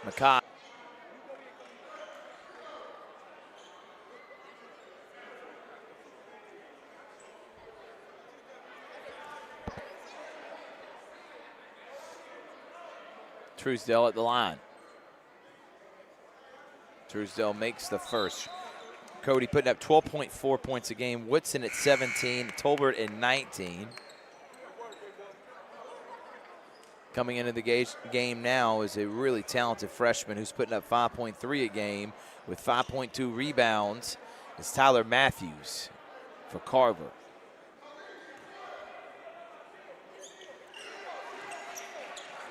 Mackay. Truesdell at the line. Truesdell makes the first. Cody putting up 12.4 points a game. Woodson at 17. Tolbert at 19. Coming into the game now is a really talented freshman who's putting up 5.3 a game with 5.2 rebounds. It's Tyler Matthews for Carver.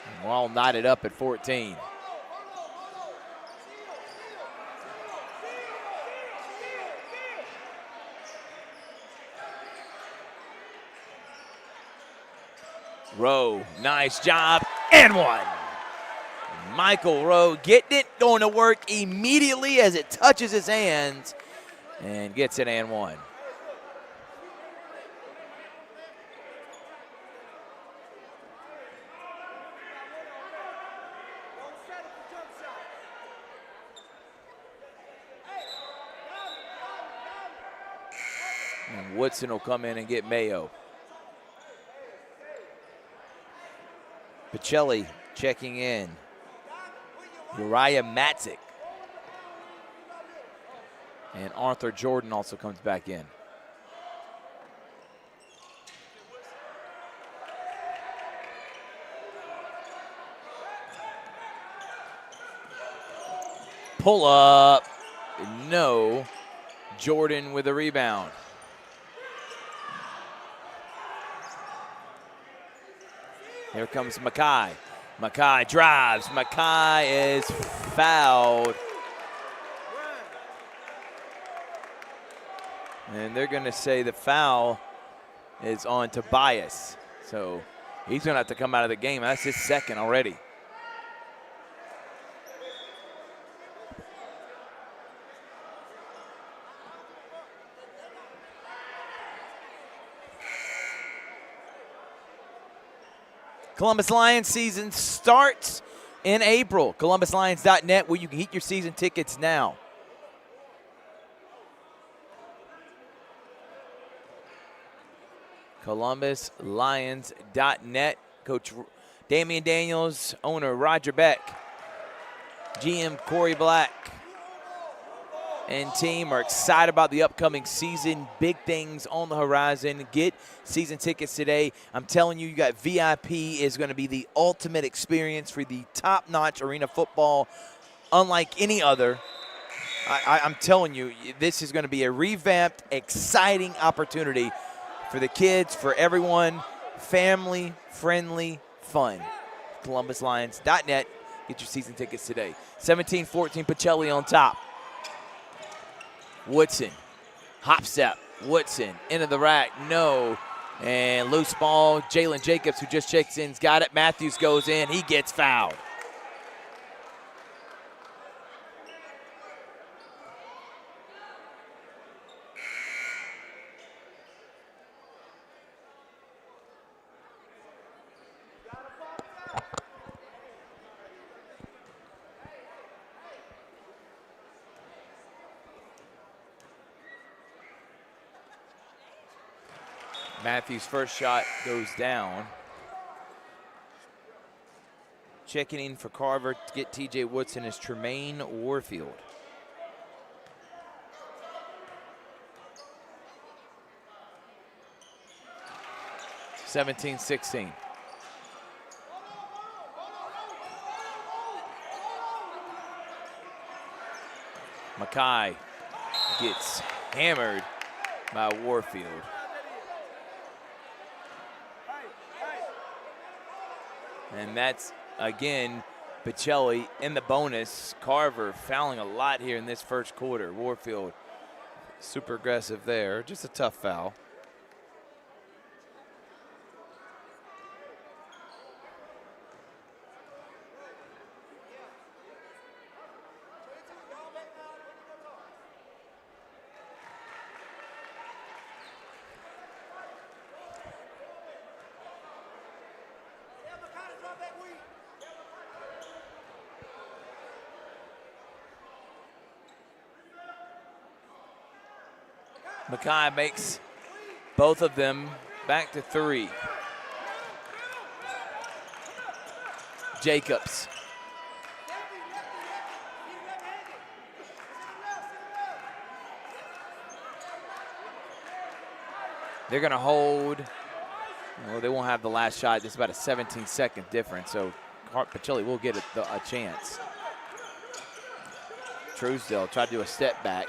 And we're all knotted up at 14. Rowe, nice job, and one. Michael Rowe getting it, going to work immediately as it touches his hands, and gets it and one. And Woodson will come in and get Mayo. Pachelli checking in. Uriah Matzik. And Arthur Jordan also comes back in. Pull up. No. Jordan with a rebound. Here comes Mackay. Mackay drives. Mackay is fouled. And they're going to say the foul is on Tobias. So he's going to have to come out of the game. That's his second already. Columbus Lions season starts in April. ColumbusLions.net, where you can get your season tickets now. ColumbusLions.net. Coach Damian Daniels, owner Roger Beck, GM Corey Black, and team are excited about the upcoming season. Big things on the horizon. Get season tickets today. I'm telling you, you got VIP is going to be the ultimate experience for the top-notch arena football, unlike any other. I'm telling you, this is going to be a revamped, exciting opportunity for the kids, for everyone, family-friendly fun. ColumbusLions.net. Get your season tickets today. 17-14, Pachelli on top. Woodson, hop step, Woodson, into the rack, no. And loose ball, Jalen Jacobs, who just checks in, got it. Matthews goes in, he gets fouled. Matthews' first shot goes down. Checking in for Carver to get TJ Woodson is Tremaine Warfield. (17-16). Mackay gets hammered by Warfield. And that's, again, Pachelli in the bonus. Carver fouling a lot here in this first quarter. Warfield super aggressive there. Just a tough foul. Mackay makes both of them back to three. Jacobs. They're going to hold. Well, they won't have the last shot. It's about a 17-second difference, so Pachelli will get a chance. Truesdale tried to do a step back.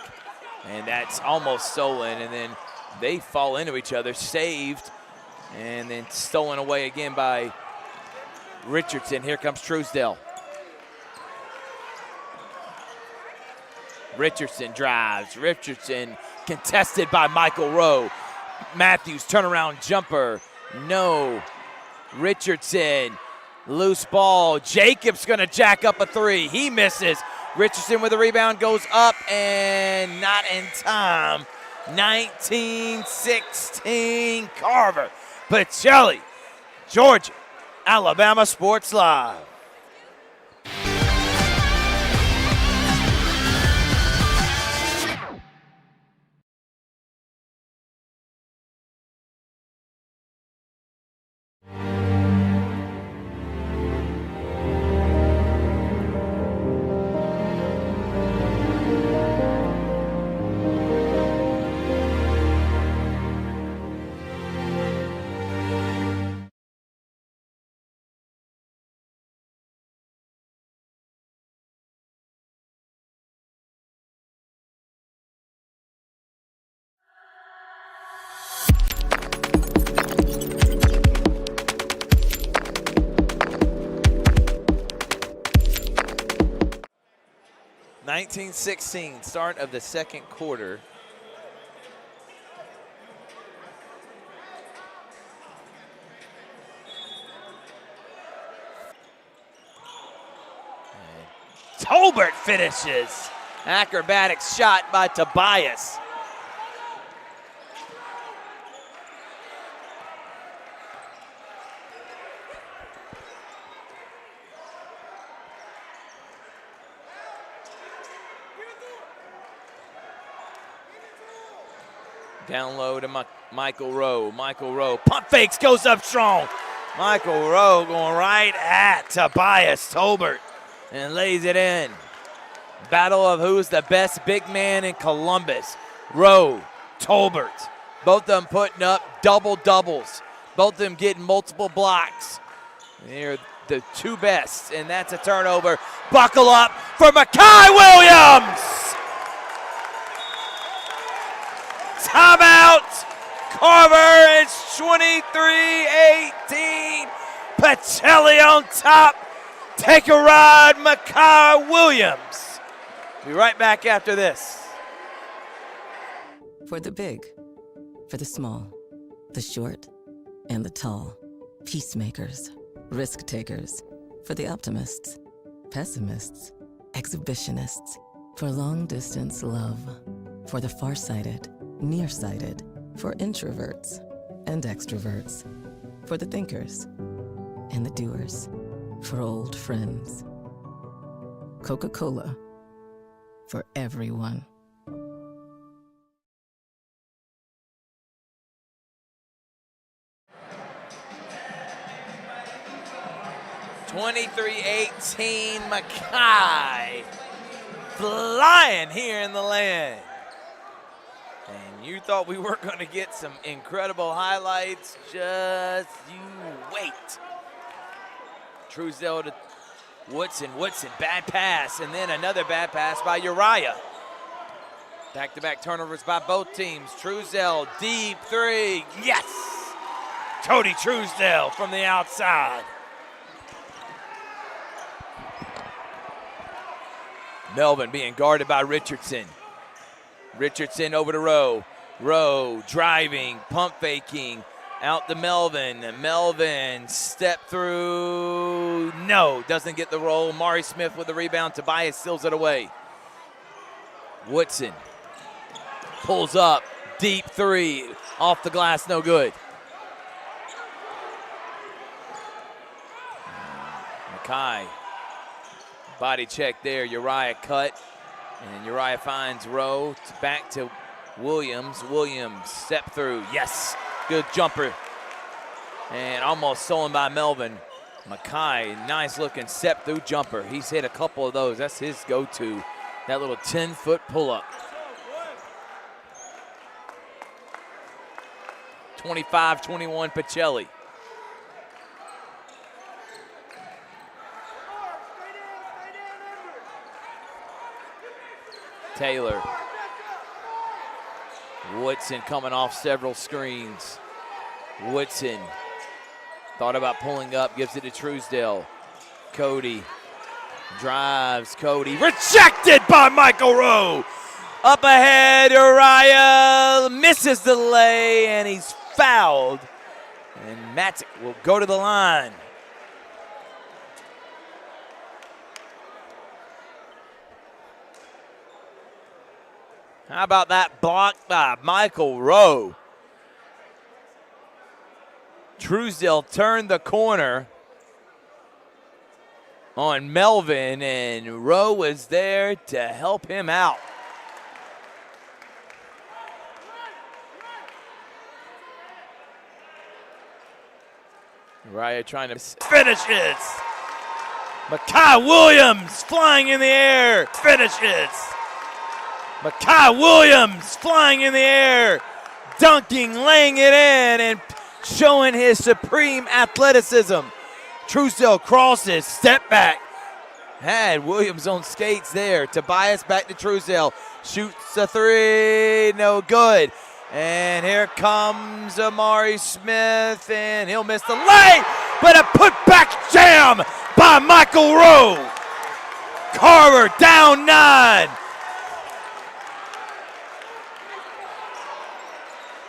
And that's almost stolen, and then they fall into each other, saved, and then stolen away again by Richardson. Here comes Truesdale. Richardson drives. Richardson contested by Michael Rowe. Matthews turnaround jumper. No. Richardson, loose ball. Jacobs gonna jack up a three. He misses. Richardson with a rebound, goes up and not in time. 19-16, Carver. Pachelli, Georgia, Alabama Sports Live. (19-16), start of the second quarter. Tolbert finishes. Acrobatic shot by Tobias. Down low to Michael Rowe. Michael Rowe pump fakes, goes up strong. Michael Rowe going right at Tobias Tolbert and lays it in. Battle of who's the best big man in Columbus. Rowe, Tolbert, both of them putting up double doubles. Both of them getting multiple blocks. They're the two best, and that's a turnover. Buckle up for Makai Williams. Timeout. Carver, it's 23-18. Pachelli on top. Take a ride, Makai Williams. Be right back after this. For the big, for the small, the short, and the tall. Peacemakers, risk takers. For the optimists, pessimists, exhibitionists. For long distance love. For the farsighted, nearsighted. For introverts and extroverts. For the thinkers and the doers. For old friends. Coca-Cola. For everyone. (23-18) Makai flying here in the land. And you thought we weren't going to get some incredible highlights. Just you wait. Truesdale to Woodson. Woodson, bad pass, and then another bad pass by Uriah. Back-to-back turnovers by both teams. Truesdale, deep three. Yes! Cody Truesdale from the outside. Melvin being guarded by Richardson. Richardson over to Rowe. Rowe driving, pump faking, out to Melvin. Melvin step through. No, doesn't get the roll. Mari Smith with the rebound. Tobias seals it away. Woodson pulls up, deep three, off the glass, no good. Makai. Body check there, Uriah cut, and Uriah finds Rowe, back to Williams. Williams, step through, yes, good jumper. And almost stolen by Melvin. Makai, nice looking step through jumper. He's hit a couple of those, that's his go-to, that little 10-foot pull-up. 25-21 Pachelli. Taylor. Woodson coming off several screens. Woodson thought about pulling up, gives it to Truesdale. Cody drives, Cody rejected by Michael Rowe. Up ahead, Uriah misses the lay, and he's fouled. And Matic will go to the line. How about that block by Michael Rowe? Truesdale turned the corner on Melvin, and Rowe was there to help him out. Uriah trying to finishes. Makai Williams flying in the air, finishes. Makai Williams flying in the air, dunking, laying it in, and showing his supreme athleticism. Truesdale crosses, step back. Had Williams on skates there. Tobias back to Truesdale. Shoots a three, no good. And here comes Amari Smith, and he'll miss the lay, but a putback jam by Michael Rowe. Carver down 9.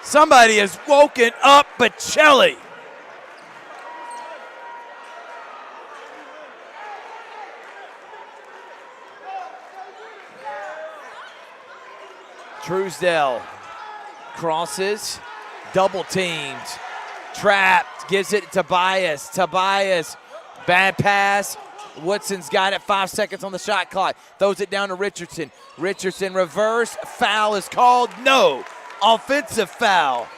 Somebody has woken up Pachelli. Truesdale crosses, double teamed, trapped, gives it to Tobias. Tobias, bad pass. Woodson's got it, 5 seconds on the shot clock. Throws it down to Richardson. Richardson reverse, foul is called, no. offensive foul.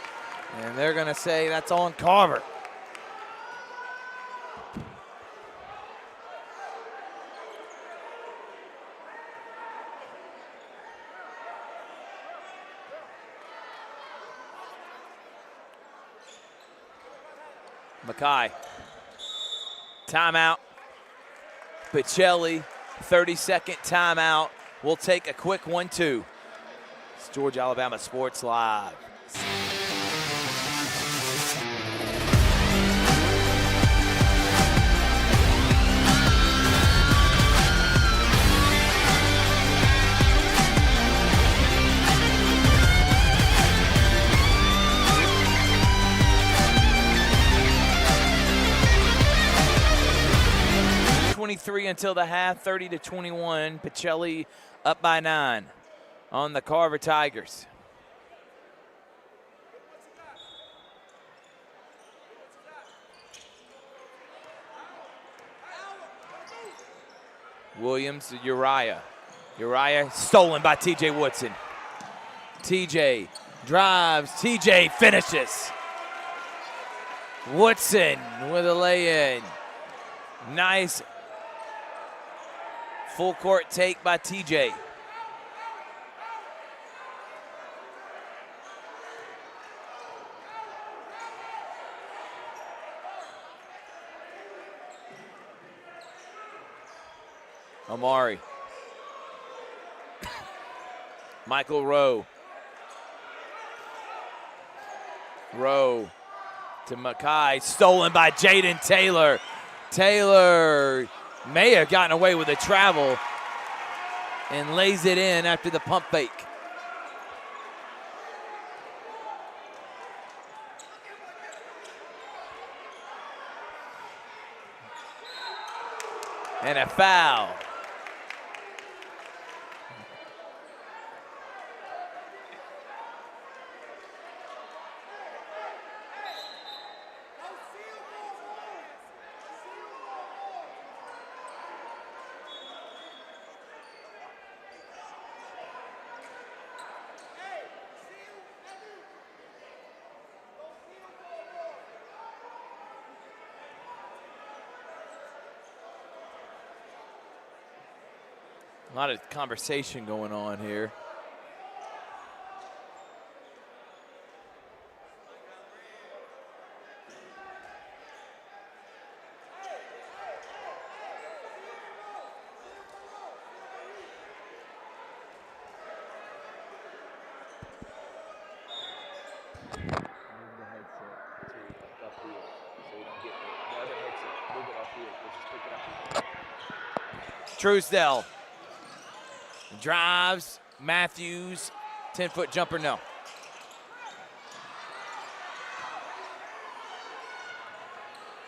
And they're going to say that's on Carver. Mackay. Timeout. Pachelli, 30-second timeout. We'll take a quick 1-2. It's Georgia Alabama Sports Live. Until the half, 30-21. Pachelli up by 9 on the Carver Tigers. Williams to Uriah. Uriah stolen by TJ Woodson. TJ drives, TJ finishes. Woodson with a lay-in. Nice full court take by TJ. Amari. Michael Rowe. Rowe to Mackay, stolen by Jaden Taylor. Taylor may have gotten away with a travel and lays it in after the pump fake. And a foul. A lot of conversation going on here. Truesdale drives, Matthews, 10-foot jumper, no.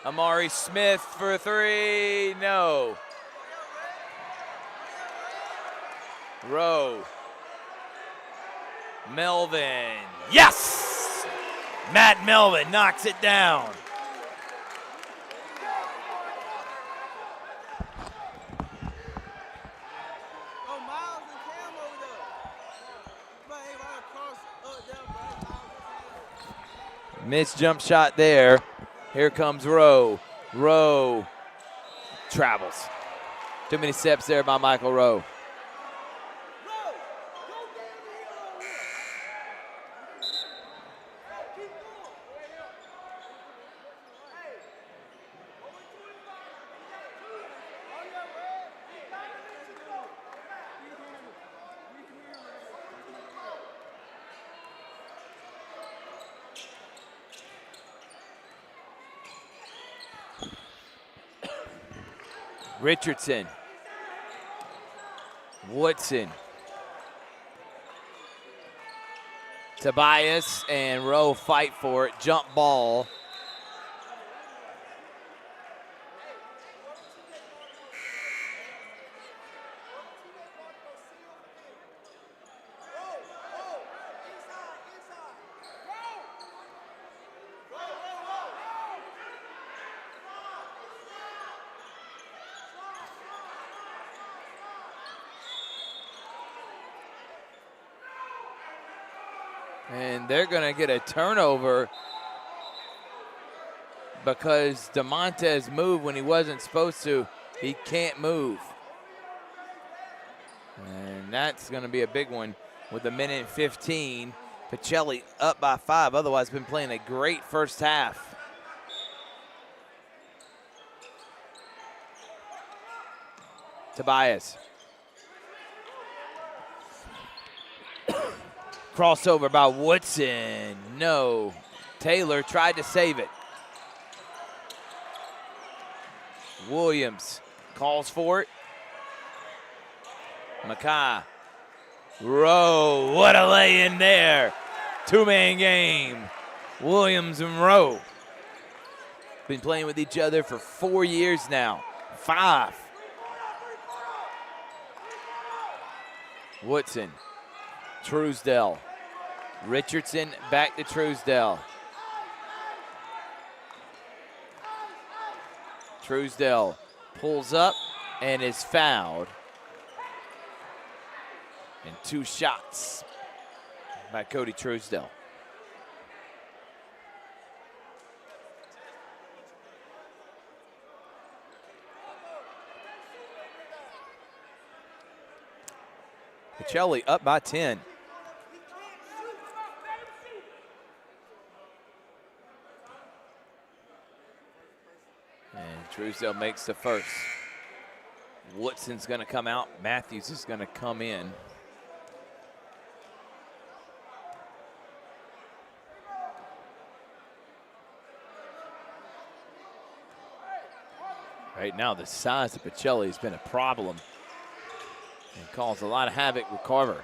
Amari Smith for three, no. Rowe. Melvin, yes! Matt Melvin knocks it down. Missed jump shot there. Here comes Rowe. Rowe travels. Too many steps there by Michael Rowe. Richardson, Woodson, Tobias and Rowe fight for it. Jump ball. And they're going to get a turnover because DeMontez moved when he wasn't supposed to. He can't move. And that's going to be a big one with a minute and 15. Pachelli up by 5. Otherwise, been playing a great first half. Tobias. Crossover by Woodson. No. Taylor tried to save it. Williams calls for it. Mackay. Rowe, what a lay in there. Two-man game. Williams and Rowe. Been playing with each other for 4 years now. 5. Woodson. Truesdell. Richardson back to Truesdell. Truesdell pulls up and is fouled. And 2 shots by Cody Truesdell. Pachelli up by 10. And Truesdell makes the first. Woodson's going to come out. Matthews is going to come in. Right now, the size of Pachelli has been a problem and caused a lot of havoc with Carver.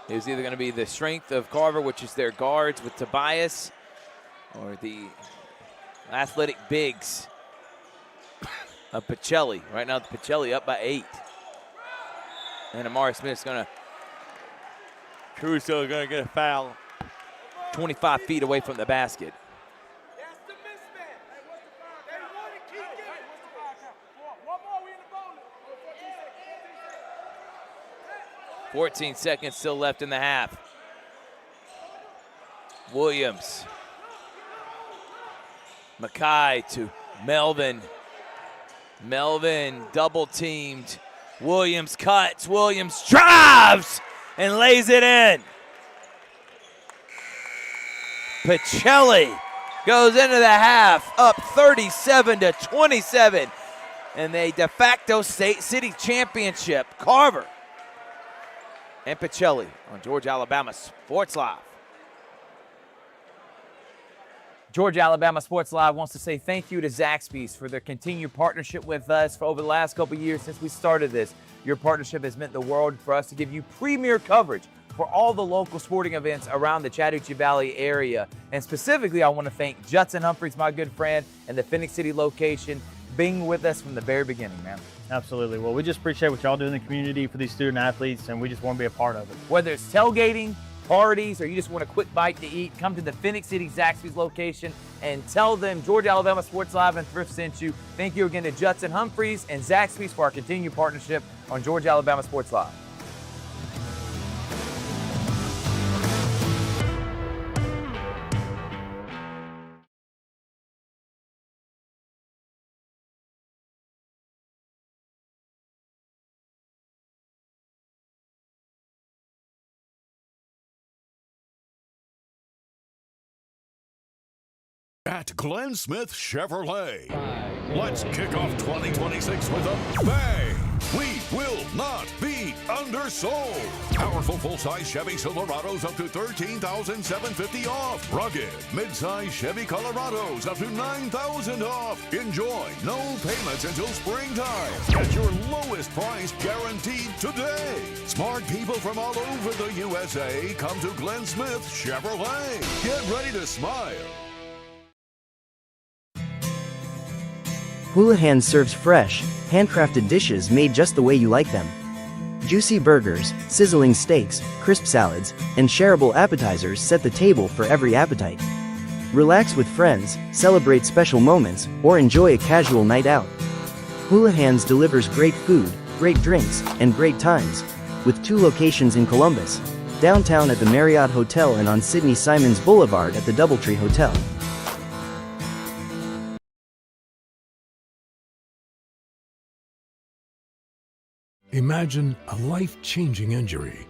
It was either going to be the strength of Carver, which is their guards with Tobias, or the athletic bigs of Pachelli. Right now, Pachelli up by 8. And Amari Smith's going to, Truesdell going to get a foul 25 feet away from the basket. 14 seconds still left in the half. Williams. Mackay to Melvin. Melvin double teamed. Williams cuts. Williams drives and lays it in. Pachelli goes into the half up 37-27. And a de facto state city championship. Carver and Pachelli on Georgia Alabama Sports Live. Georgia Alabama Sports Live wants to say thank you to Zaxby's for their continued partnership with us for over the last couple years since we started this. Your partnership has meant the world for us to give you premier coverage for all the local sporting events around the Chattahoochee Valley area. And specifically, I want to thank Judson Humphreys, my good friend, and the Phoenix City location, being with us from the very beginning, man. Absolutely. Well, we just appreciate what y'all do in the community for these student athletes, and we just want to be a part of it. Whether it's tailgating, parties, or you just want a quick bite to eat, come to the Phoenix City Zaxby's location and tell them Georgia Alabama Sports Live and Thrift sent you. Thank you again to Judson Humphreys and Zaxby's for our continued partnership on Georgia Alabama Sports Live. At Glenn Smith Chevrolet. Let's kick off 2026 with a bang. We will not be undersold. Powerful full-size Chevy Silverados up to $13,750 off. Rugged mid-size Chevy Colorados up to $9,000 off. Enjoy no payments until springtime. Get your lowest price guaranteed today. Smart people from all over the USA come to Glenn Smith Chevrolet. Get ready to smile. Houlihan serves fresh, handcrafted dishes made just the way you like them. Juicy burgers, sizzling steaks, crisp salads, and shareable appetizers set the table for every appetite. Relax with friends, celebrate special moments, or enjoy a casual night out. Houlihan's delivers great food, great drinks, and great times, with 2 locations in Columbus. downtown at the Marriott Hotel and on Sidney Simons Boulevard at the Doubletree Hotel. Imagine a life-changing injury.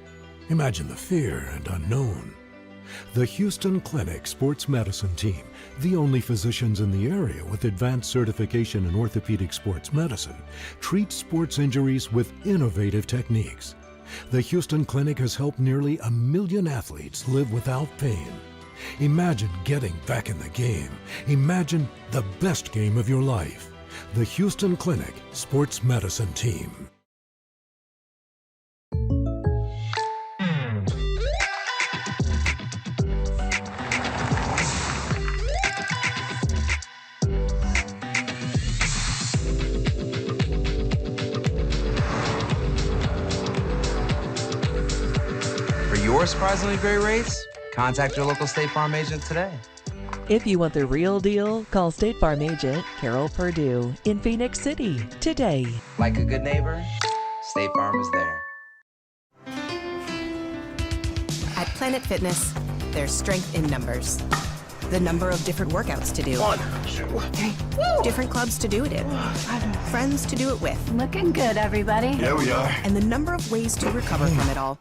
Imagine the fear and unknown. The Houston Clinic Sports Medicine Team, the only physicians in the area with advanced certification in orthopedic sports medicine, treats sports injuries with innovative techniques. The Houston Clinic has helped nearly 1 million athletes live without pain. Imagine getting back in the game. Imagine the best game of your life. The Houston Clinic Sports Medicine Team. Your surprisingly great rates? Contact your local State Farm agent today. If you want the real deal, call State Farm agent Carol Purdue in Phoenix City today. Like a good neighbor, State Farm is there. At Planet Fitness, there's strength in numbers. The number of different workouts to do. 1, 2, 3. Woo! Different clubs to do it in. Friends to do it with. Looking good, everybody. Yeah, we are. And the number of ways to recover from it all.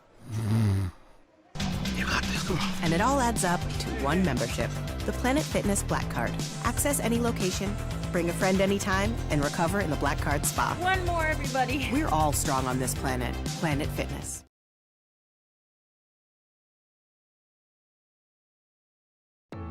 You got this, come on. And it all adds up to one membership, the Planet Fitness Black Card. Access any location, bring a friend anytime, and recover in the Black Card Spa. One more, everybody. We're all strong on this planet, Planet Fitness.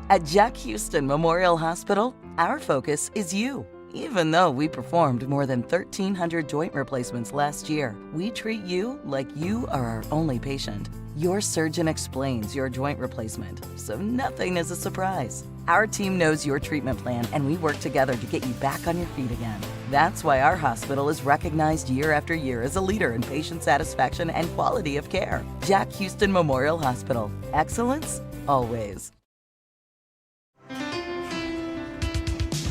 At Jack Houston Memorial Hospital, our focus is you. Even though we performed more than 1,300 joint replacements last year, we treat you like you are our only patient. Your surgeon explains your joint replacement, so nothing is a surprise. Our team knows your treatment plan, and we work together to get you back on your feet again. That's why our hospital is recognized year after year as a leader in patient satisfaction and quality of care. Jack Houston Memorial Hospital. Excellence, always.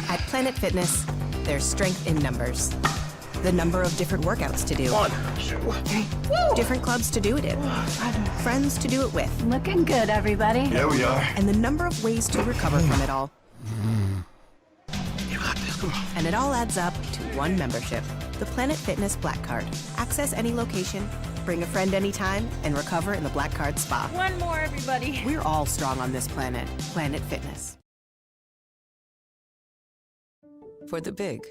At Planet Fitness, there's strength in numbers. The number of different workouts to do. 1, 2, 3. Woo! Different clubs to do it in. Friends to do it with. Looking good, everybody. Yeah, we are. And the number of ways to recover from it all. You got this, come on. And it all adds up to one membership, the Planet Fitness Black Card. Access any location, bring a friend anytime, and recover in the Black Card Spa. One more, everybody. We're all strong on this planet, Planet Fitness. For the big,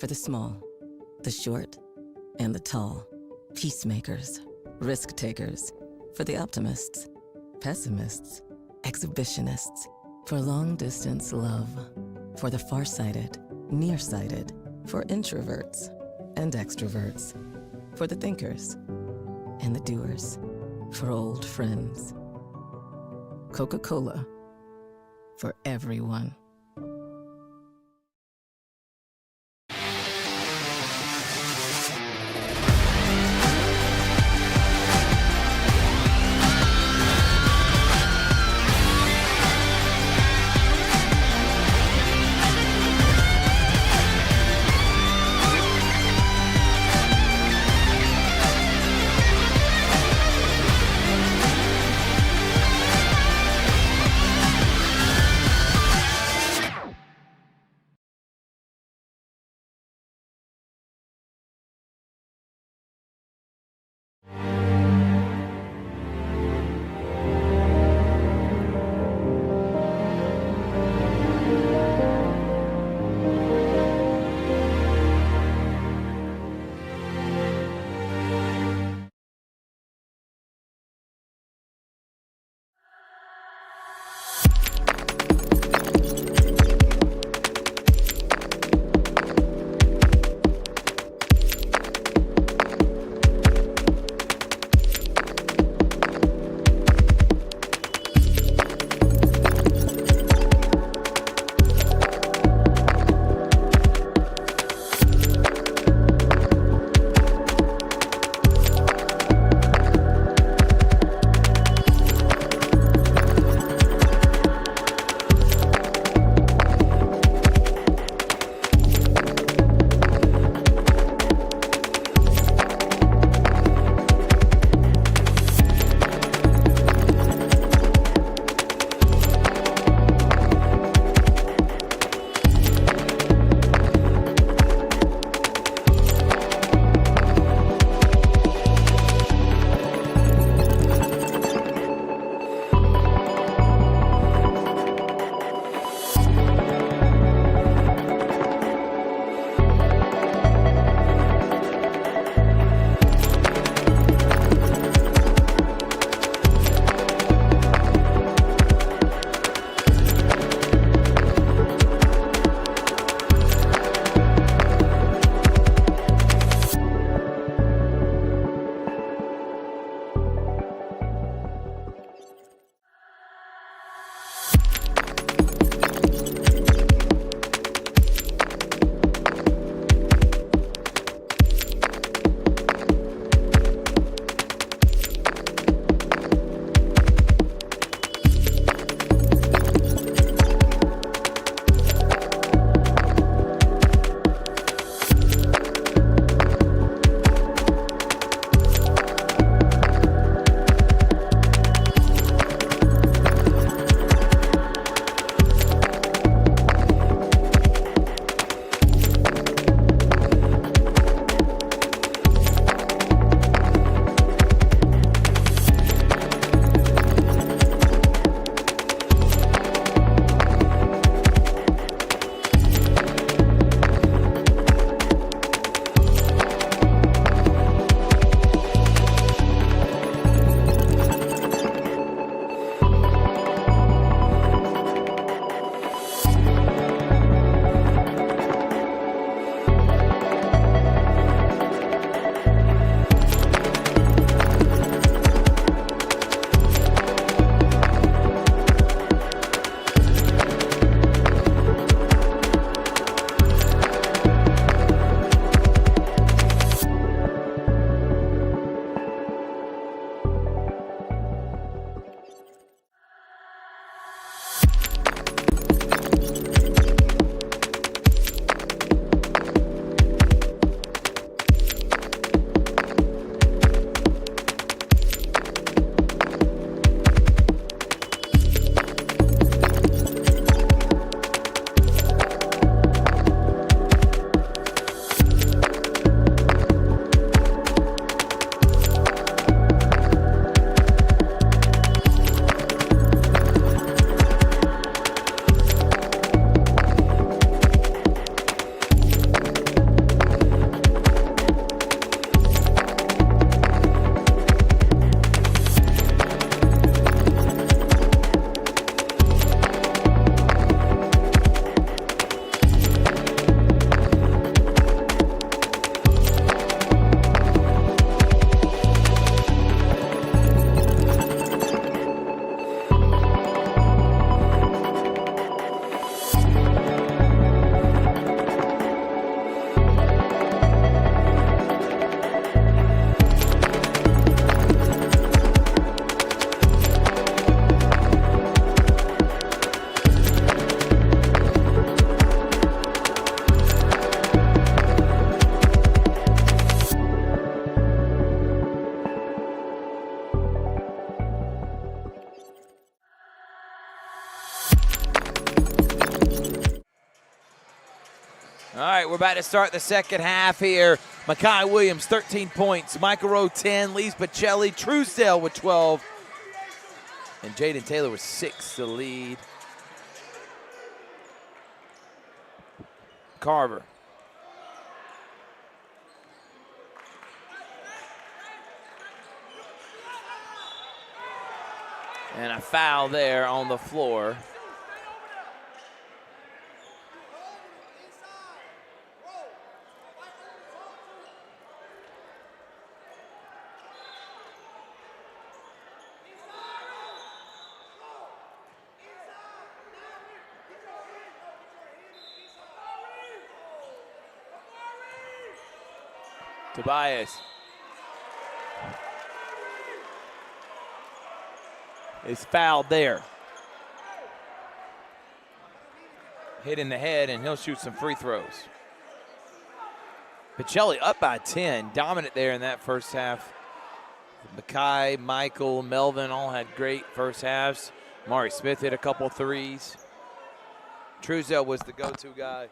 for the small, the short, and the tall. Peacemakers, risk takers. For the optimists, pessimists, exhibitionists. For long distance love. For the farsighted, nearsighted. For introverts and extroverts. For the thinkers and the doers. For old friends. Coca-Cola. For everyone. All right, we're about to start the second half here. Makai Williams, 13 points. Michael Rowe, 10. Lees Pachelli, Truesdale with 12. And Jaden Taylor with 6 to lead. Carver. And a foul there on the floor. Tobias is fouled there. Hit in the head, and he'll shoot some free throws. Pachelli up by 10, dominant there in that first half. Makai, Michael, Melvin all had great first halves. Mari Smith hit a couple threes. Truesdale was the go-to guy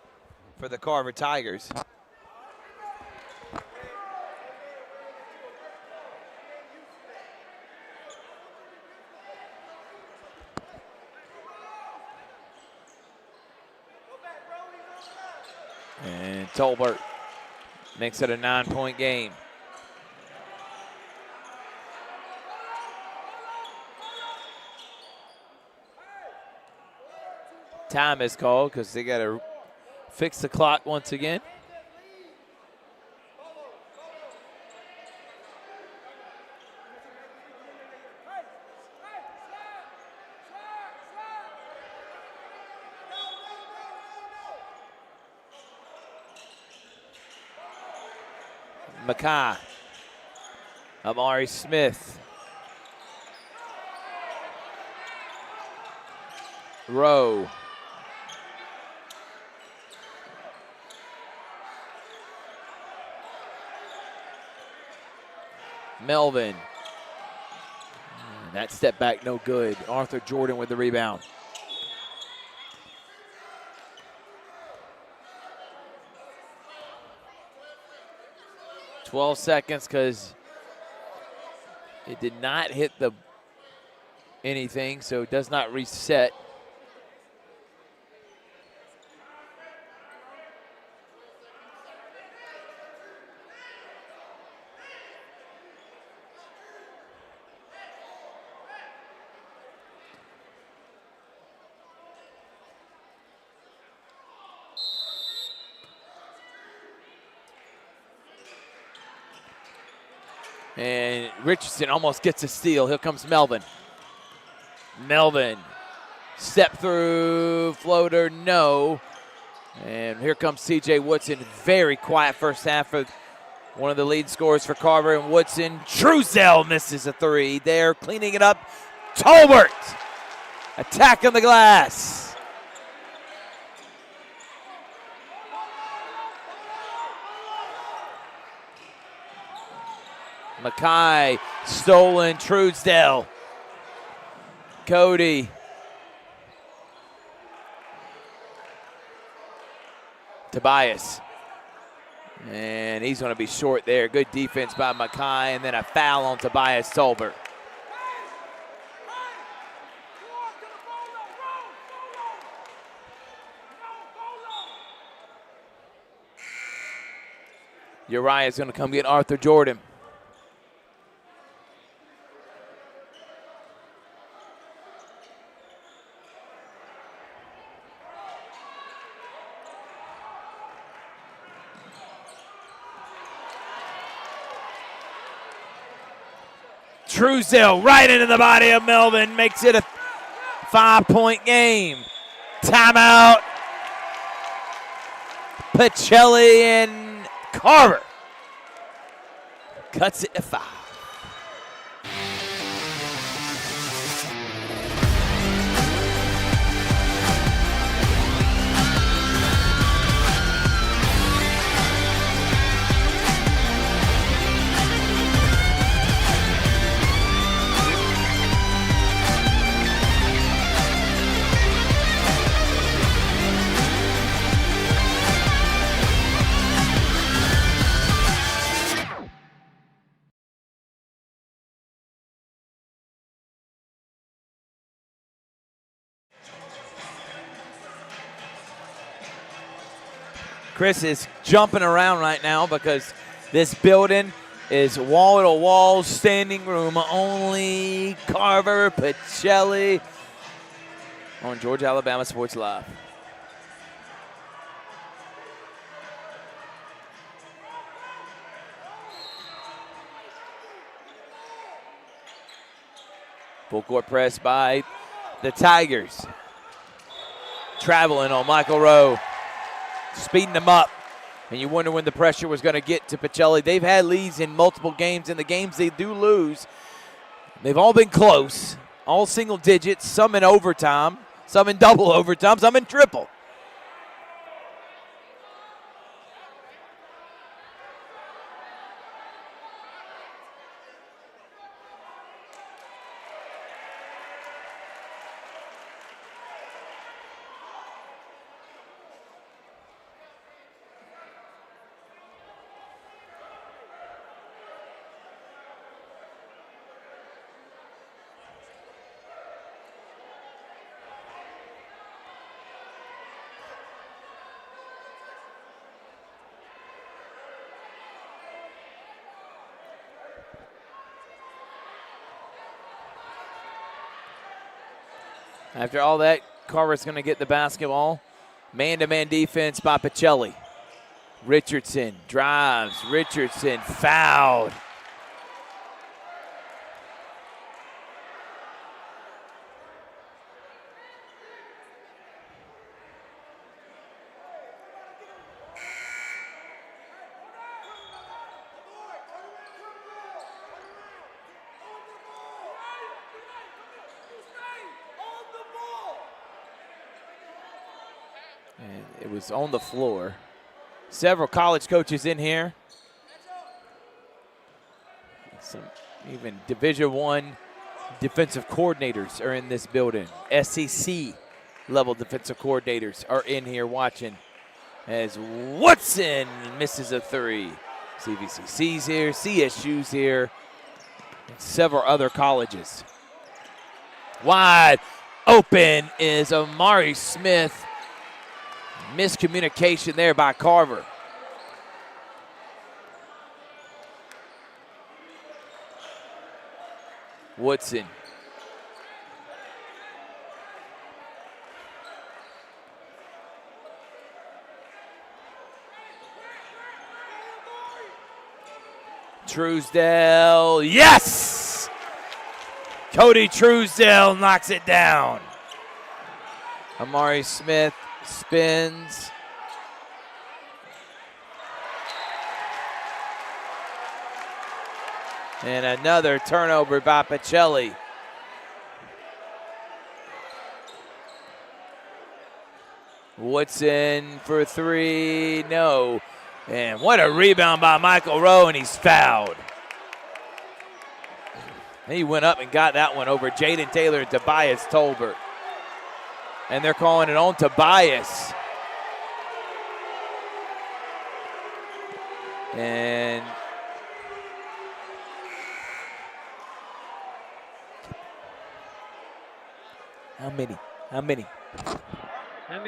for the Carver Tigers. And Tolbert makes it a 9-point game. Time is called because they got to fix the clock once again. Makai, Amari Smith, Rowe, Melvin. That step back no good. Arthur Jordan with the rebound. $12 seconds because it did not hit the anything, so it does not reset. And Richardson almost gets a steal. Here comes Melvin. Melvin, step through, floater, no. And here comes C.J. Woodson. Very quiet first half for one of the lead scorers for Carver. And Woodson, Truesdale misses a three. They're cleaning it up. Tolbert, attack on the glass. Makai, stolen, Truesdale. Cody. Tobias. And he's going to be short there. Good defense by Makai, and then a foul on Tobias Tolbert. Uriah's going to come get Arthur Jordan. Truesdale right into the body of Melvin, makes it a 5-point game. Timeout. Pachelli and Carver cuts it to 5. Chris is jumping around right now because this building is wall-to-wall standing room only. Carver, Pachelli on Georgia Alabama Sports Live. Full court press by the Tigers. Traveling on Michael Rowe, speeding them up. And you wonder when the pressure was going to get to Pachelli. They've had leads in multiple games, and the games they do lose, they've all been close, all single digits, some in overtime, some in double overtime, some in triple. After all that, Carver's going to get the basketball. Man-to-man defense by Pachelli. Richardson drives. Richardson fouled. And it was on the floor. Several college coaches in here. Some even Division I defensive coordinators are in this building. SEC level defensive coordinators are in here watching as Woodson misses a three. CVCC's here, CSU's here, and several other colleges. Wide open is Amari Smith. Miscommunication there by Carver. Woodson. Truesdale, yes! Cody Truesdale knocks it down. Amari Smith spins. And another turnover by Pachelli. Woodson for three, no. And what a rebound by Michael Rowe, and he's fouled. He went up and got that one over Jaden Taylor and Tobias Tolbert. And they're calling it on Tobias. And how many? How many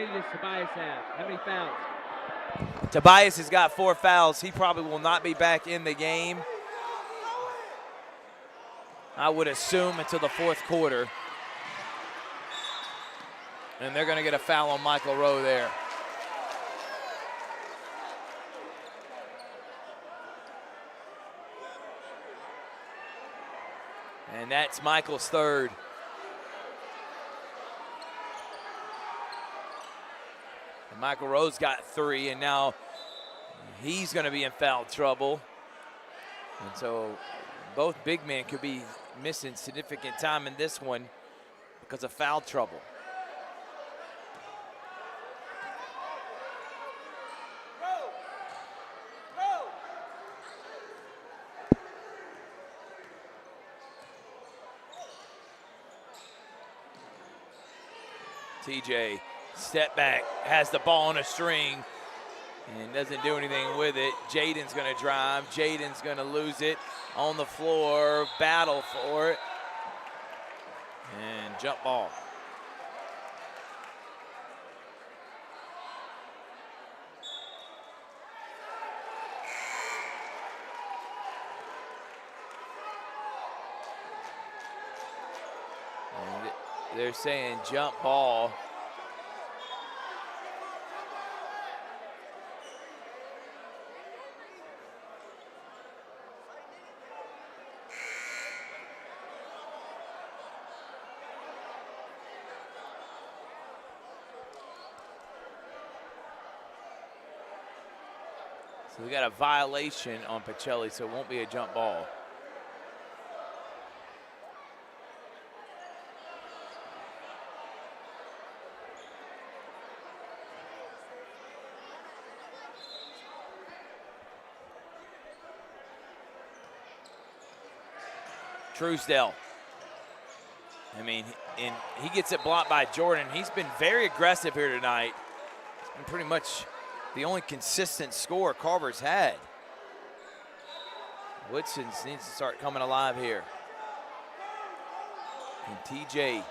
does Tobias have? How many fouls? Tobias has got 4 fouls. He probably will not be back in the game, I would assume, until the fourth quarter. And they're going to get a foul on Michael Rowe there. And that's Michael's third. And Michael Rowe's got 3, and now he's going to be in foul trouble. And so both big men could be missing significant time in this one because of foul trouble. TJ, step back, has the ball on a string and doesn't do anything with it. Jaden's going to drive. Jaden's going to lose it on the floor, battle for it, and jump ball. They're saying jump ball. So we got a violation on Pachelli, so it won't be a jump ball. Truesdale. I mean, and he gets it blocked by Jordan. He's been very aggressive here tonight. It's been pretty much the only consistent score Carver's had. Woodson needs to start coming alive here. And TJ can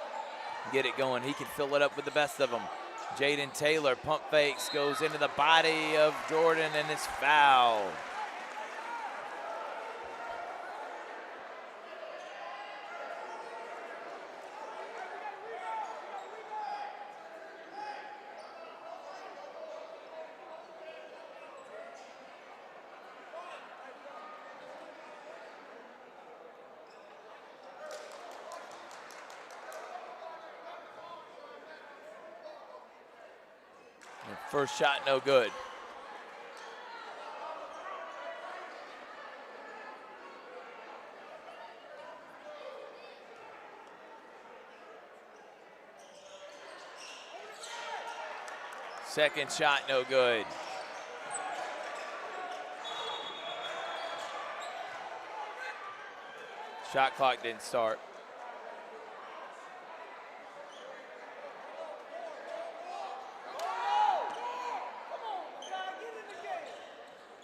get it going. He can fill it up with the best of them. Jaden Taylor pump fakes, goes into the body of Jordan, and it's fouled. First shot, no good. Second shot, no good. Shot clock didn't start.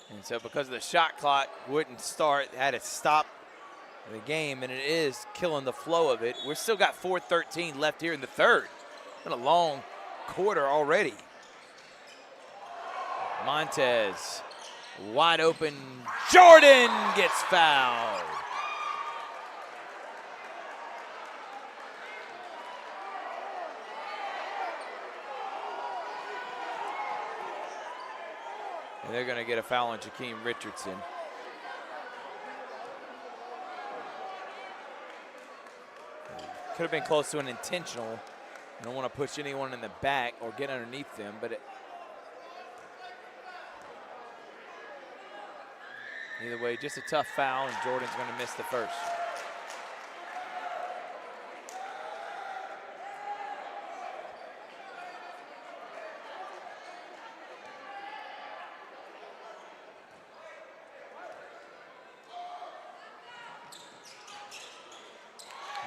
And so because the shot clock wouldn't start, had to stop the game, and it is killing the flow of it. We've still got 4:13 left here in the third. Been a long quarter already. Montez, wide open. Jordan gets fouled. And they're going to get a foul on Jakeem Richardson. Could have been close to an intentional. I don't want to push anyone in the back or get underneath them, but either way, just a tough foul, and Jordan's going to miss the first.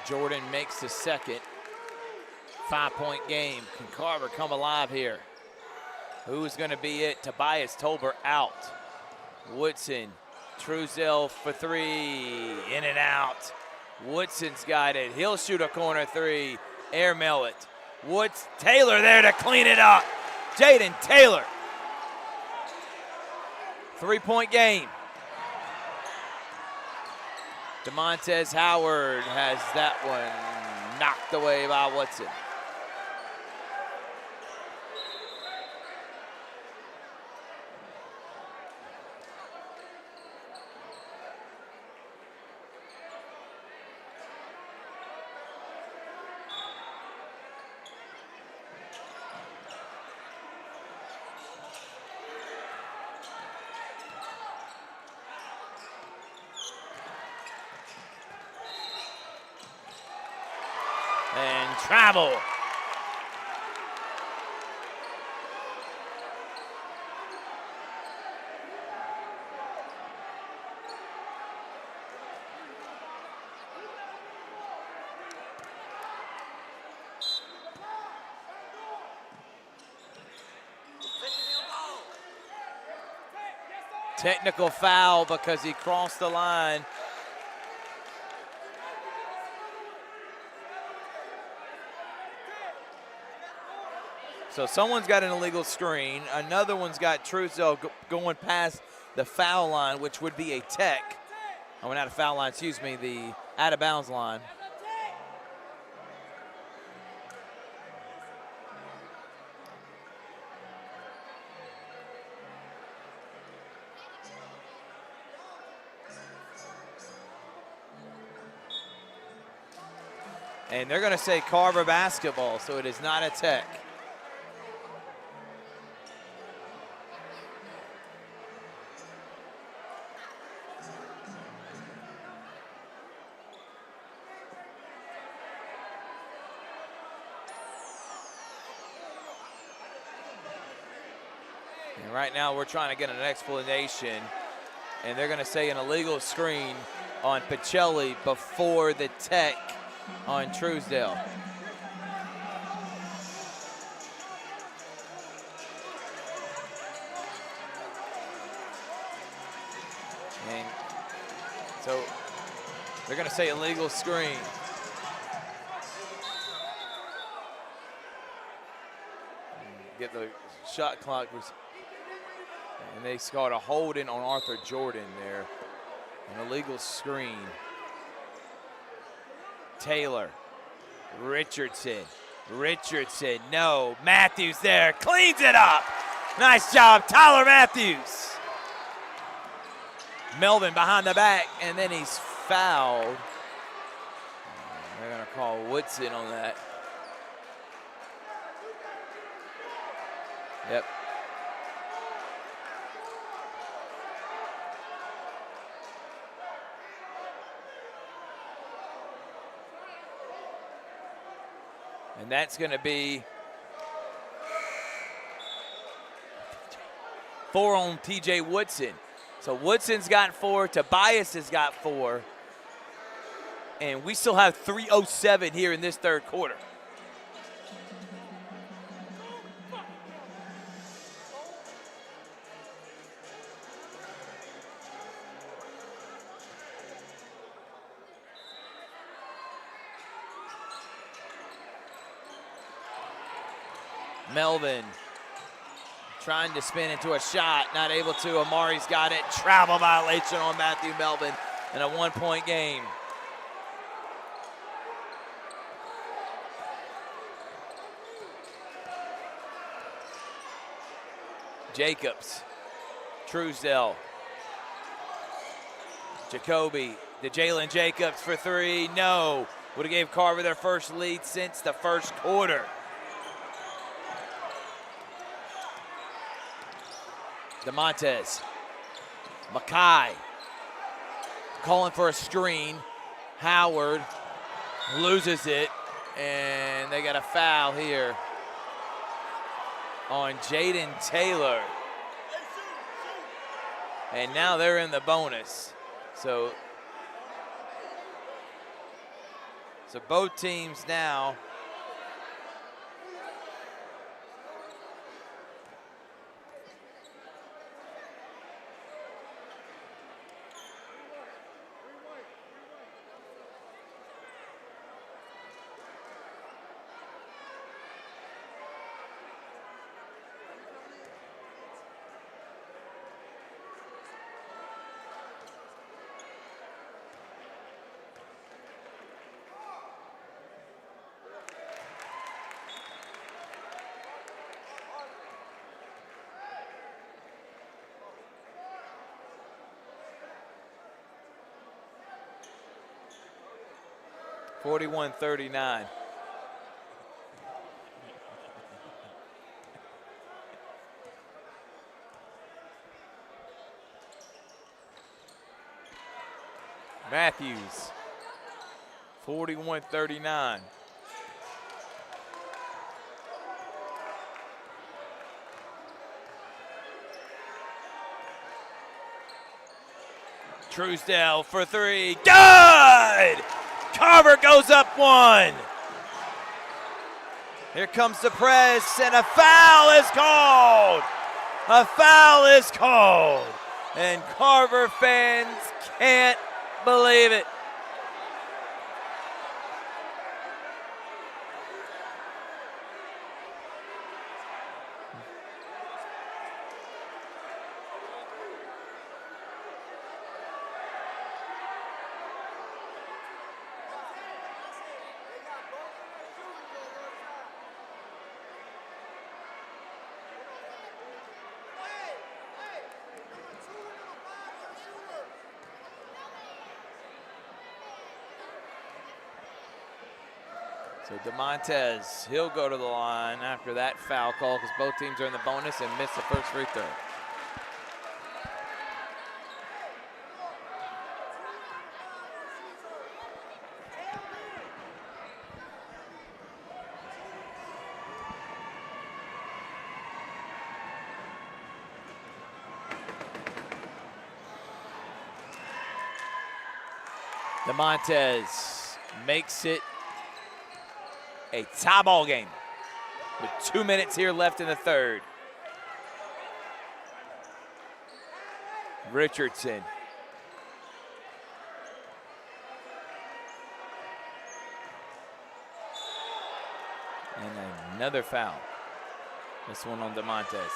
Jordan makes the second. 5-point game. Can Carver come alive here? Who's going to be it? Tobias Tolbert out. Woodson, Truesdale for three. In and out. Woodson's got it. He'll shoot a corner three. Airmail it. Taylor there to clean it up. Jaden Taylor. 3-point game. DeMontez Howard has that one knocked away by Woodson. And travel. Technical foul because he crossed the line. So someone's got an illegal screen. Another one's got Truesdale going past the foul line, which would be a tech. Oh, not a foul line, excuse me, the out of bounds line. And they're going to say Carver basketball, so it is not a tech. And right now we're trying to get an explanation, and they're going to say an illegal screen on Pachelli before the tech on Truesdale. And so they're going to say illegal screen. Get the shot clock. And they scored a holding on Arthur Jordan there. An illegal screen. Taylor, Richardson, no, Matthews there, cleans it up. Nice job, Tyler Matthews. Melvin behind the back, and then he's fouled. They're gonna call Woodson on that. Yep. And that's going to be 4 on TJ Woodson. So Woodson's got 4, Tobias has got 4. And we still have 3:07 here in this third quarter. Melvin trying to spin into a shot, not able to. Amari's got it. Travel violation on Matthew Melvin in a 1-point game. Jacobs, Truesdale, Jacoby to Jalen Jacobs for 3. No. Would have gave Carver their first lead since the first quarter. DeMontes, Mackay calling for a screen. Howard loses it, and they got a foul here on Jaden Taylor. And now they're in the bonus. So both teams now (41-39). Matthews, 41-39. Truesdale for 3. Good! Carver goes up 1. Here comes the press, and a foul is called. A foul is called. And Carver fans can't believe it. So DeMontez, he'll go to the line after that foul call because both teams are in the bonus and miss the first free throw. DeMontez makes it a tie ball game with 2 minutes here left in the third. Richardson. And another foul. This one on DeMontez.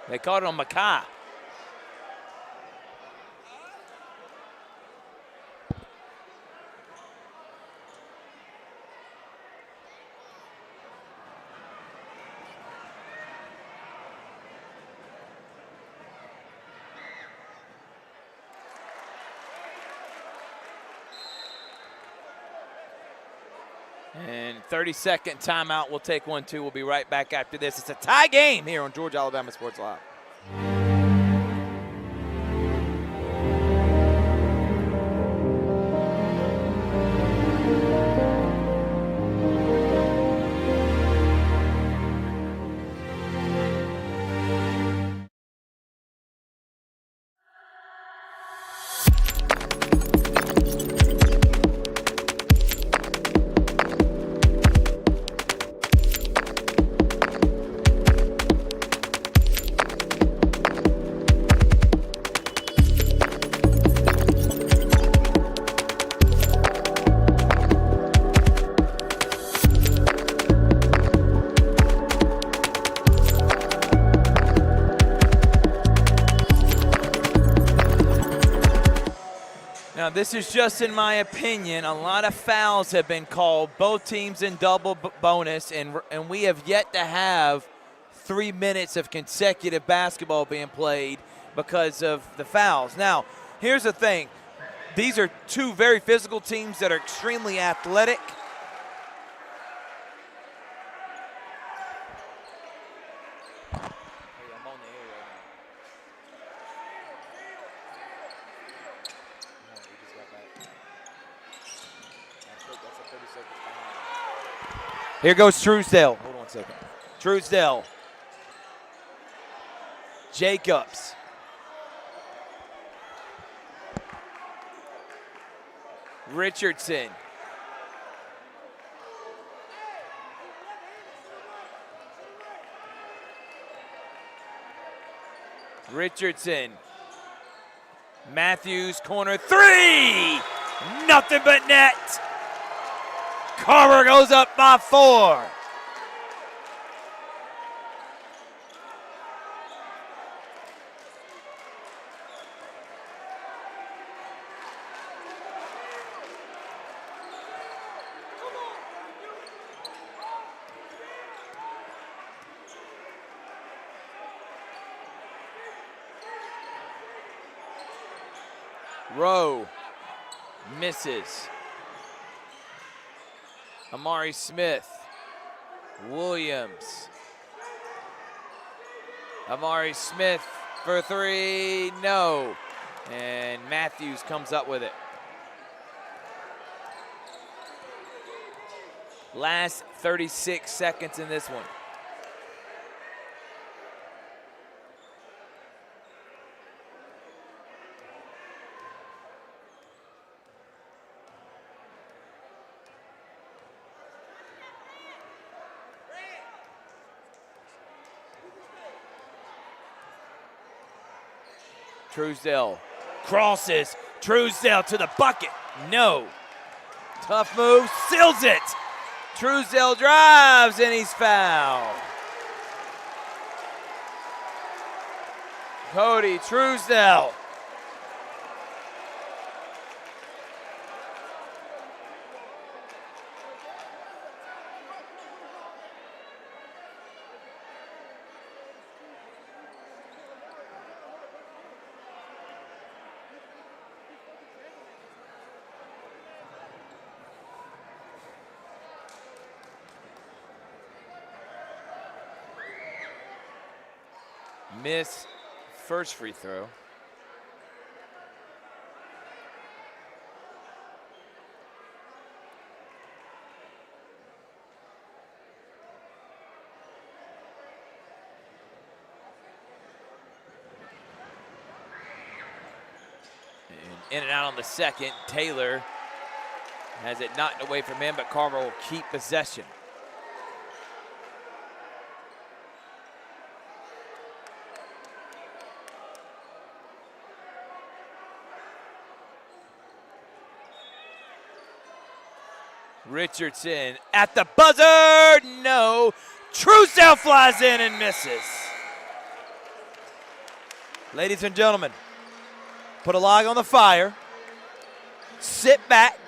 They caught it on Makai. And 30-second timeout. We'll take 1-2. We'll be right back after this. It's a tie game here on Georgia Alabama Sports Live. Now, this is just in my opinion. A lot of fouls have been called, both teams in double bonus, and we have yet to have 3 minutes of consecutive basketball being played because of the fouls. Now, here's the thing. These are two very physical teams that are extremely athletic. Here goes Truesdale. Hold on 1 second. Truesdale. Jacobs. Richardson. Richardson. Matthews, corner three. Nothing but net. Carver goes up by 4. Rowe misses. Amari Smith. Williams. Amari Smith for 3, no. And Matthews comes up with it. Last 36 seconds in this one. Truesdale crosses. Truesdale to the bucket. No. Tough move. Seals it. Truesdale drives and he's fouled. Cody Truesdale. Miss first free throw. And in and out on the second. Taylor has it knocked away from him, but Carver will keep possession. Richardson at the buzzer, no. Truesdale flies in and misses. Ladies and gentlemen, put a log on the fire, sit back,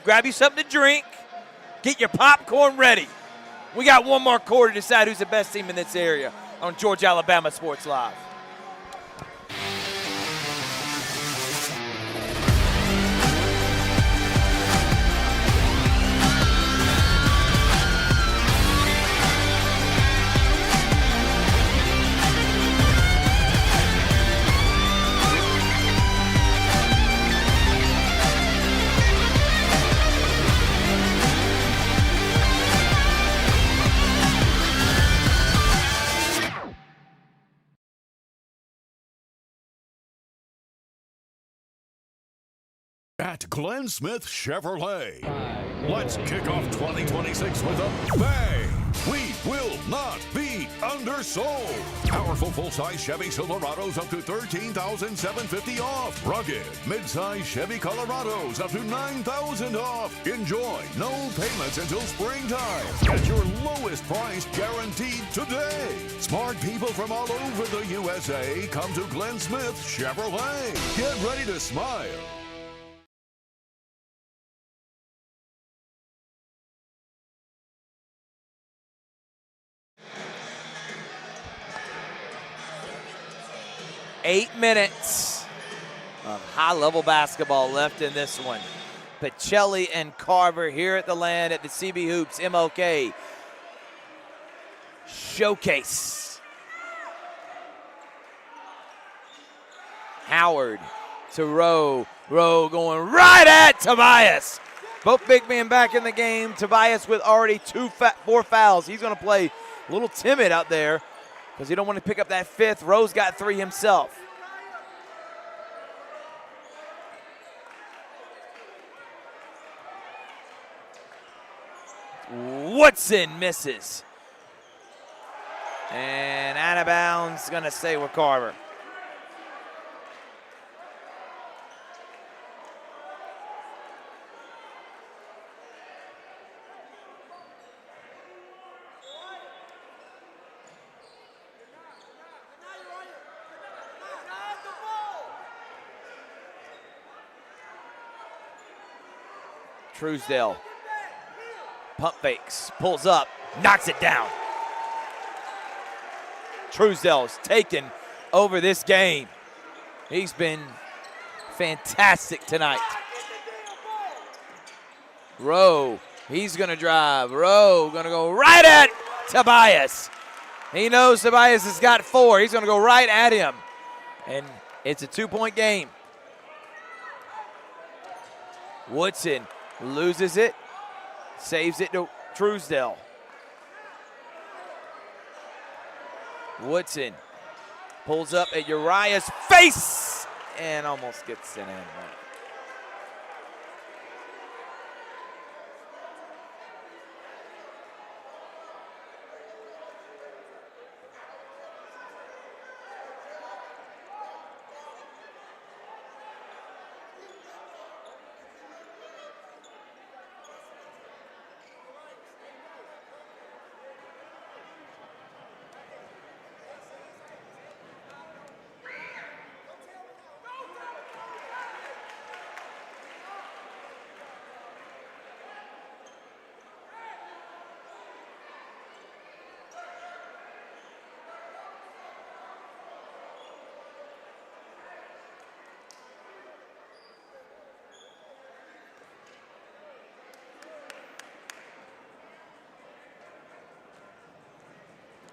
grab you something to drink, get your popcorn ready. We got one more quarter to decide who's the best team in this area on Georgia Alabama Sports Live. At Glenn Smith Chevrolet, let's kick off 2026 with a bang. We will not be undersold. Powerful full-size Chevy Silverados up to $13,750 off. Rugged mid-size Chevy Colorados up to $9,000 off. Enjoy no payments until springtime. Get your lowest price guaranteed today. Smart people from all over the USA come to Glenn Smith Chevrolet. Get ready to smile. Eight minutes of high-level basketball left in this one. Pachelli and Carver here at the land at the CB Hoops MLK Showcase. Howard to Rowe. Rowe going right at Tobias. Both big men back in the game. Tobias with already 4 fouls. He's going to play a little timid out there because he don't want to pick up that 5th. Rowe's got 3 himself. Woodson misses. And out of bounds, going to stay with Carver. Truesdale, pump fakes, pulls up, knocks it down. Truesdale's taken over this game. He's been fantastic tonight. Rowe, he's gonna drive. Rowe gonna go right at Tobias. He knows Tobias has got 4. He's gonna go right at him. And it's a 2-point game. Woodson loses it, saves it to Truesdale. Woodson pulls up at Uriah's face and almost gets an end.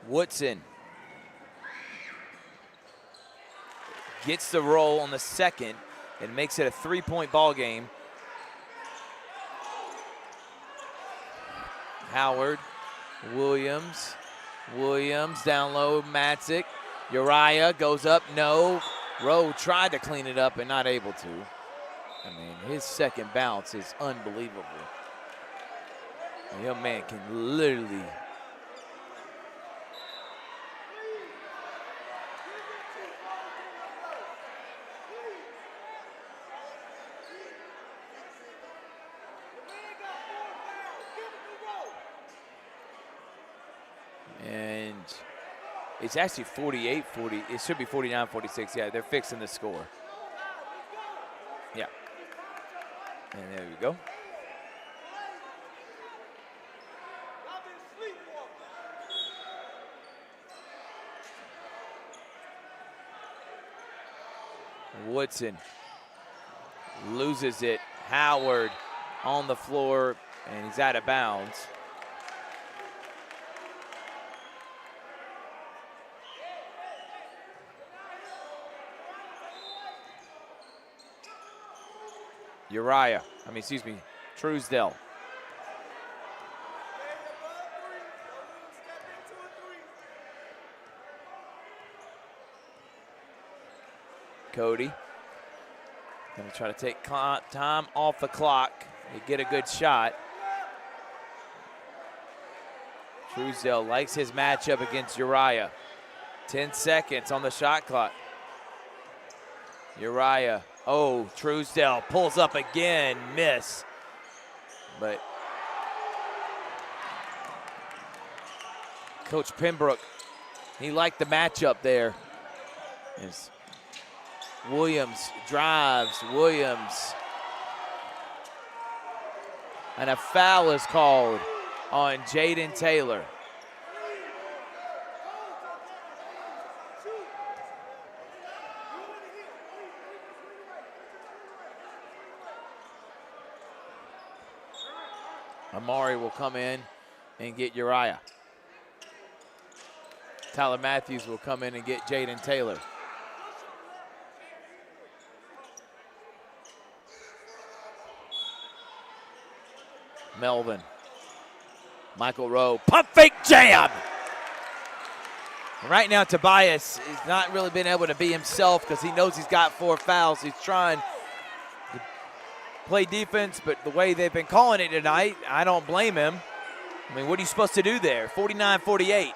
Woodson gets the roll on the second and makes it a 3-point ball game. Howard, Williams down low, Matzik. Uriah goes up, no. Rowe tried to clean it up and not able to. I mean, his second bounce is unbelievable. The young man can literally and it's actually 48-40. It should be 49-46. Yeah, they're fixing the score. Yeah. And there we go. Woodson loses it. Howard on the floor, and he's out of bounds. Truesdell. Cody gonna try to take time off the clock to get a good shot. Truesdell likes his matchup against Uriah. 10 seconds on the shot clock. Uriah, oh, Truesdell pulls up again, miss. But Coach Pembroke, he liked the matchup there. As Williams drives, and a foul is called on Jaden Taylor. Amari will come in and get Uriah. Tyler Matthews will come in and get Jaden Taylor. Melvin. Michael Rowe, pump fake jam! Right now, Tobias has not really been able to be himself because he knows he's got 4 fouls. He's trying to play defense, but the way they've been calling it tonight, I don't blame him. I mean, what are you supposed to do there? 49-48.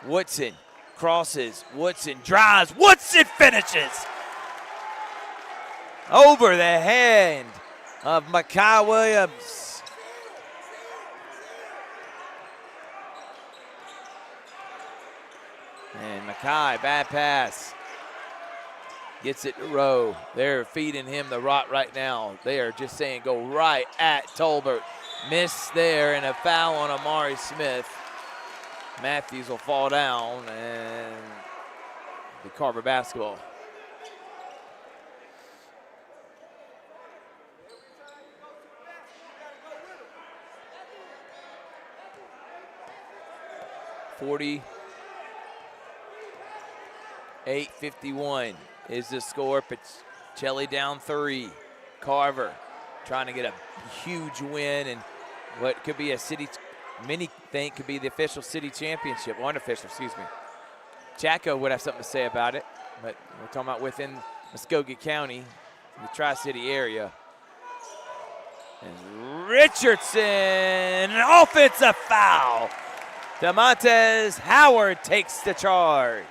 Woodson crosses, Woodson drives, Woodson finishes! Over the hand of Makai Williams. And Makai, bad pass. Gets it to Rowe. They're feeding him the rock right now. They are just saying go right at Tolbert. Miss there and a foul on Amari Smith. Matthews will fall down and the Carver basketball. $48-51 is the score. Pachelli down 3. Carver trying to get a huge win and what could be a city, many think could be the official city championship, unofficial, excuse me. Chaco would have something to say about it, but we're talking about within Muskogee County, the Tri-City area. And Richardson, an offensive foul. DeMontez Howard takes the charge.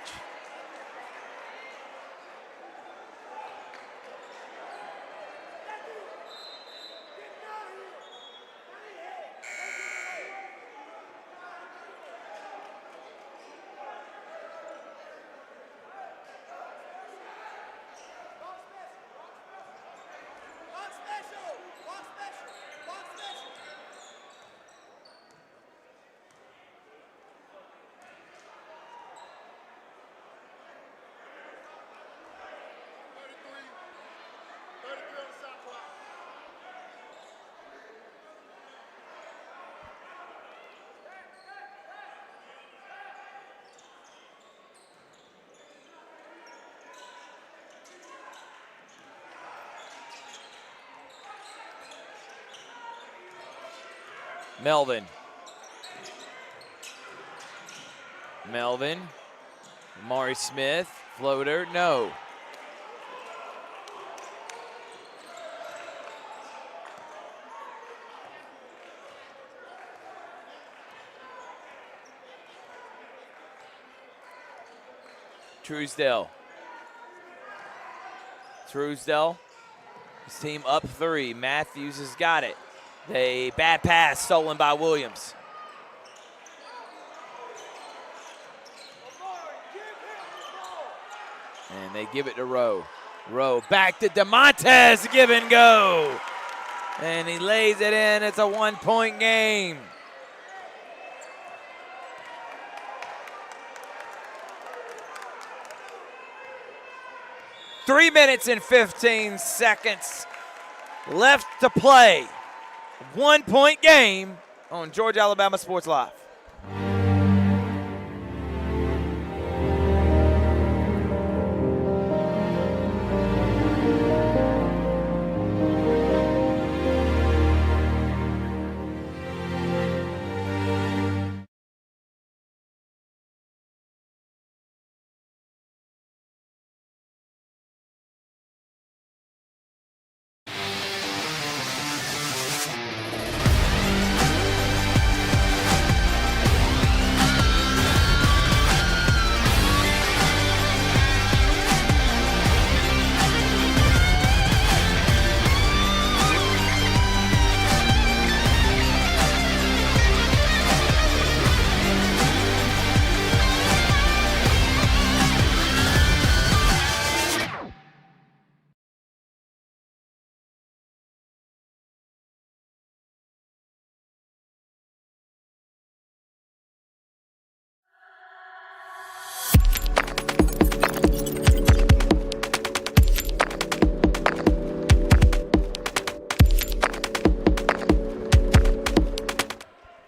Melvin. Amari Smith, floater, no. Truesdell. His team up 3. Matthews has got it. A bad pass stolen by Williams. And they give it to Rowe. Rowe back to DeMontes, give and go. And he lays it in. It's a 1-point game. Three minutes and 15 seconds left to play. 1-point game on Georgia Alabama Sports Live.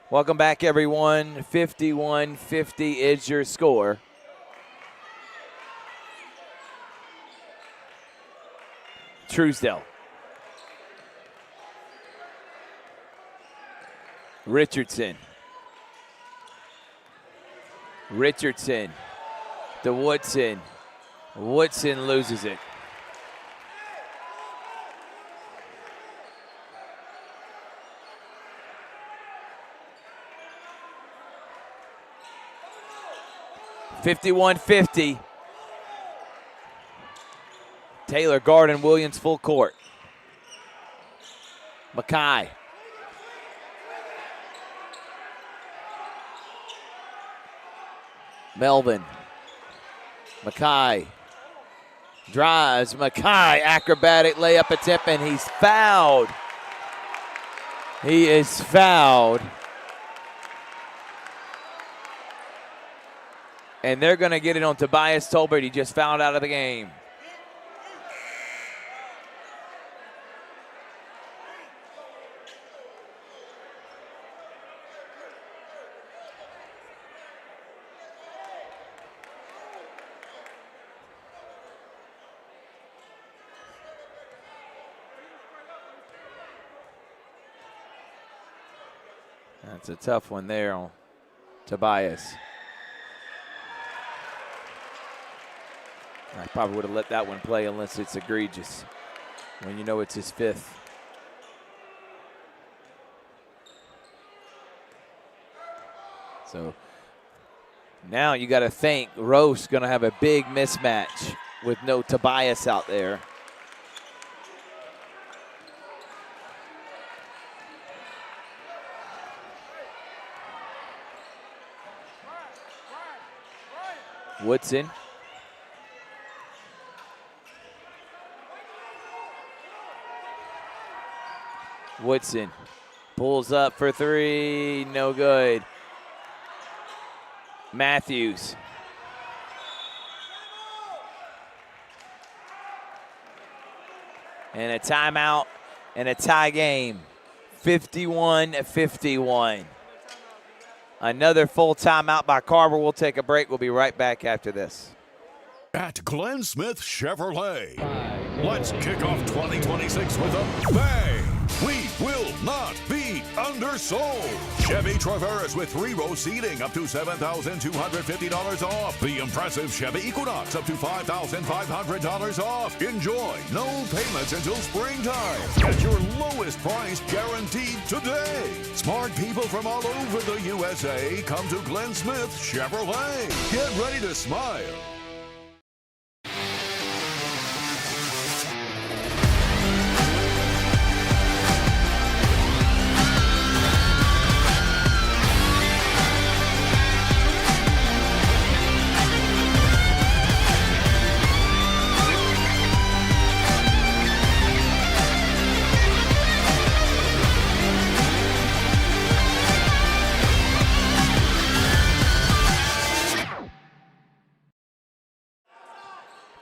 Welcome back, everyone. 51-50 is your score. Truesdell. Richardson to Woodson. Woodson loses it. (51-50). Taylor, Garden, Williams, full court. Mackay. Melvin. Mackay. Drives. Mackay, acrobatic layup attempt, and he's fouled. He is fouled. And they're going to get it on Tobias Tolbert. He just fouled out of the game. That's a tough one there on Tobias. I probably would have let that one play unless it's egregious when you know it's his fifth. So now you got to think Rowe's going to have a big mismatch with no Tobias out there. Woodson. Woodson pulls up for three, no good. Matthews. And a timeout and a tie game, 51-51. Another full timeout by Carver. We'll take a break. We'll be right back after this. At Glenn Smith Chevrolet, let's kick off 2026 with a bang. We will not be undersold. undersold. Chevy Traverse with 3-row seating up to $7,250 off. The impressive Chevy Equinox up to $5,500 off. Enjoy no payments until springtime. Get your lowest price guaranteed today. Smart people from all over the USA come to Glenn Smith Chevrolet. Get ready to smile.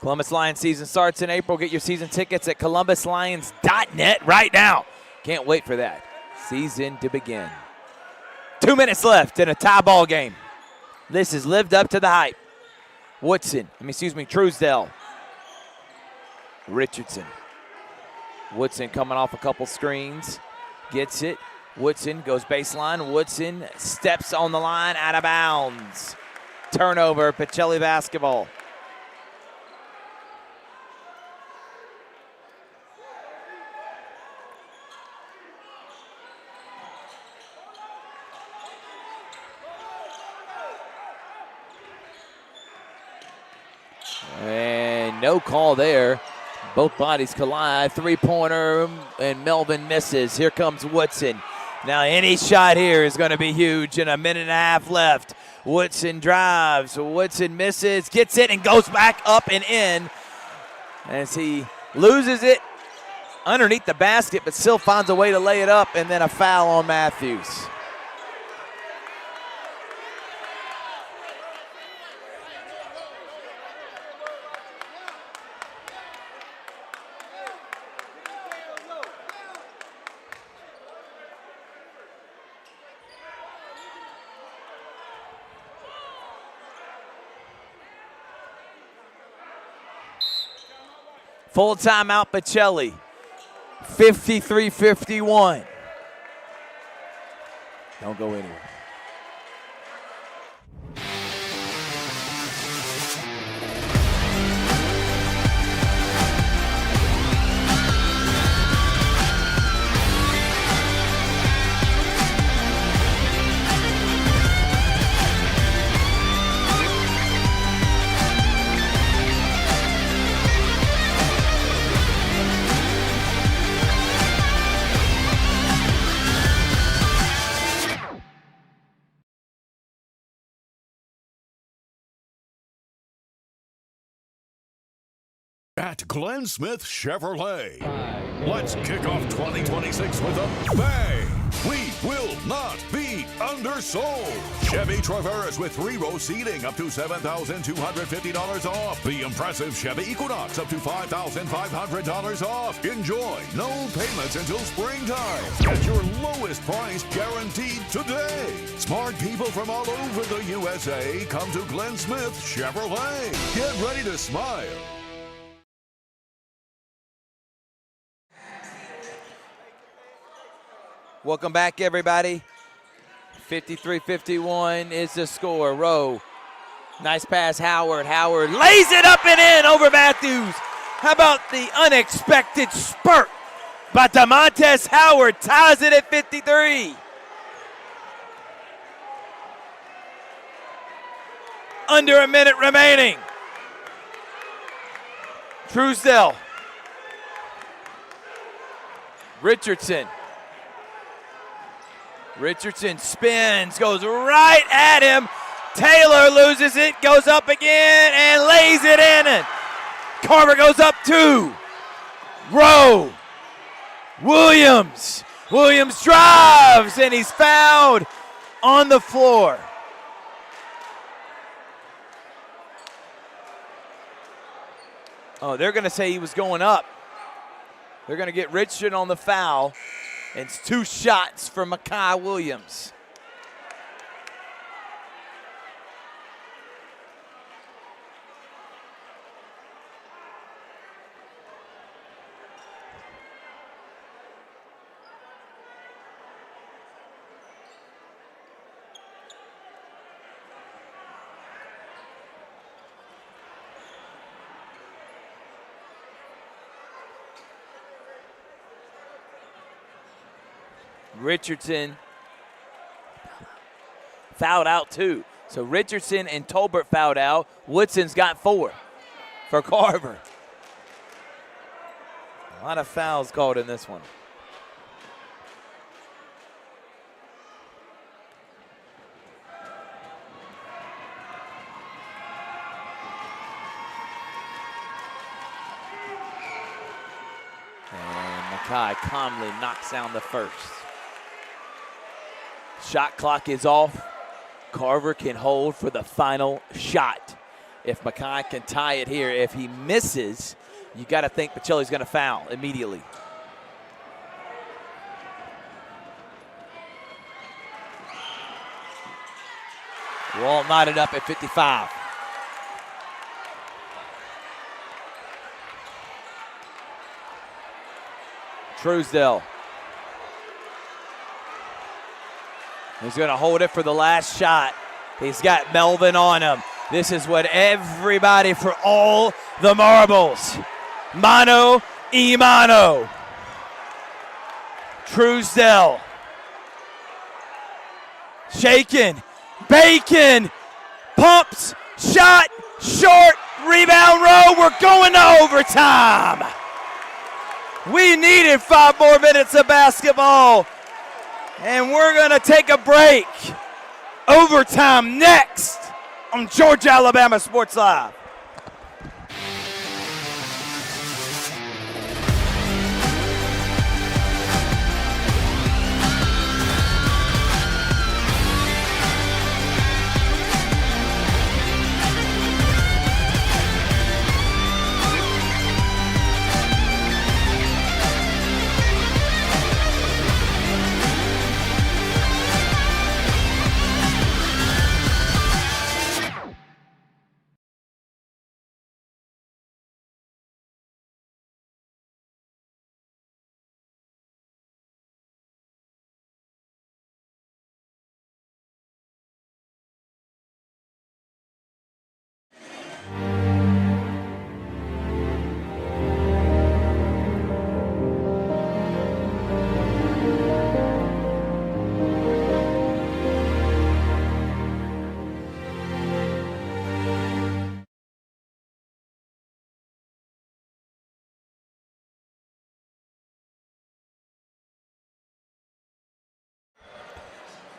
Columbus Lions season starts in April. Get your season tickets at columbuslions.net right now. Can't wait for that season to begin. 2 minutes left in a tie ball game. This has lived up to the hype. Truesdale. Richardson. Woodson coming off a couple screens. Gets it. Woodson goes baseline. Woodson steps on the line, out of bounds. Turnover, Pachelli basketball. And no call there. Both bodies collide. Three-pointer, and Melvin misses. Here comes Woodson. Now any shot here is going to be huge, and a minute and a half left. Woodson drives. Woodson misses, gets it, and goes back up and in as he loses it underneath the basket, but still finds a way to lay it up, and then a foul on Matthews. Full timeout, Pachelli. 53-51. Don't go anywhere. At Glenn Smith Chevrolet. Let's kick off 2026 with a bang. We will not be undersold. Chevy Traverse with 3-row seating up to $7,250 off. The impressive Chevy Equinox up to $5,500 off. Enjoy no payments until springtime. Get your lowest price guaranteed today. Smart people from all over the USA come to Glenn Smith Chevrolet. Get ready to smile. Welcome back, everybody. 53-51 is the score. Rowe, nice pass, Howard. Howard lays it up and in over Matthews. How about the unexpected spurt by DeMontes Howard? Ties it at 53. Under a minute remaining. Truesdale. Richardson. Richardson spins, goes right at him. Taylor loses it, goes up again, and lays it in. And Carver goes up 2. Rowe. Williams. Williams drives, and he's fouled on the floor. Oh, they're going to say he was going up. They're going to get Richardson on the foul. It's 2 shots for Makai Williams. Richardson fouled out too. So Richardson and Tolbert fouled out. Woodson's got 4 for Carver. A lot of fouls called in this one. And Mackay calmly knocks down the first. Shot clock is off. Carver can hold for the final shot. If Mackay can tie it here, if he misses, you got to think Pachelli's going to foul immediately. Wall knotted up at 55. Truesdale. He's going to hold it for the last shot. He's got Melvin on him. This is what everybody for all the marbles. Mano y mano. Truesdale. Shaken. Bacon. Pumps. Shot. Short. Rebound row. We're going to overtime. We needed 5 more minutes of basketball. And we're going to take a break. Overtime next on Georgia Alabama Sports Live.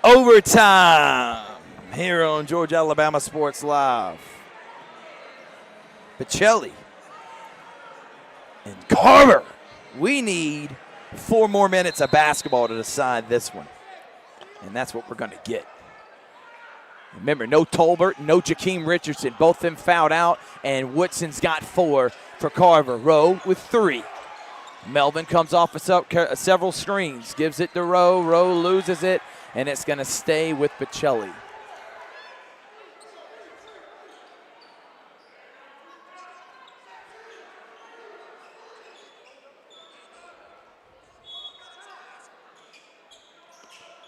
Overtime here on Georgia Alabama Sports Live. Pachelli and Carver. We need 4 more minutes of basketball to decide this one. And that's what we're going to get. Remember, no Tolbert, no Jakeem Richardson. Both of them fouled out, and Woodson's got 4 for Carver. Rowe with 3. Melvin comes off of several screens, gives it to Rowe. Rowe loses it, and it's going to stay with Pachelli.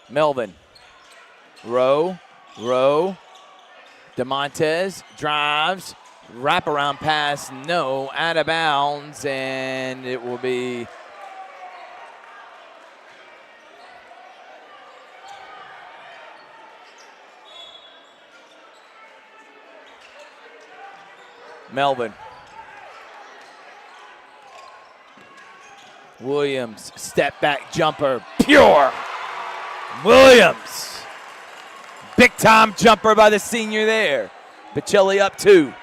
Melvin. Rowe. DeMontez drives. Wraparound pass, no, out of bounds, and it will be Melvin. Williams, step back jumper, pure. Williams. Big time jumper by the senior there. Pachelli up 2.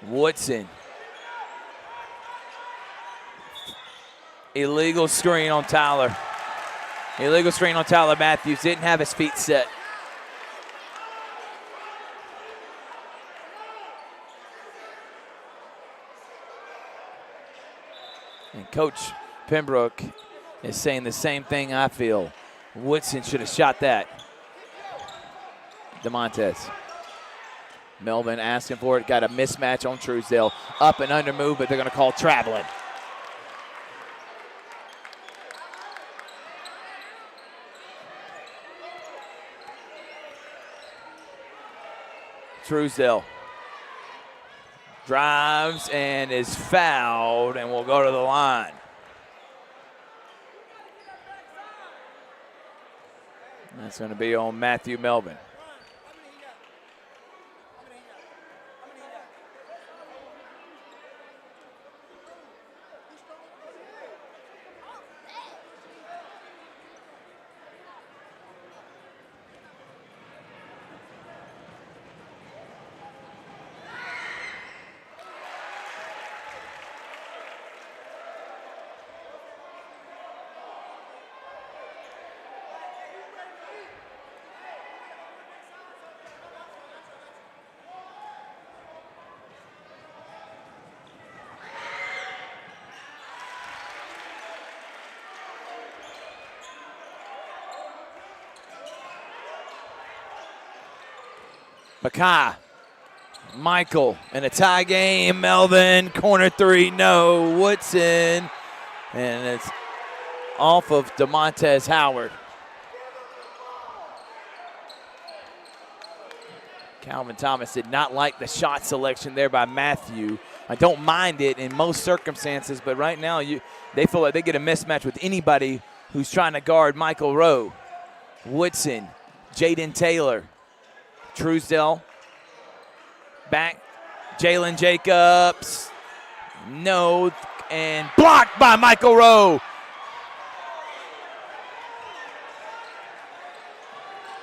Woodson. Illegal screen on Tyler. Illegal screen on Tyler Matthews. Didn't have his feet set. And Coach Pembroke is saying the same thing I feel. Woodson should have shot that. DeMontez. Melvin asking for it. Got a mismatch on Truesdale. Up and under move, but they're going to call traveling. Truesdale Drives and is fouled and will go to the line. That's going to be on Matthew Melvin. Makai, Michael in a tie game. Melvin, corner three, no. Woodson, and it's off of DeMontez Howard. Calvin Thomas did not like the shot selection there by Matthew. I don't mind it in most circumstances, but right now they feel like they get a mismatch with anybody who's trying to guard Michael Rowe. Woodson, Jaden Taylor, Truesdell, back, Jalen Jacobs, no, and blocked by Michael Rowe.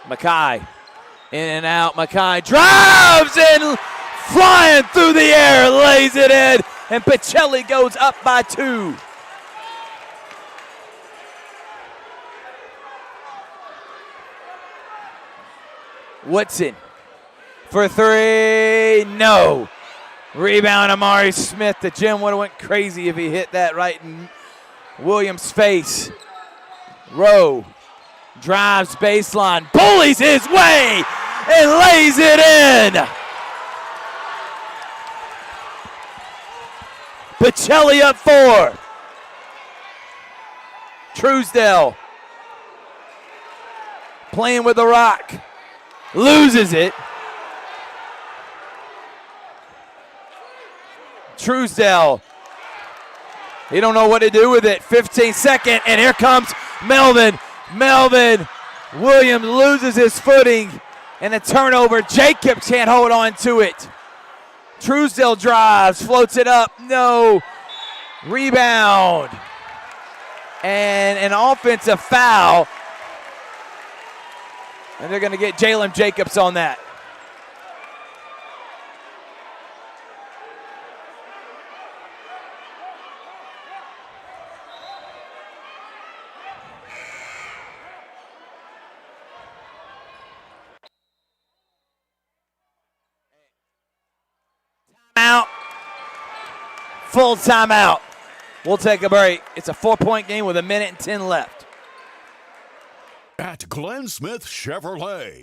Makai, in and out, Makai drives and flying through the air, lays it in, and Pachelli goes up by 2. Woodson for 3, no. Rebound, Amari Smith. The gym would have went crazy if he hit that right in Williams' face. Rowe drives baseline, bullies his way, and lays it in. Pachelli up 4. Truesdell playing with the rock. Loses it. Truesdell, he don't know what to do with it. 15-second, and here comes Melvin. Melvin Williams loses his footing, and a turnover. Jacobs can't hold on to it. Truesdell drives, floats it up, no. Rebound, and an offensive foul. And they're going to get Jalen Jacobs on that. Timeout. Full timeout. We'll take a break. It's a 4-point game with 1:10 left. At Glenn Smith Chevrolet.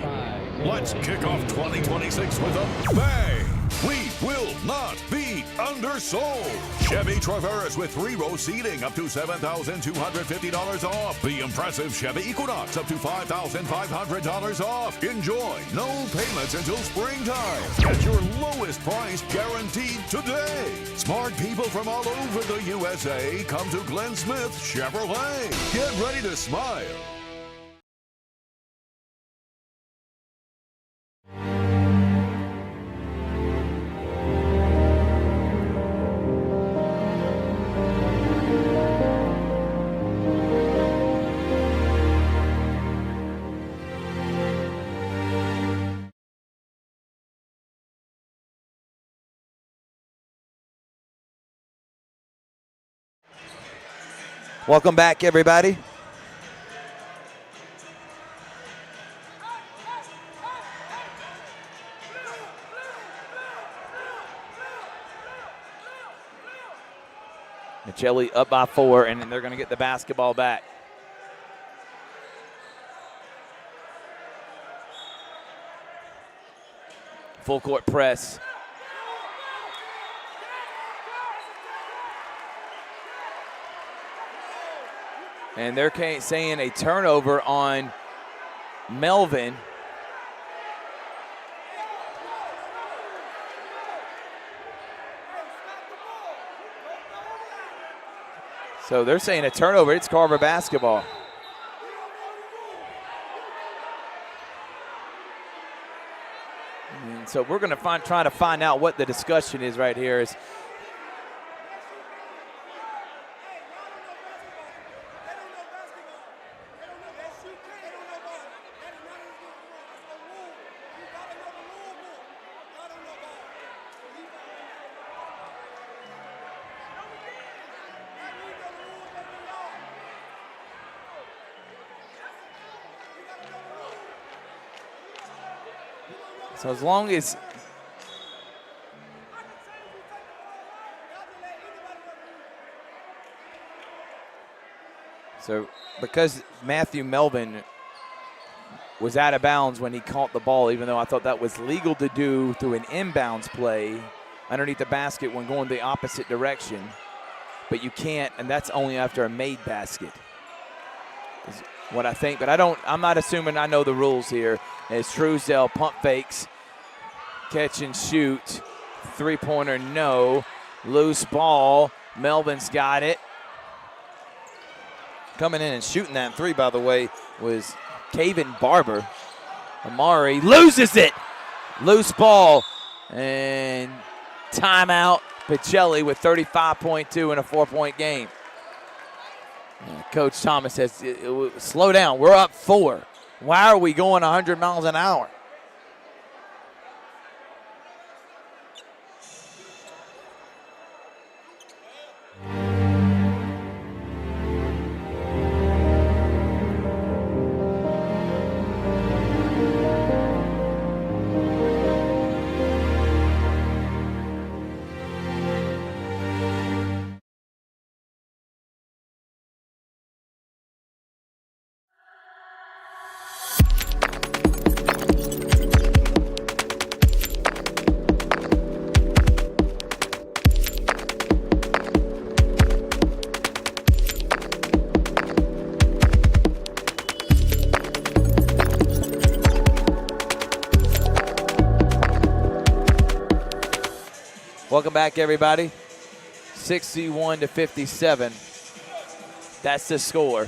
Let's kick off 2026 with a bang. We will not be undersold. Chevy Traverse with 3-row seating up to $7,250 off. The impressive Chevy Equinox up to $5,500 off. Enjoy no payments until springtime. Get your lowest price guaranteed today. Smart people from all over the USA come to Glenn Smith Chevrolet. Get ready to smile. Welcome back, everybody. Pachelli up by 4, and then they're going to get the basketball back. Full court press. And they're saying a turnover on Melvin. So they're saying a turnover. It's Carver basketball. And so we're going to try to find out what the discussion is right here. Is so as long as because Matthew Melvin was out of bounds when he caught the ball, even though I thought that was legal to do through an inbounds play underneath the basket when going the opposite direction, but you can't, and that's only after a made basket is what I think. But I'm not assuming I know the rules here. As Truesdale pump fakes, catch and shoot, three-pointer, no. Loose ball, Melvin's got it. Coming in and shooting that three, by the way, was Caven Barber. Amari loses it. Loose ball, and timeout. Pachelli with 35.2 in a 4-point game. Coach Thomas says, slow down, we're up 4. Why are we going 100 miles an hour? Welcome back, everybody. 61-57. That's the score.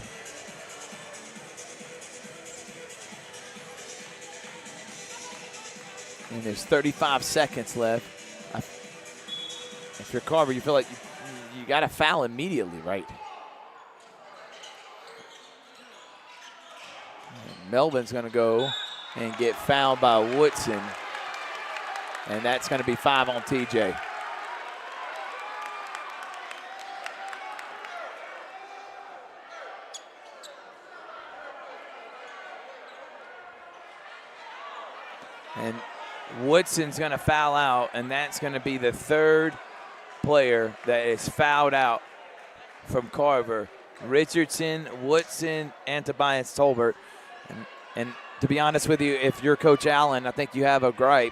And there's 35 seconds left. If you're Carver, you feel like you got to foul immediately, right? And Melvin's going to go and get fouled by Woodson. And that's going to be 5 on TJ. And Woodson's going to foul out, and that's going to be the third player that is fouled out from Carver. Richardson, Woodson, and Tobias Tolbert. And to be honest with you, if you're Coach Allen, I think you have a gripe.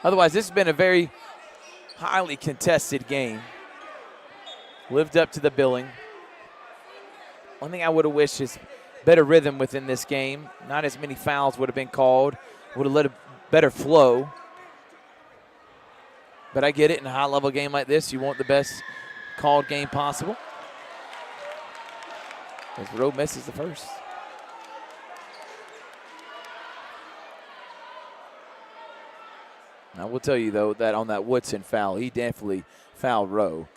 Otherwise, this has been a very highly contested game. Lived up to the billing. One thing I would have wished is better rhythm within this game. Not as many fouls would have been called. Would have let a better flow. But I get it, in a high-level game like this, you want the best called game possible. As Rowe misses the first. I will tell you, though, that on that Woodson foul, he definitely fouled Rowe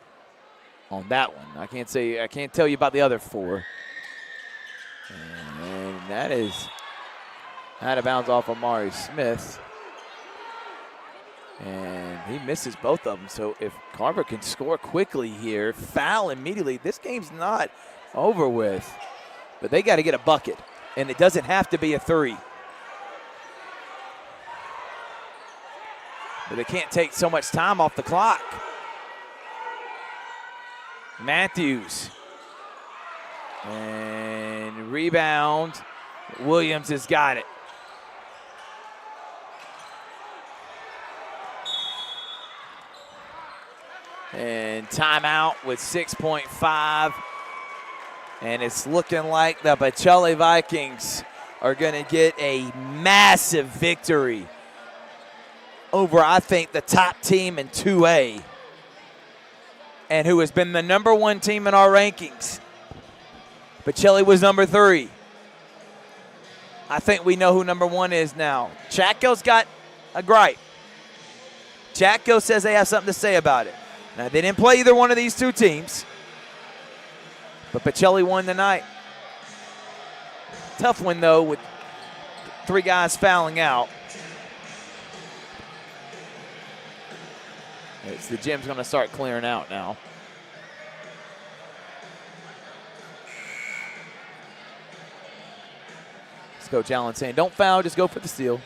on that one. I can't tell you about the other 4. And that is out of bounds off Amari Smith. And he misses both of them. So if Carver can score quickly here, foul immediately, this game's not over with. But they got to get a bucket, and it doesn't have to be a 3. But they can't take so much time off the clock. Matthews. And rebound. Williams has got it. And timeout with 6.5. And it's looking like the Pachelli Vikings are going to get a massive victory over, I think, the top team in 2A, and who has been the number 1 team in our rankings. Pachelli was number 3. I think we know who number 1 is now. Chatco's got a gripe. Chatco says they have something to say about it. Now, they didn't play either one of these two teams, but Pachelli won tonight. Tough one, though, with 3 guys fouling out. The gym's going to start clearing out now. Let's Coach Allen saying, don't foul, just go for the steal.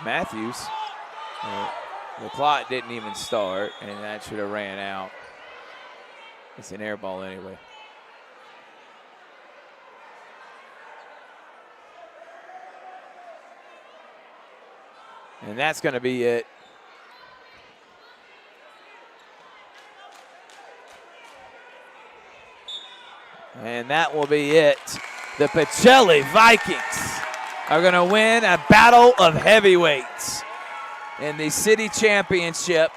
Matthews. The clock didn't even start, and that should have ran out. It's an air ball anyway. And that's going to be it. And that will be it. The Pachelli Vikings are going to win a battle of heavyweights in the city championship.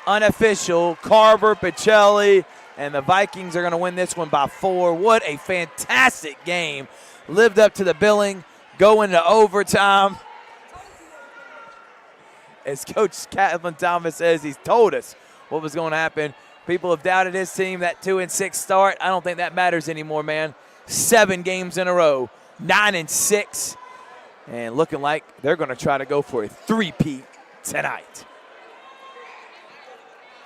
Unofficial, Carver, Pachelli, and the Vikings are going to win this one by 4. What a fantastic game. Lived up to the billing, go into overtime. As Coach Calvin Thomas says, he's told us what was going to happen. People have doubted his team, that 2-6 start. I don't think that matters anymore, man. 7 games in a row, 9-6. And looking like they're going to try to go for a 3-peat tonight.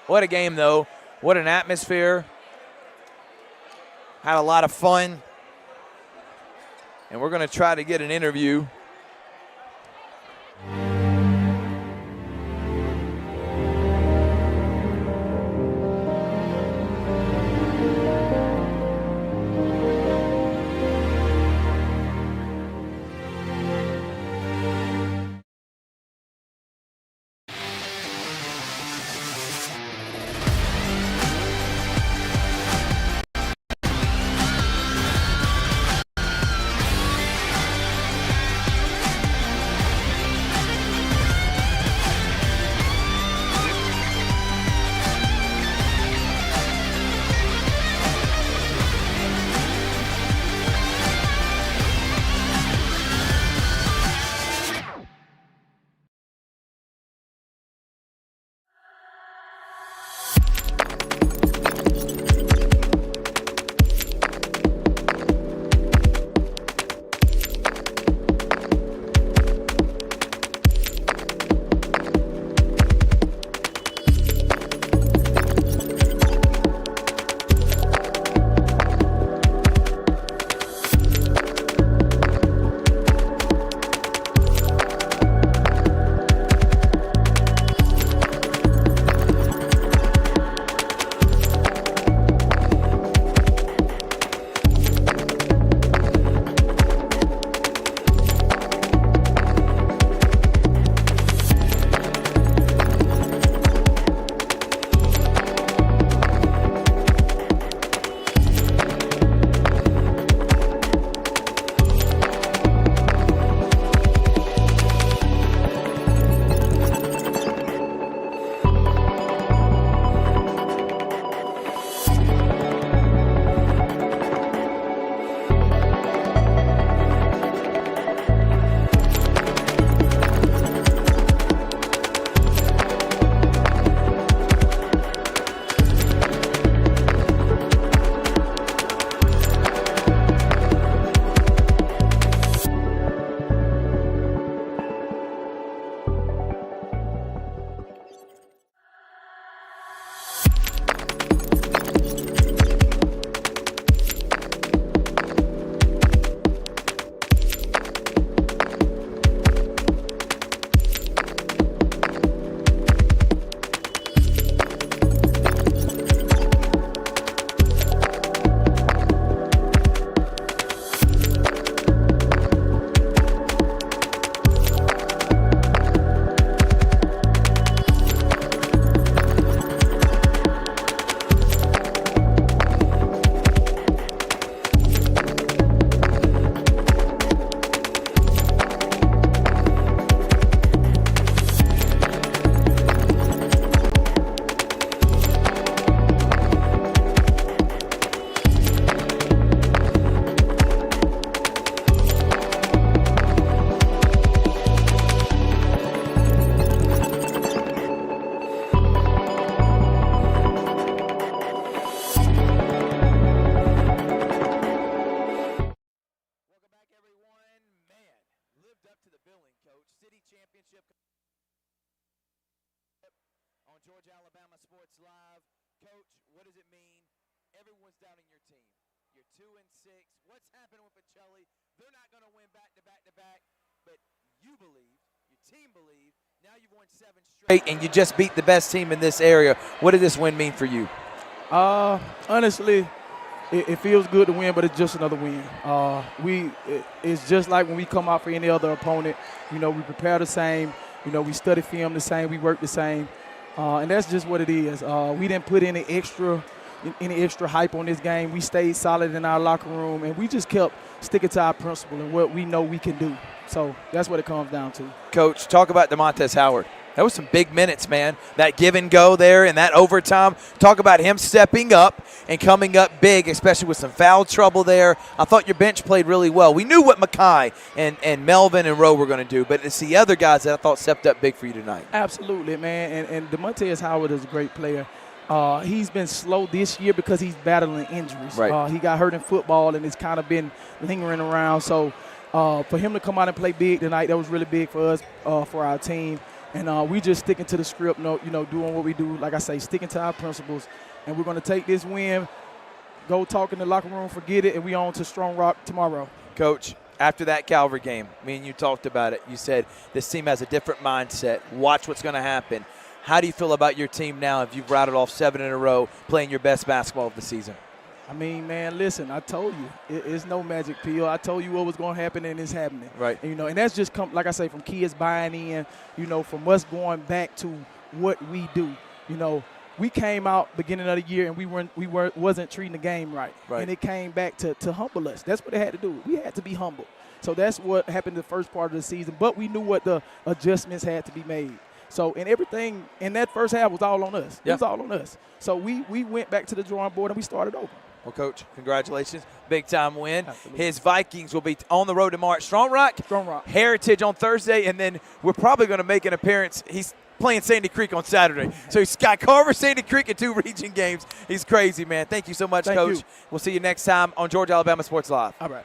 What a game, though. What an atmosphere. Had a lot of fun. And we're going to try to get an interview. Sports Live. Coach, what does it mean? Everyone's doubting your team. You're 2-6. What's happening with Pachelli? They're not going to win back-to-back, but you believe, your team believed. Now you've won 7 straight, and you just beat the best team in this area. What did this win mean for you? Honestly, it feels good to win, but it's just another win. It's just like when we come out for any other opponent. We prepare the same. We study film the same. We work the same. And that's just what it is. We didn't put any extra hype on this game. We stayed solid in our locker room, and we just kept sticking to our principle and what we know we can do. So that's what it comes down to. Coach, talk about DeMontez Howard. That was some big minutes, man. That give and go there and that overtime. Talk about him stepping up and coming up big, especially with some foul trouble there. I thought your bench played really well. We knew what Makai and Melvin and Rowe were going to do, but it's the other guys that I thought stepped up big for you tonight. Absolutely, man. And DeMontez Howard is a great player. He's been slow this year because he's battling injuries. Right. He got hurt in football, and it's kind of been lingering around. So for him to come out and play big tonight, that was really big for us, for our team. And we just sticking to the script, doing what we do. Like I say, sticking to our principles. And we're going to take this win, go talk in the locker room, forget it, and we on to Strong Rock tomorrow. Coach, after that Calvary game, me and you talked about it. You said this team has a different mindset. Watch what's going to happen. How do you feel about your team now if you've rattled off 7 in a row, playing your best basketball of the season? I mean, man, listen, I told you. It's no magic pill. I told you what was going to happen, and it's happening. Right. And, and that's just like I say, from kids buying in, from us going back to what we do. We came out beginning of the year, and we wasn't treating the game right. Right. And it came back to humble us. That's what they had to do. We had to be humble. So that's what happened the first part of the season. But we knew what the adjustments had to be made. So, and everything in that first half was all on us. Yep. It was all on us. So we went back to the drawing board, and we started over. Well, Coach, congratulations. Big-time win. Absolutely. His Vikings will be on the road tomorrow at Strong Rock. Strong Rock. Heritage on Thursday, and then we're probably going to make an appearance. He's playing Sandy Creek on Saturday. So he's got Carver, Sandy Creek, and 2 region games. He's crazy, man. Thank you so much, Thank Coach. you. We'll see you next time on Georgia Alabama Sports Live. All right.